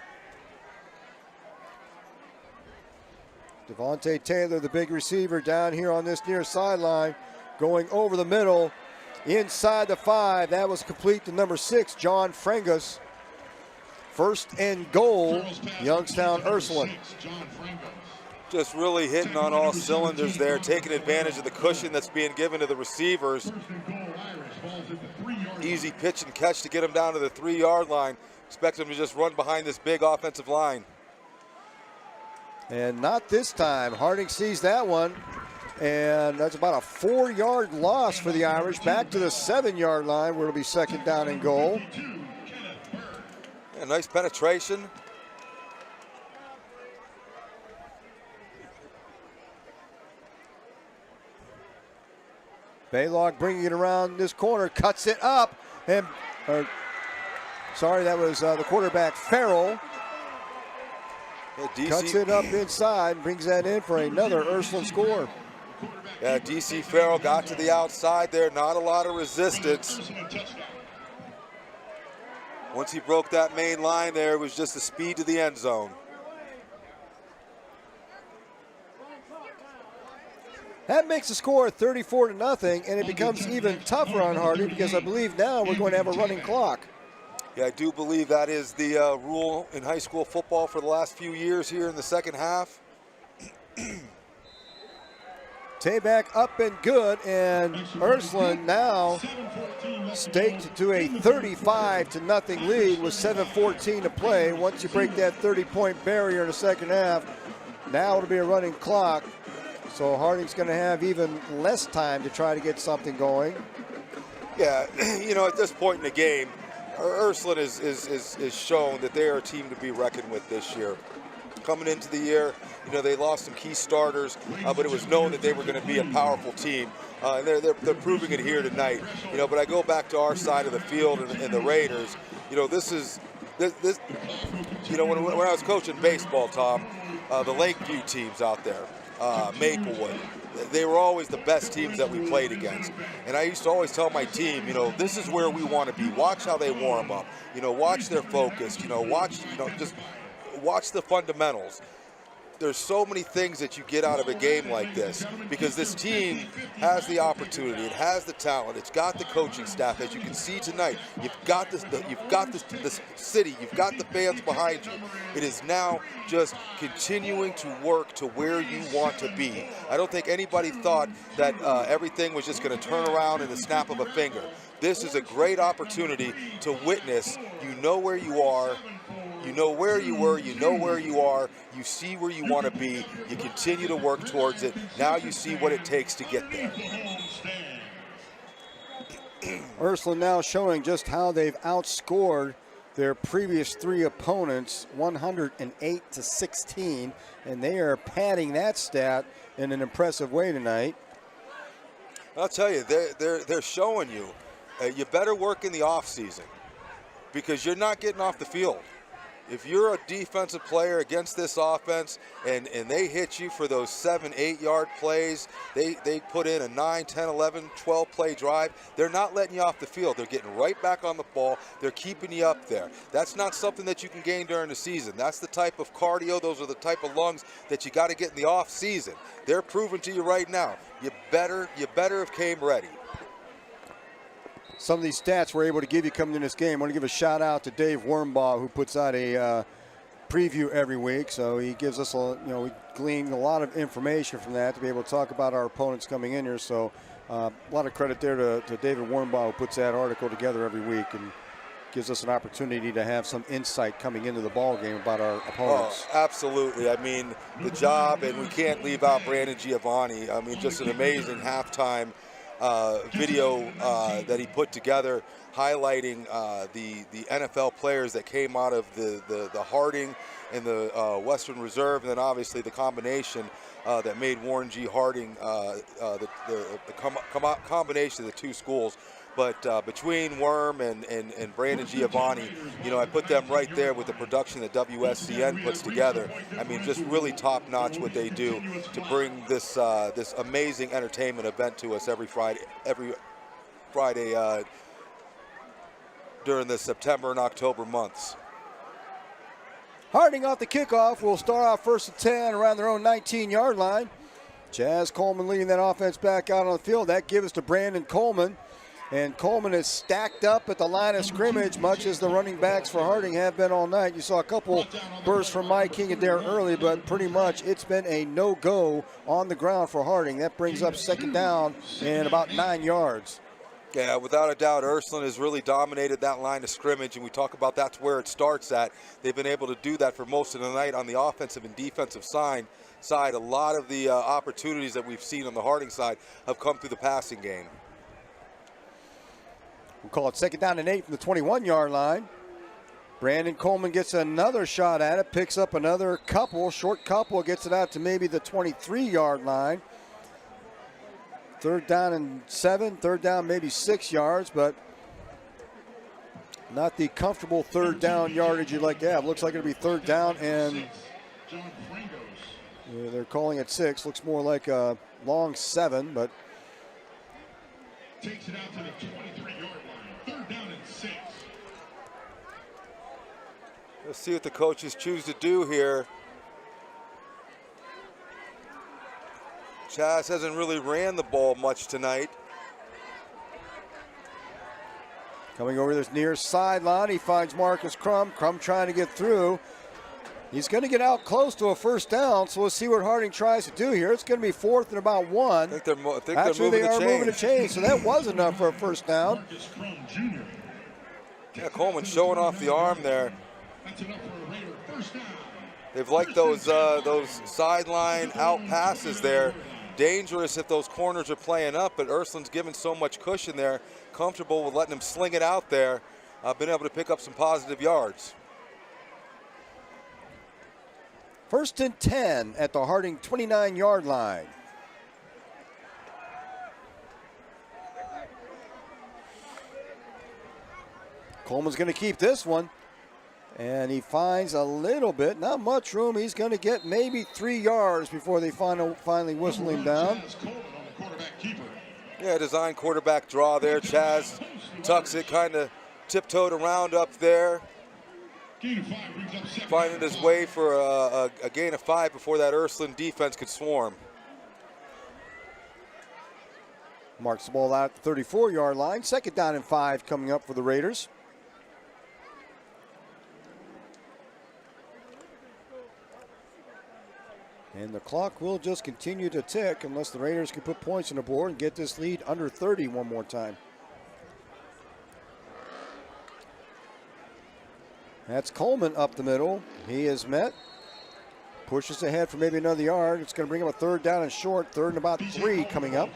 Devontae Taylor, the big receiver, down here on this near sideline, going over the middle. Inside the 5, that was complete to number 6, John Frangus. 1st and goal, Youngstown Ursuline. Just really hitting on all cylinders there, taking advantage of the cushion that's being given to the receivers. Easy pitch and catch to get him down to the 3-yard line. Expect him to just run behind this big offensive line. And not this time. Harding sees that one. And that's about a 4-yard loss for the Irish. Back to the 7-yard line where it'll be 2nd down and goal. Yeah, nice penetration. Baylog bringing it around this corner, cuts it up, and sorry, that was the quarterback Farrell. Yeah, Cuts it up inside, brings that in for another Ursuline score. Yeah, DC Farrell got to the outside there, not a lot of resistance. Once he broke that main line there, it was just the speed to the end zone. That makes the score 34-0, and it becomes even tougher on Harding because I believe now we're going to have a running clock. Yeah, I do believe that is the rule in high school football for the last few years here in the second half. Tayback up and good, and Ursuline now staked to a 35-0 lead with 7:14 to play. Once you break that 30-point barrier in the second half, now it'll be a running clock. So Harding's going to have even less time to try to get something going. Yeah, you know, at this point in the game, Ursuline is shown that they are a team to be reckoned with this year. Coming into the year, you know, they lost some key starters, but it was known that they were going to be a powerful team. And they're proving it here tonight. You know, but I go back to our side of the field and the Raiders. You know, this. You know, when I was coaching baseball, Tom, the Lakeview teams out there, Maplewood, they were always the best teams that we played against. And I used to always tell my team, you know, this is where we want to be. Watch how they warm up. You know, watch their focus. You know, just watch the fundamentals. There's so many things that you get out of a game like this because this team has the opportunity, it has the talent, it's got the coaching staff. As you can see tonight, you've got this city, you've got the fans behind you. It is now just continuing to work to where you want to be. I don't think anybody thought that everything was just going to turn around in the snap of a finger. This is a great opportunity to witness. You know where you are. You know where you were, you know where you are, you see where you want to be, you continue to work towards it. Now you see what it takes to get there. Ursuline now showing just how they've outscored their previous three opponents, 108-16, and they are padding that stat in an impressive way tonight. I'll tell you, they're showing you, you better work in the offseason because you're not getting off the field. If you're a defensive player against this offense and they hit you for those 7-8 yard plays, they put in a 9, 10, 11, 12 play drive, they're not letting you off the field. They're getting right back on the ball. They're keeping you up there. That's not something that you can gain during the season. That's the type of cardio, those are the type of lungs that you got to get in the off season. They're proving to you right now, you better have came ready. Some of these stats we're able to give you coming in this game. I want to give a shout out to Dave Wormbaugh, who puts out a preview every week. So he gives us, we glean a lot of information from that to be able to talk about our opponents coming in here. So a lot of credit there to David Wormbaugh, who puts that article together every week and gives us an opportunity to have some insight coming into the ball game about our opponents. Oh, absolutely. I mean, the job, and we can't leave out Brandon Giovanni. I mean, just an amazing halftime video that he put together highlighting the NFL players that came out of the Harding and the Western Reserve, and then obviously the combination that made Warren G. Harding the combination of the two schools. But between Worm and Brandon Giovanni, you know, I put them right there with the production that WSCN puts together. I mean, just really top-notch what they do to bring this this amazing entertainment event to us every Friday during the September and October months. Harding off the kickoff will start off first and 10 around their own 19-yard line. Jazz Coleman leading that offense back out on the field. That gives us to Brandon Coleman. And Coleman is stacked up at the line of scrimmage, much as the running backs for Harding have been all night. You saw a couple bursts from Mike King and Dare early, but pretty much it's been a no-go on the ground for Harding. That brings up second down and about 9 yards. Yeah, without a doubt, Ursuline has really dominated that line of scrimmage, and we talk about that's where it starts at. They've been able to do that for most of the night on the offensive and defensive side. A lot of the opportunities that we've seen on the Harding side have come through the passing game. We'll call it second down and 8 from the 21-yard line. Brandon Coleman gets another shot at it, picks up another couple, short couple, gets it out to maybe the 23-yard line. 3rd down and 7, 3rd down maybe 6 yards, but not the comfortable 3rd down yardage you'd like to have. Looks like it'll be 3rd down, and yeah, they're calling it 6. Looks more like a long 7, but takes it out to the 23-yard line. 3rd down and 6. Let's see what the coaches choose to do here. Chaz hasn't really ran the ball much tonight. Coming over this near sideline, he finds Marcus Crum. Crum trying to get through. He's going to get out close to a 1st down, so we'll see what Harding tries to do here. It's going to be 4th and about 1. I think they're moving the moving the chains, so that was enough for a 1st down. Yeah, Coleman showing off the arm there. That's enough for a Raider 1st down. They've liked those sideline out passes there. Dangerous if those corners are playing up, but Ursuline's given so much cushion there, comfortable with letting him sling it out there. Been able to pick up some positive yards. 1st and 10 at the Harding 29-yard line. Coleman's going to keep this one. And he finds a little bit, not much room. He's going to get maybe 3 yards before they finally whistle him down. Yeah, design quarterback draw there. Chaz tucks it, kind of tiptoed around up there. Finding his way for a gain of 5 before that Ursuline defense could swarm. Marks the ball out at the 34-yard line. 2nd down and 5 coming up for the Raiders. And the clock will just continue to tick unless the Raiders can put points on the board and get this lead under 30 one more time. That's Coleman up the middle. He is met. Pushes ahead for maybe another yard. It's going to bring him a 3rd down and short. 3rd and about 3 coming up.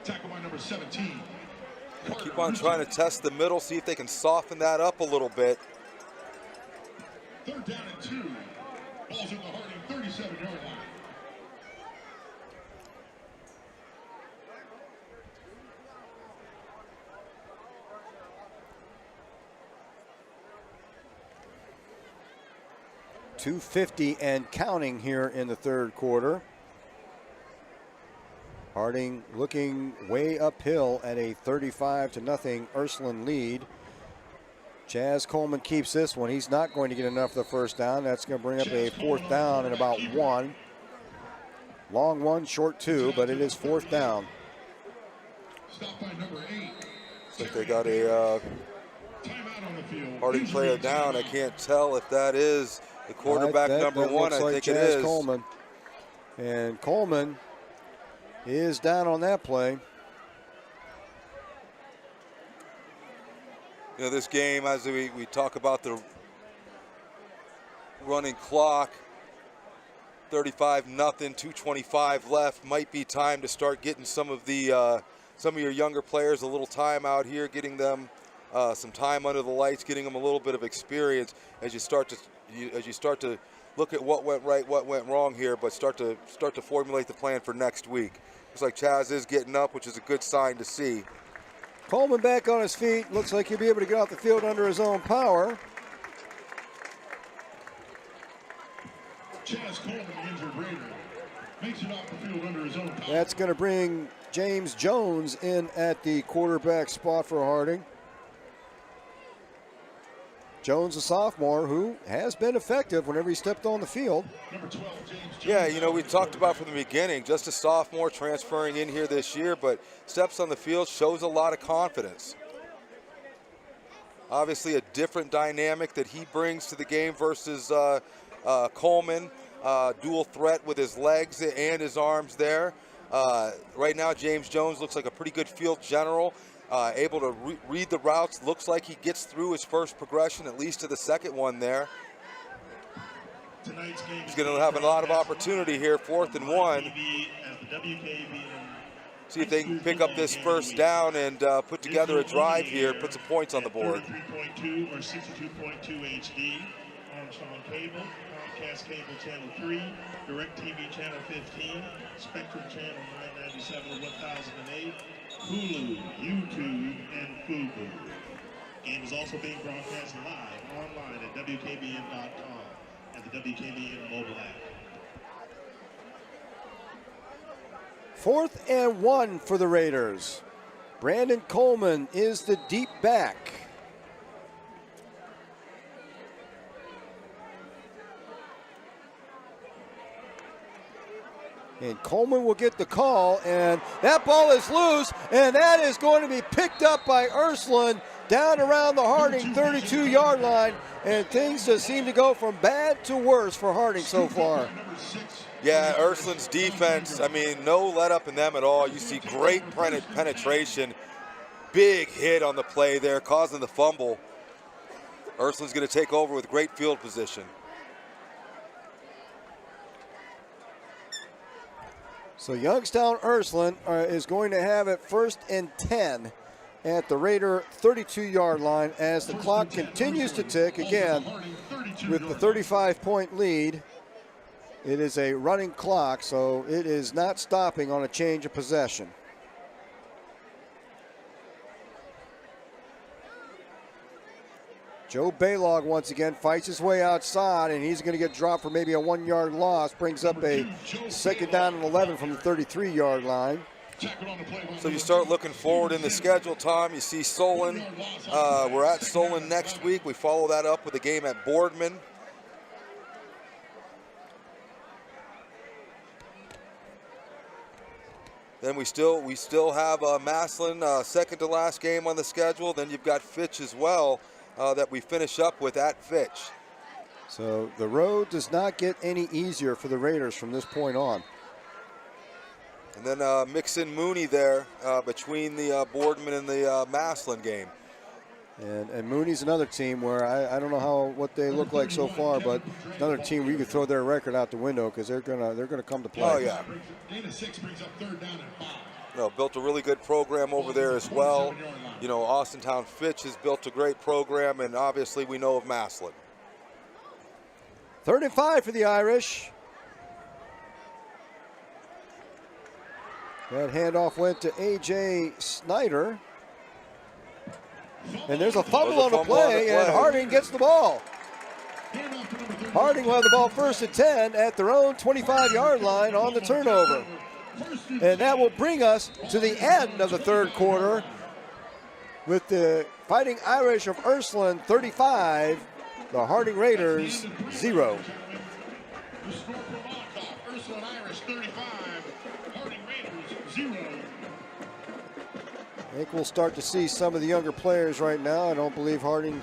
Tackle by number 17. Keep on trying to test the middle, see if they can soften that up a little bit. 3rd down and 2. Ball's in the Harding 37-yard line. .250 and counting here in the 3rd quarter. Harding looking way uphill at a 35-0 Ursuline lead. Chaz Coleman keeps this one. He's not going to get enough of the 1st down. That's going to bring up a 4th down and about 1. Long 1, short 2, but it is 4th down. Stop by number 8. Looks like they got a Harding player down. I can't tell if that is the quarterback number 1. I think it is. Coleman. And Coleman is down on that play. You know, this game, as we talk about the running clock, 35-0, 2:25 left. Might be time to start getting some of your younger players a little time out here, getting them some time under the lights, getting them a little bit of experience as you start to look at what went right, what went wrong here, but start to formulate the plan for next week. Looks like Chaz is getting up, which is a good sign to see. Coleman back on his feet. Looks like he'll be able to get off the field under his own power. Chaz Coleman, the injured Raider, makes it off the field under his own power. That's going to bring James Jones in at the quarterback spot for Harding. Jones, a sophomore who has been effective whenever he stepped on the field. Number 12, James Jones. Yeah, you know, we talked about from the beginning, just a sophomore transferring in here this year, but steps on the field, shows a lot of confidence. Obviously a different dynamic that he brings to the game versus Coleman. Dual threat with his legs and his arms there. Right now, James Jones looks like a pretty good field general. Able to read the routes. Looks like he gets through his first progression, at least to the second one there. He's going to have a lot of opportunity here, 4th and 1. see if they can pick up this first down and put together a drive here, put some points on the board. 3.2 or 62.2 HD, Armstrong Cable, Comcast Cable Channel 3, DirecTV Channel 15, Spectrum Channel 997 1008, Hulu, YouTube, and Fubu. Game is also being broadcast live online at WKBN.com and the WKBN mobile app. 4th and 1 for the Raiders. Brandon Coleman is the deep back. And Coleman will get the call, and that ball is loose, and that is going to be picked up by Ursuline down around the Harding 32-yard line, and things just seem to go from bad to worse for Harding so far. Yeah, Ursuline's defense, I mean, no let up in them at all. You see great penetration, big hit on the play there, causing the fumble. Ursuline's going to take over with great field position. So Youngstown Ursuline is going to have it 1st and 10 at the Raider 32-yard line as the clock continues to tick again with the 35-point lead. It is a running clock, so it is not stopping on a change of possession. Joe Baylog once again fights his way outside, and he's going to get dropped for maybe a 1-yard loss. Brings up a 2nd down and 11 from the 33-yard line. So you start looking forward in the schedule, Tom. You see Solon. We're at Solon next week. We follow that up with a game at Boardman. Then we still have Massillon, second to last game on the schedule. Then you've got Fitch as well that we finish up with at Fitch. So the road does not get any easier for the Raiders from this point on. And then mix in Mooney there between the Boardman and the Massillon game. And Mooney's another team where I don't know what they look like so far, but another team where you could throw their record out the window because they're gonna come to play. Oh yeah. No, built a really good program over there as well. You know, Austintown Fitch has built a great program, and obviously we know of Massillon. 3rd and 5 for the Irish. That handoff went to A.J. Snyder. And there's a fumble on the play, and Harding gets the ball. Harding will have the ball 1st and 10 at their own 25-yard line on the turnover. And that will bring us to the end of the 3rd quarter with the Fighting Irish of Ursuline 35, the Harding Raiders 0. The score for Mollenkopf, Ursuline Irish 35, Harding Raiders 0. I think we'll start to see some of the younger players right now. I don't believe Harding,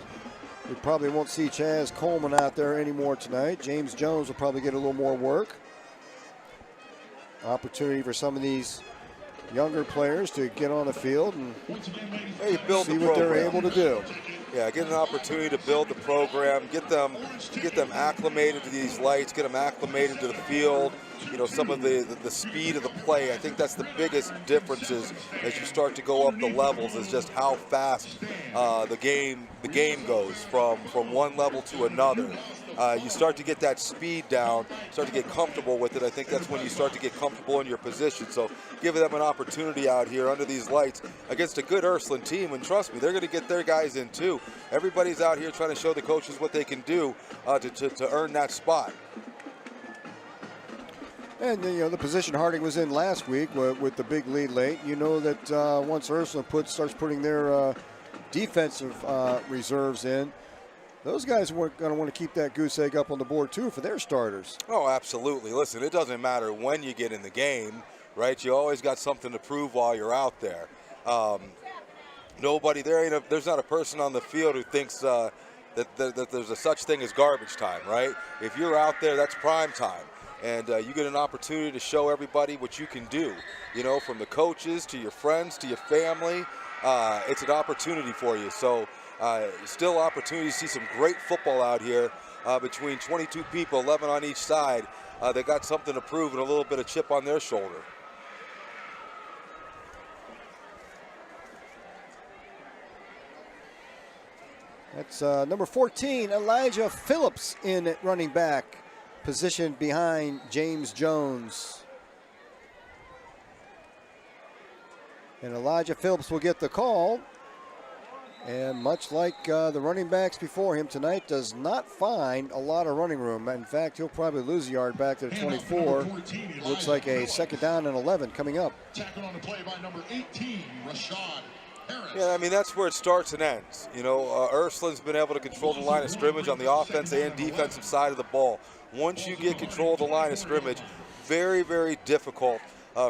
we probably won't see Chaz Coleman out there anymore tonight. James Jones will probably get a little more work. Opportunity for some of these younger players to get on the field and see what they're able to do. Yeah, get an opportunity to build the program, get them acclimated to these lights, get them acclimated to the field. You know, some of the speed of the play. I think that's the biggest differences as you start to go up the levels, is just how fast the game goes from one level to another. You start to get that speed down, start to get comfortable with it. I think that's when you start to get comfortable in your position. So give them an opportunity out here under these lights against a good Ursuline team, and trust me, they're going to get their guys in too. Everybody's out here trying to show the coaches what they can do to earn that spot. And you know, the position Harding was in last week with the big lead late, you know that once Ursuline starts putting their defensive reserves in, those guys are going to want to keep that goose egg up on the board too for their starters. Oh, absolutely. Listen, it doesn't matter when you get in the game, right? You always got something to prove while you're out there. Nobody there, there's not a person on the field who thinks that there's a such thing as garbage time, right? If you're out there, that's prime time. And you get an opportunity to show everybody what you can do, you know, from the coaches to your friends to your family. It's an opportunity for you. So still opportunity to see some great football out here between 22 people, 11 on each side. They got something to prove and a little bit of chip on their shoulder. That's number 14, Elijah Phillips in at running back, positioned behind James Jones. And Elijah Phillips will get the call. And much like the running backs before him tonight, does not find a lot of running room. In fact, he'll probably lose a yard back to the 24. Looks like a second down and 11 coming up. Tackled on the play by number 18, Rashad Harris. Yeah, I mean, that's where it starts and ends. You know, Ursuline's been able to control the line of scrimmage on the offensive and defensive side of the ball. Once you get control of the line of scrimmage, very, very difficult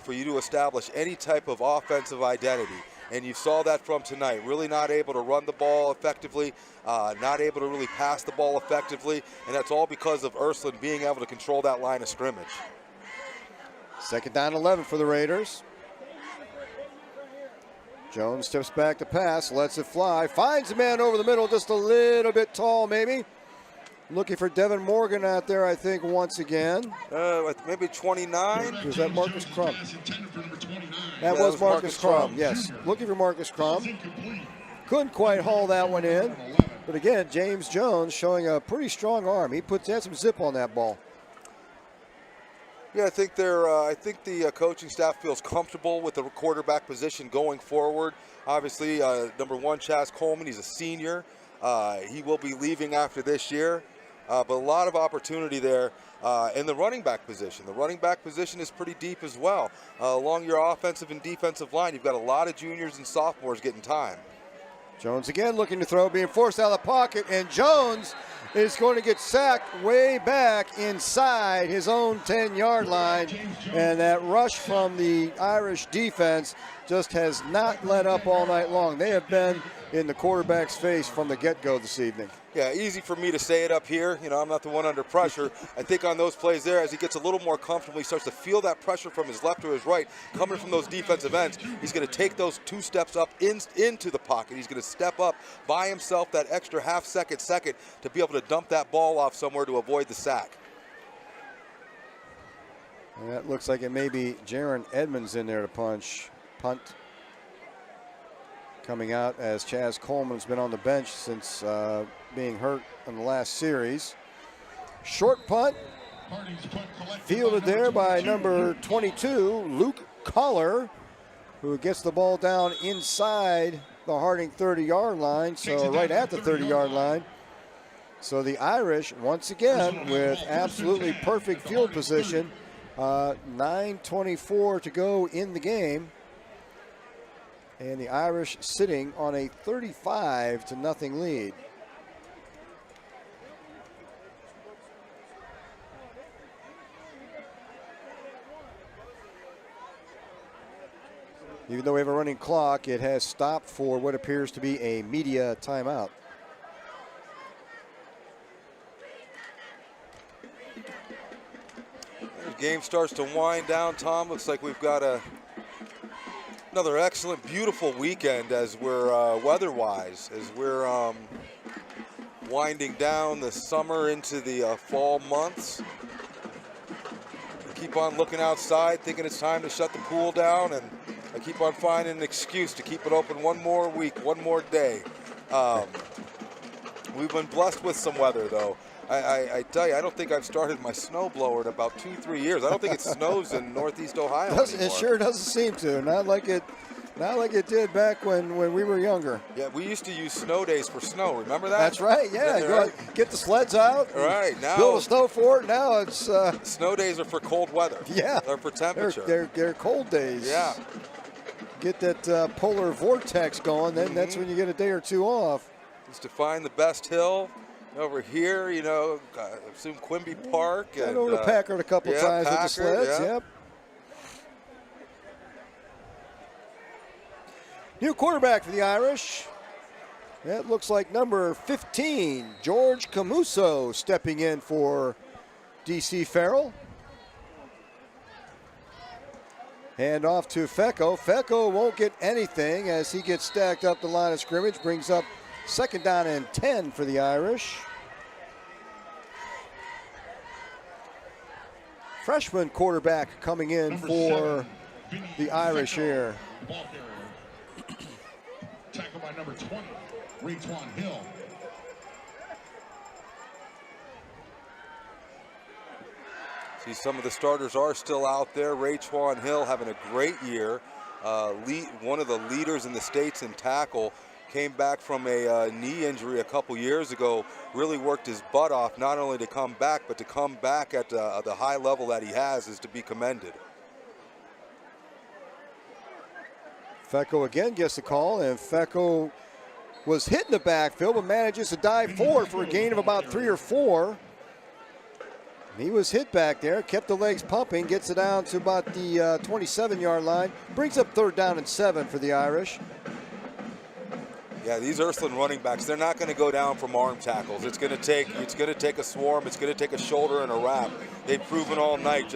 for you to establish any type of offensive identity. And you saw that from tonight. Really not able to run the ball effectively, not able to really pass the ball effectively, and that's all because of Ursuline being able to control that line of scrimmage. Second down 11 for the Raiders. Jones steps back to pass, lets it fly, finds a man over the middle, just a little bit tall maybe. Looking for Devin Morgan out there, I think, once again. Maybe 29? Was that Marcus Crum? That was Marcus Crum, yes. Looking for Marcus Crum. Couldn't quite haul that one in. But again, James Jones showing a pretty strong arm. He had some zip on that ball. Yeah, I think the coaching staff feels comfortable with the quarterback position going forward. Obviously, number 1, Chaz Coleman, he's a senior. He will be leaving after this year. But a lot of opportunity there in the running back position. The running back position is pretty deep as well. Along your offensive and defensive line, you've got a lot of juniors and sophomores getting time. Jones again looking to throw, being forced out of the pocket, and Jones is going to get sacked way back inside his own 10-yard line. And that rush from the Irish defense just has not let up all night long. They have been in the quarterback's face from the get-go this evening. Yeah, easy for me to say it up here. You know, I'm not the one under pressure. I think on those plays there, as he gets a little more comfortable, he starts to feel that pressure from his left or his right coming from those defensive ends. He's going to take those 2 steps up into the pocket. He's going to step up by himself that extra half second to be able to dump that ball off somewhere to avoid the sack. And that looks like it may be Jaron Edmonds in there to punt. Coming out as Chaz Coleman's been on the bench since being hurt in the last series. Short punt, fielded there by number 22, Luke Collar, who gets the ball down inside the Harding 30-yard line, so right at the 30-yard line. So the Irish, once again, with absolutely perfect field position, 9:24 to go in the game. And the Irish sitting on a 35-0 lead. Even though we have a running clock, it has stopped for what appears to be a media timeout. The game starts to wind down, Tom. Looks like we've got another excellent, beautiful weekend as we're weather-wise, as we're winding down the summer into the fall months. We keep on looking outside, thinking it's time to shut the pool down, and I keep on finding an excuse to keep it open one more week, one more day. We've been blessed with some weather, though. I tell you, I don't think I've started my snowblower in about 2-3 years. I don't think it snows in Northeast Ohio anymore. It sure doesn't seem to. Not like it did back when we were younger. Yeah, we used to use snow days for snow. Remember that? That's right. Yeah, right? Get the sleds out. Right now, build a snow fort. Now it's snow days are for cold weather. Yeah, they're for temperature. They're cold days. Yeah. Get that polar vortex going, then that's when you get a day or two off. Just to find the best hill. Over here, you know, I assume Quimby Park. And over to Packard a couple times with the sleds. Yeah. Yep. New quarterback for the Irish. That looks like number 15, George Camuso, stepping in for DC Farrell. Hand off to Fecco. Fecco won't get anything as he gets stacked up the line of scrimmage, brings up second down and 10 for the Irish. Freshman quarterback coming in for the Irish here. Tackled by number 20, Raytwan Hill. See, some of the starters are still out there. Raychwan Hill having a great year. One of the leaders in the states in tackle. Came back from a knee injury a couple years ago, really worked his butt off, not only to come back, but to come back at the high level that he has is to be commended. Fecko again gets the call, and Fecko was hit in the backfield, but manages to dive forward for a gain of about 3 or 4. He was hit back there, kept the legs pumping, gets it down to about the 27-yard line, brings up 3rd down and 7 for the Irish. Yeah, these Ursuline running backs, they're not going to go down from arm tackles. It's going to take a swarm. It's going to take a shoulder and a wrap. They've proven all night.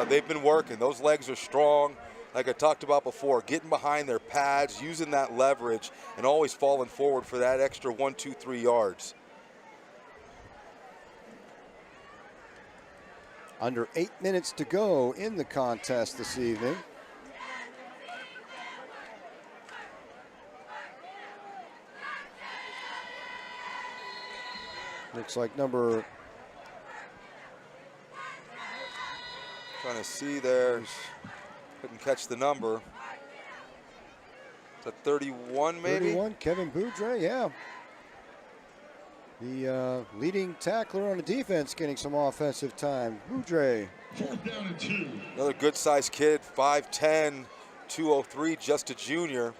They've been working. Those legs are strong. Like I talked about before, getting behind their pads, using that leverage, and always falling forward for that extra 1, 2, 3 yards. Under 8 minutes to go in the contest this evening. Looks like number... Trying to see there. Couldn't catch the number. Is that 31 maybe? 31, Kevin Boudre, yeah. The leading tackler on the defense getting some offensive time. Boudre. 4th down and 2. Another good-sized kid, 5'10", 203, just a junior.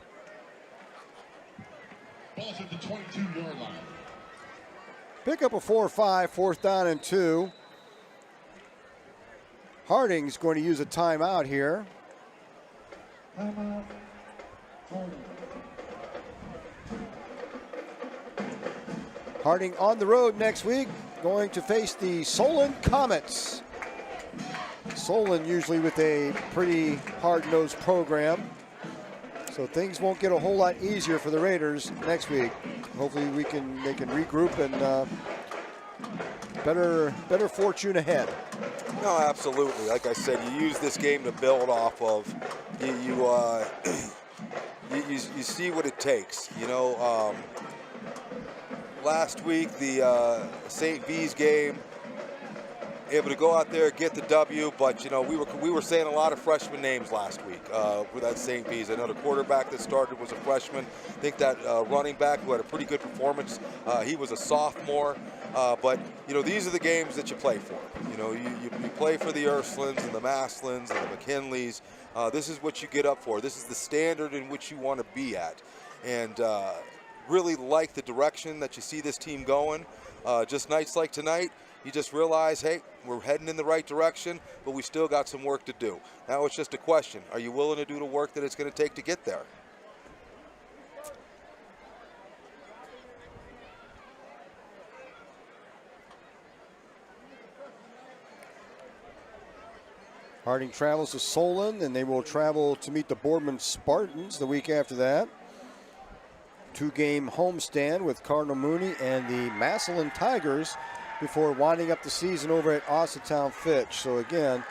Ball's at the 22-yard line. Pick up a 4-5, 4th down and 2. Harding's going to use a timeout here. Timeout. Harding on the road next week, going to face the Solon Comets. Solon usually with a pretty hard-nosed program, so things won't get a whole lot easier for the Raiders next week. Hopefully they can regroup and better fortune ahead. No, absolutely. Like I said, you use this game to build off of. You see what it takes. You know, last week the St. V's game, able to go out there get the W, but you know we were saying a lot of freshman names last week with that St. V's. I know the quarterback that started was a freshman. I think that running back who had a pretty good performance, he was a sophomore. But you know, these are the games that you play for. You know, you play for the Ursulines and the Maslins and the McKinleys. This is what you get up for. This is the standard in which you want to be at, and really like the direction that you see this team going. Just nights like tonight, you just realize, hey, we're heading in the right direction, but we still got some work to do. Now it's just a question: are you willing to do the work that it's going to take to get there? Harding travels to Solon, and they will travel to meet the Boardman Spartans the week after that. 2-game homestand with Cardinal Mooney and the Massillon Tigers before winding up the season over at Austintown Fitch. So again,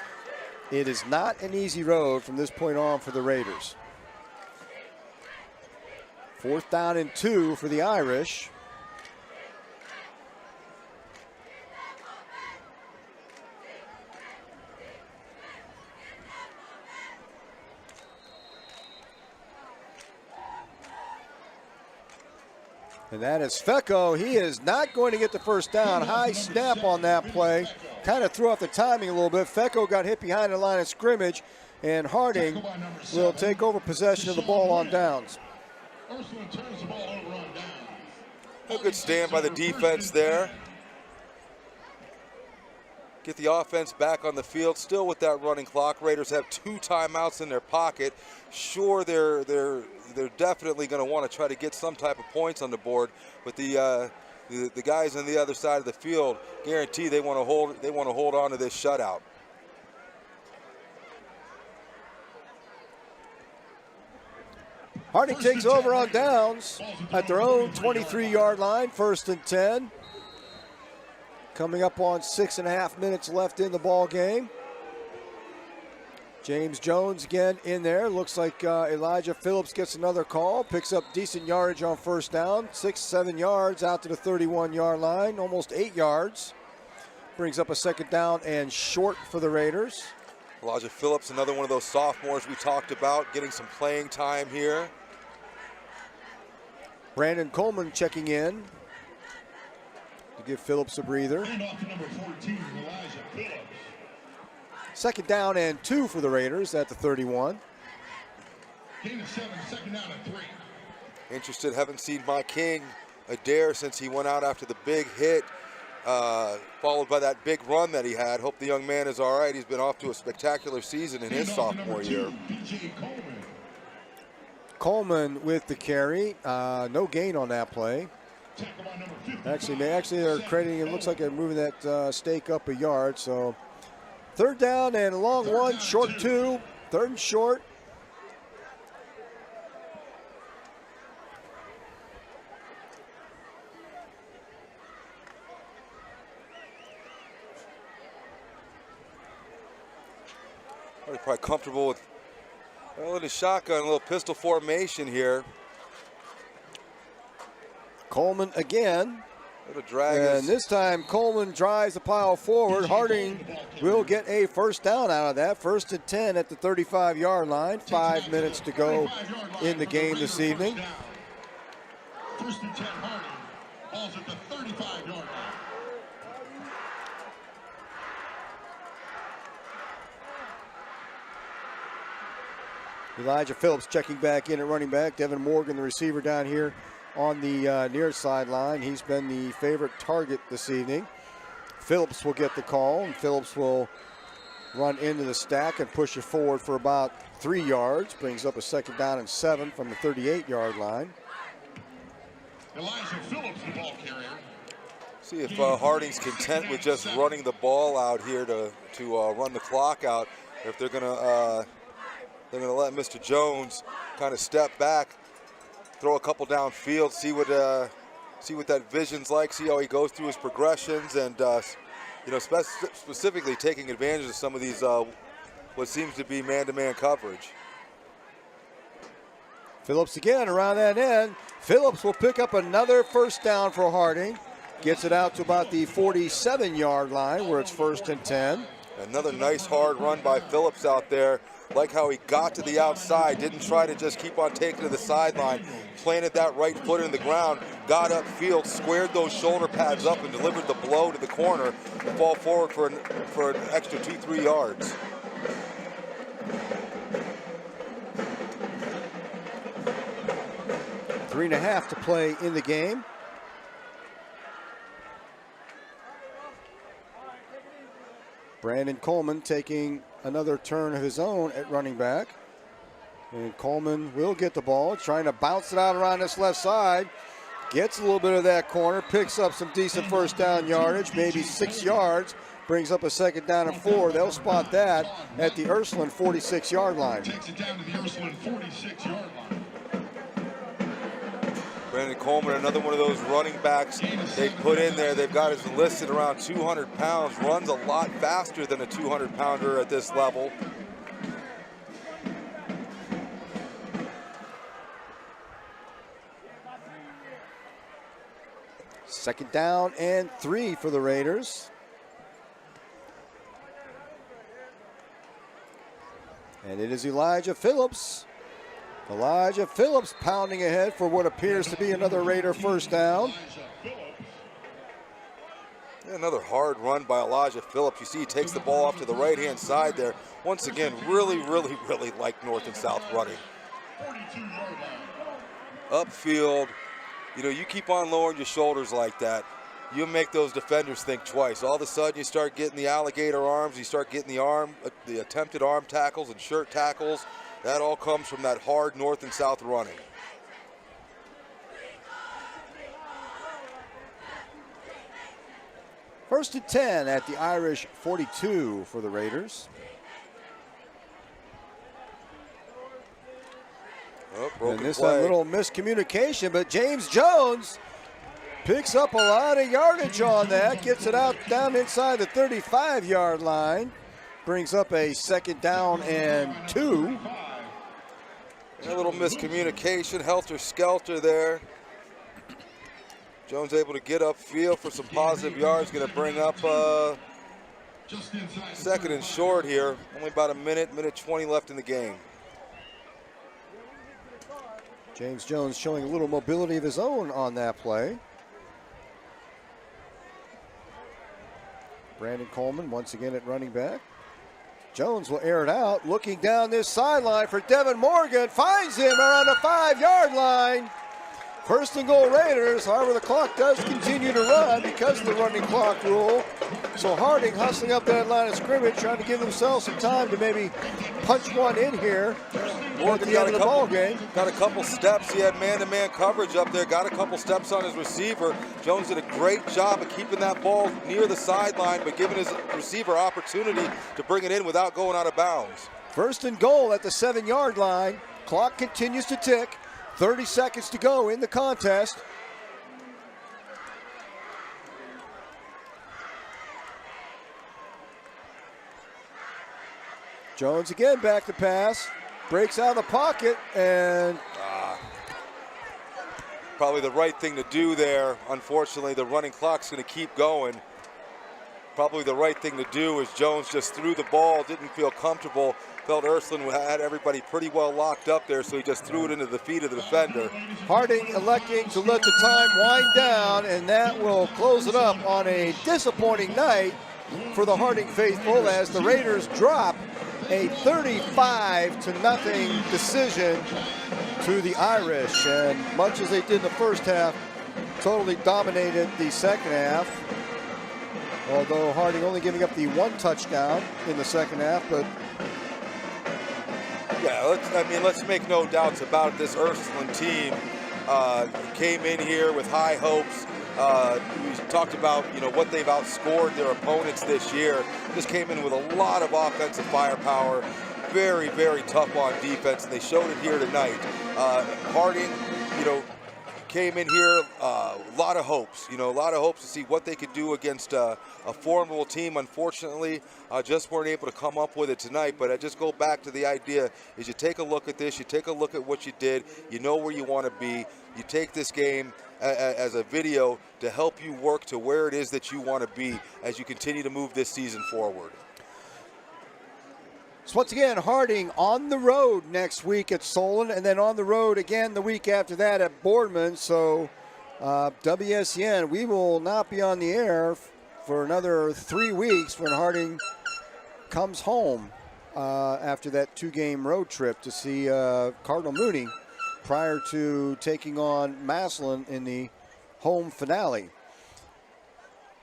it is not an easy road from this point on for the Raiders. 4th down and 2 for the Irish. And that is Fecko. He is not going to get the first down. High snap on that play. Kind of threw off the timing a little bit. Fecko got hit behind the line of scrimmage, and Harding will take over possession of the ball on downs. A good stand by the defense there. Get the offense back on the field, still with that running clock. Raiders have 2 timeouts in their pocket. Sure, they're definitely going to want to try to get some type of points on the board, but the guys on the other side of the field guarantee they want to hold on to this shutout. Harding takes over on downs at their own 23-yard line, 1st and 10. Coming up on 6.5 minutes left in the ball game. James Jones again in there. Looks like Elijah Phillips gets another call. Picks up decent yardage on 1st down. 6-7 yards out to the 31-yard line. Almost 8 yards. brings up a second down and short for the Raiders. Elijah Phillips, another one of those sophomores we talked about, getting some playing time here. Brandon Coleman checking in to give Phillips a breather. And off to number 14, Elijah Phillips. Second down and 2 for the Raiders at the 31. Gain of 7, second down and 3. Interested, haven't seen my king Adair since he went out after the big hit, followed by that big run that he had. Hope the young man is all right. He's been off to a spectacular season in his sophomore year. Coleman with the carry. No gain on that play. Actually, they're crediting, it looks like they're moving that stake up a yard. So third down and a long one, short 2, third and short. Probably comfortable with a little shotgun, a little pistol formation here. Coleman again. Drag and this time Coleman drives the pile forward. Harding will get a first down out of that. First and 10 at the 35-yard line. 5 minutes to go in the game this evening. First and 10, Harding. Ball's at the 35-yard line. Elijah Phillips checking back in at running back. Devin Morgan, the receiver down here on the near sideline. He's been the favorite target this evening. Phillips will get the call, and Phillips will run into the stack and push it forward for about 3 yards. Brings up a second down and 7 from the 38-yard line. Elijah Phillips, the ball carrier. See if Harding's content with just running the ball out here to run the clock out. If they're going to let Mr. Jones kind of step back, throw a couple downfield, see what that vision's like, see how he goes through his progressions, and specifically taking advantage of some of these what seems to be man-to-man coverage. Phillips again around that end. Phillips will pick up another first down for Harding. Gets it out to about the 47-yard line where it's first and 10. Another nice hard run by Phillips out there. Like how he got to the outside, didn't try to just keep on taking to the sideline, planted that right foot in the ground, got upfield, squared those shoulder pads up and delivered the blow to the corner and fall forward for an extra 2-3 yards. Three and a half to play in the game. Brandon Coleman taking another turn of his own at running back. And Coleman will get the ball, trying to bounce it out around this left side. Gets a little bit of that corner, picks up some decent first down yardage, maybe 6 yards. Brings up a second down and 4. They'll spot that at the Ursuline 46-yard line. Takes it down to the Ursuline 46-yard line. Brandon Coleman, another one of those running backs they put in there. They've got his listed around 200 pounds. Runs a lot faster than a 200-pounder at this level. Second down and 3 for the Raiders. And it is Elijah Phillips. Elijah Phillips pounding ahead for what appears to be another Raider first down. Another hard run by Elijah Phillips. You see he takes the ball off to the right-hand side there. Once again, really like north and south running. Upfield, you keep on lowering your shoulders like that, you make those defenders think twice. All of a sudden you start getting the alligator arms, you start getting the attempted arm tackles and shirt tackles. That all comes from that hard north and south running. First and 10 at the Irish 42 for the Raiders. Oh, and this a little miscommunication, but James Jones picks up a lot of yardage on that, gets it out down inside the 35-yard line, brings up a second down and 2. A little miscommunication, helter-skelter there. Jones able to get upfield for some positive yards. Going to bring up second and short here. Only about a minute 20 left in the game. James Jones showing a little mobility of his own on that play. Brandon Coleman once again at running back. Jones will air it out, looking down this sideline for Devin Morgan. Finds him around the 5-yard line. First and goal Raiders. However, the clock does continue to run because of the running clock rule. So Harding hustling up that line of scrimmage, trying to give themselves some time to maybe punch one in here at the end of the ball game. Got a couple steps. He had man-to-man coverage up there. Got a couple steps on his receiver. Jones did a great job of keeping that ball near the sideline, but giving his receiver opportunity to bring it in without going out of bounds. First and goal at the 7-yard line. Clock continues to tick. 30 seconds to go in the contest. Jones again back to pass. Breaks out of the pocket and... Probably the right thing to do there. Unfortunately, the running clock's going to keep going. Probably the right thing to do is Jones just threw the ball, didn't feel comfortable. Felt Ursuline had everybody pretty well locked up there, so he just threw it into the feet of the defender. Harding electing to let the time wind down, and that will close it up on a disappointing night for the Harding faithful as the Raiders drop a 35-0 decision to the Irish. And much as they did in the first half, totally dominated the second half. Although Harding only giving up the 1 touchdown in the second half, but yeah, let's make no doubts about it. This Ursuline team came in here with high hopes. We talked about, what they've outscored their opponents this year. Just came in with a lot of offensive firepower. Very, very tough on defense, and they showed it here tonight. Harding, came in here, a lot of hopes, a lot of hopes to see what they could do against a formidable team. Unfortunately, just weren't able to come up with it tonight. But I just go back to the idea is you take a look at this, you take a look at what you did, you know where you want to be, you take this game as a video to help you work to where it is that you want to be as you continue to move this season forward. So once again, Harding on the road next week at Solon, and then on the road again the week after that at Boardman. So WSCN, we will not be on the air for another 3 weeks when Harding comes home after that 2-game road trip to see Cardinal Mooney prior to taking on Massillon in the home finale.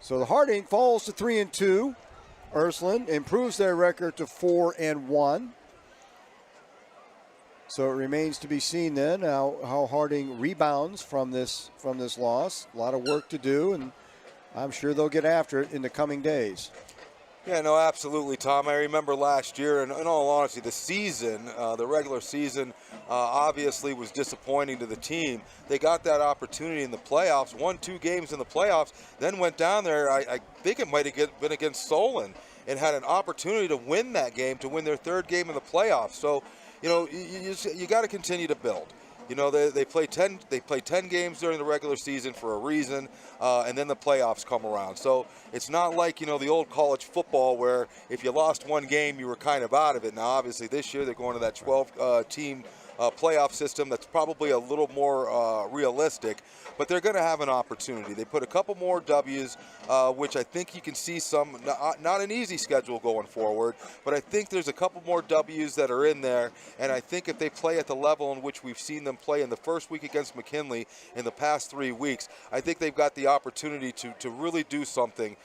So the Harding falls to 3-2. Ursuline improves their record to 4-1. So it remains to be seen then how Harding rebounds from this loss. A lot of work to do, and I'm sure they'll get after it in the coming days. Yeah, no, absolutely, Tom. I remember last year, and in all honesty, the season, the regular season, obviously was disappointing to the team. They got that opportunity in the playoffs, won 2 games in the playoffs, then went down there, I think it might have been against Solon, and had an opportunity to win that game, to win their 3rd game in the playoffs. So, you got to continue to build. They play 10 games during the regular season for a reason, and then the playoffs come around. So it's not like, the old college football where if you lost 1 game, you were kind of out of it. Now, obviously, this year they're going to that 12-team playoff system that's probably a little more realistic, but they're going to have an opportunity. They put a couple more W's, which I think you can see some, not an easy schedule going forward, but I think there's a couple more W's that are in there, and I think if they play at the level in which we've seen them play in the first week against McKinley in the past 3 weeks, I think they've got the opportunity to really do something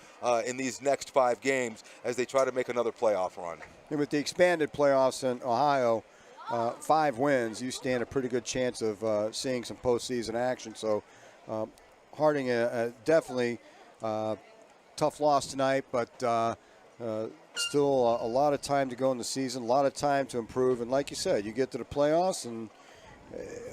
in these next 5 games as they try to make another playoff run. And with the expanded playoffs in Ohio, 5 wins, you stand a pretty good chance of seeing some postseason action. So Harding definitely tough loss tonight, but still a lot of time to go in the season, a lot of time to improve. And like you said, you get to the playoffs, and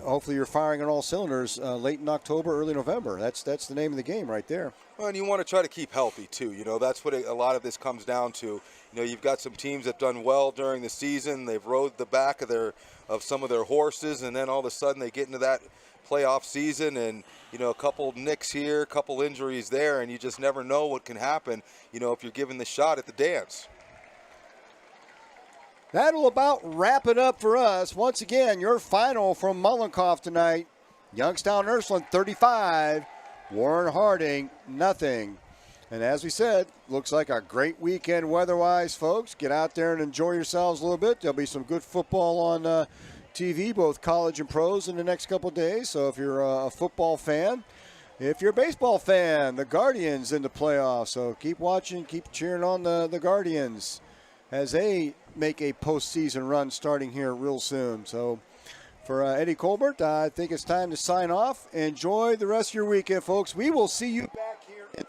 hopefully you're firing on all cylinders late in October, early November. That's the name of the game right there. Well, and you want to try to keep healthy too. That's what a lot of this comes down to. You've got some teams that done well during the season. They've rode the back of some of their horses, and then all of a sudden they get into that playoff season, and a couple nicks here, a couple injuries there, and you just never know what can happen, if you're given the shot at the dance. That'll about wrap it up for us. Once again, your final from Mollenkopf tonight. Youngstown Ursuline 35, Warren Harding nothing. And as we said, looks like a great weekend weather-wise, folks. Get out there and enjoy yourselves a little bit. There'll be some good football on TV, both college and pros, in the next couple of days. So if you're a football fan, if you're a baseball fan, the Guardians in the playoffs. So keep watching, keep cheering on the Guardians as they make a postseason run starting here real soon. So for Eddie Colbert, I think it's time to sign off. Enjoy the rest of your weekend, folks. We will see you back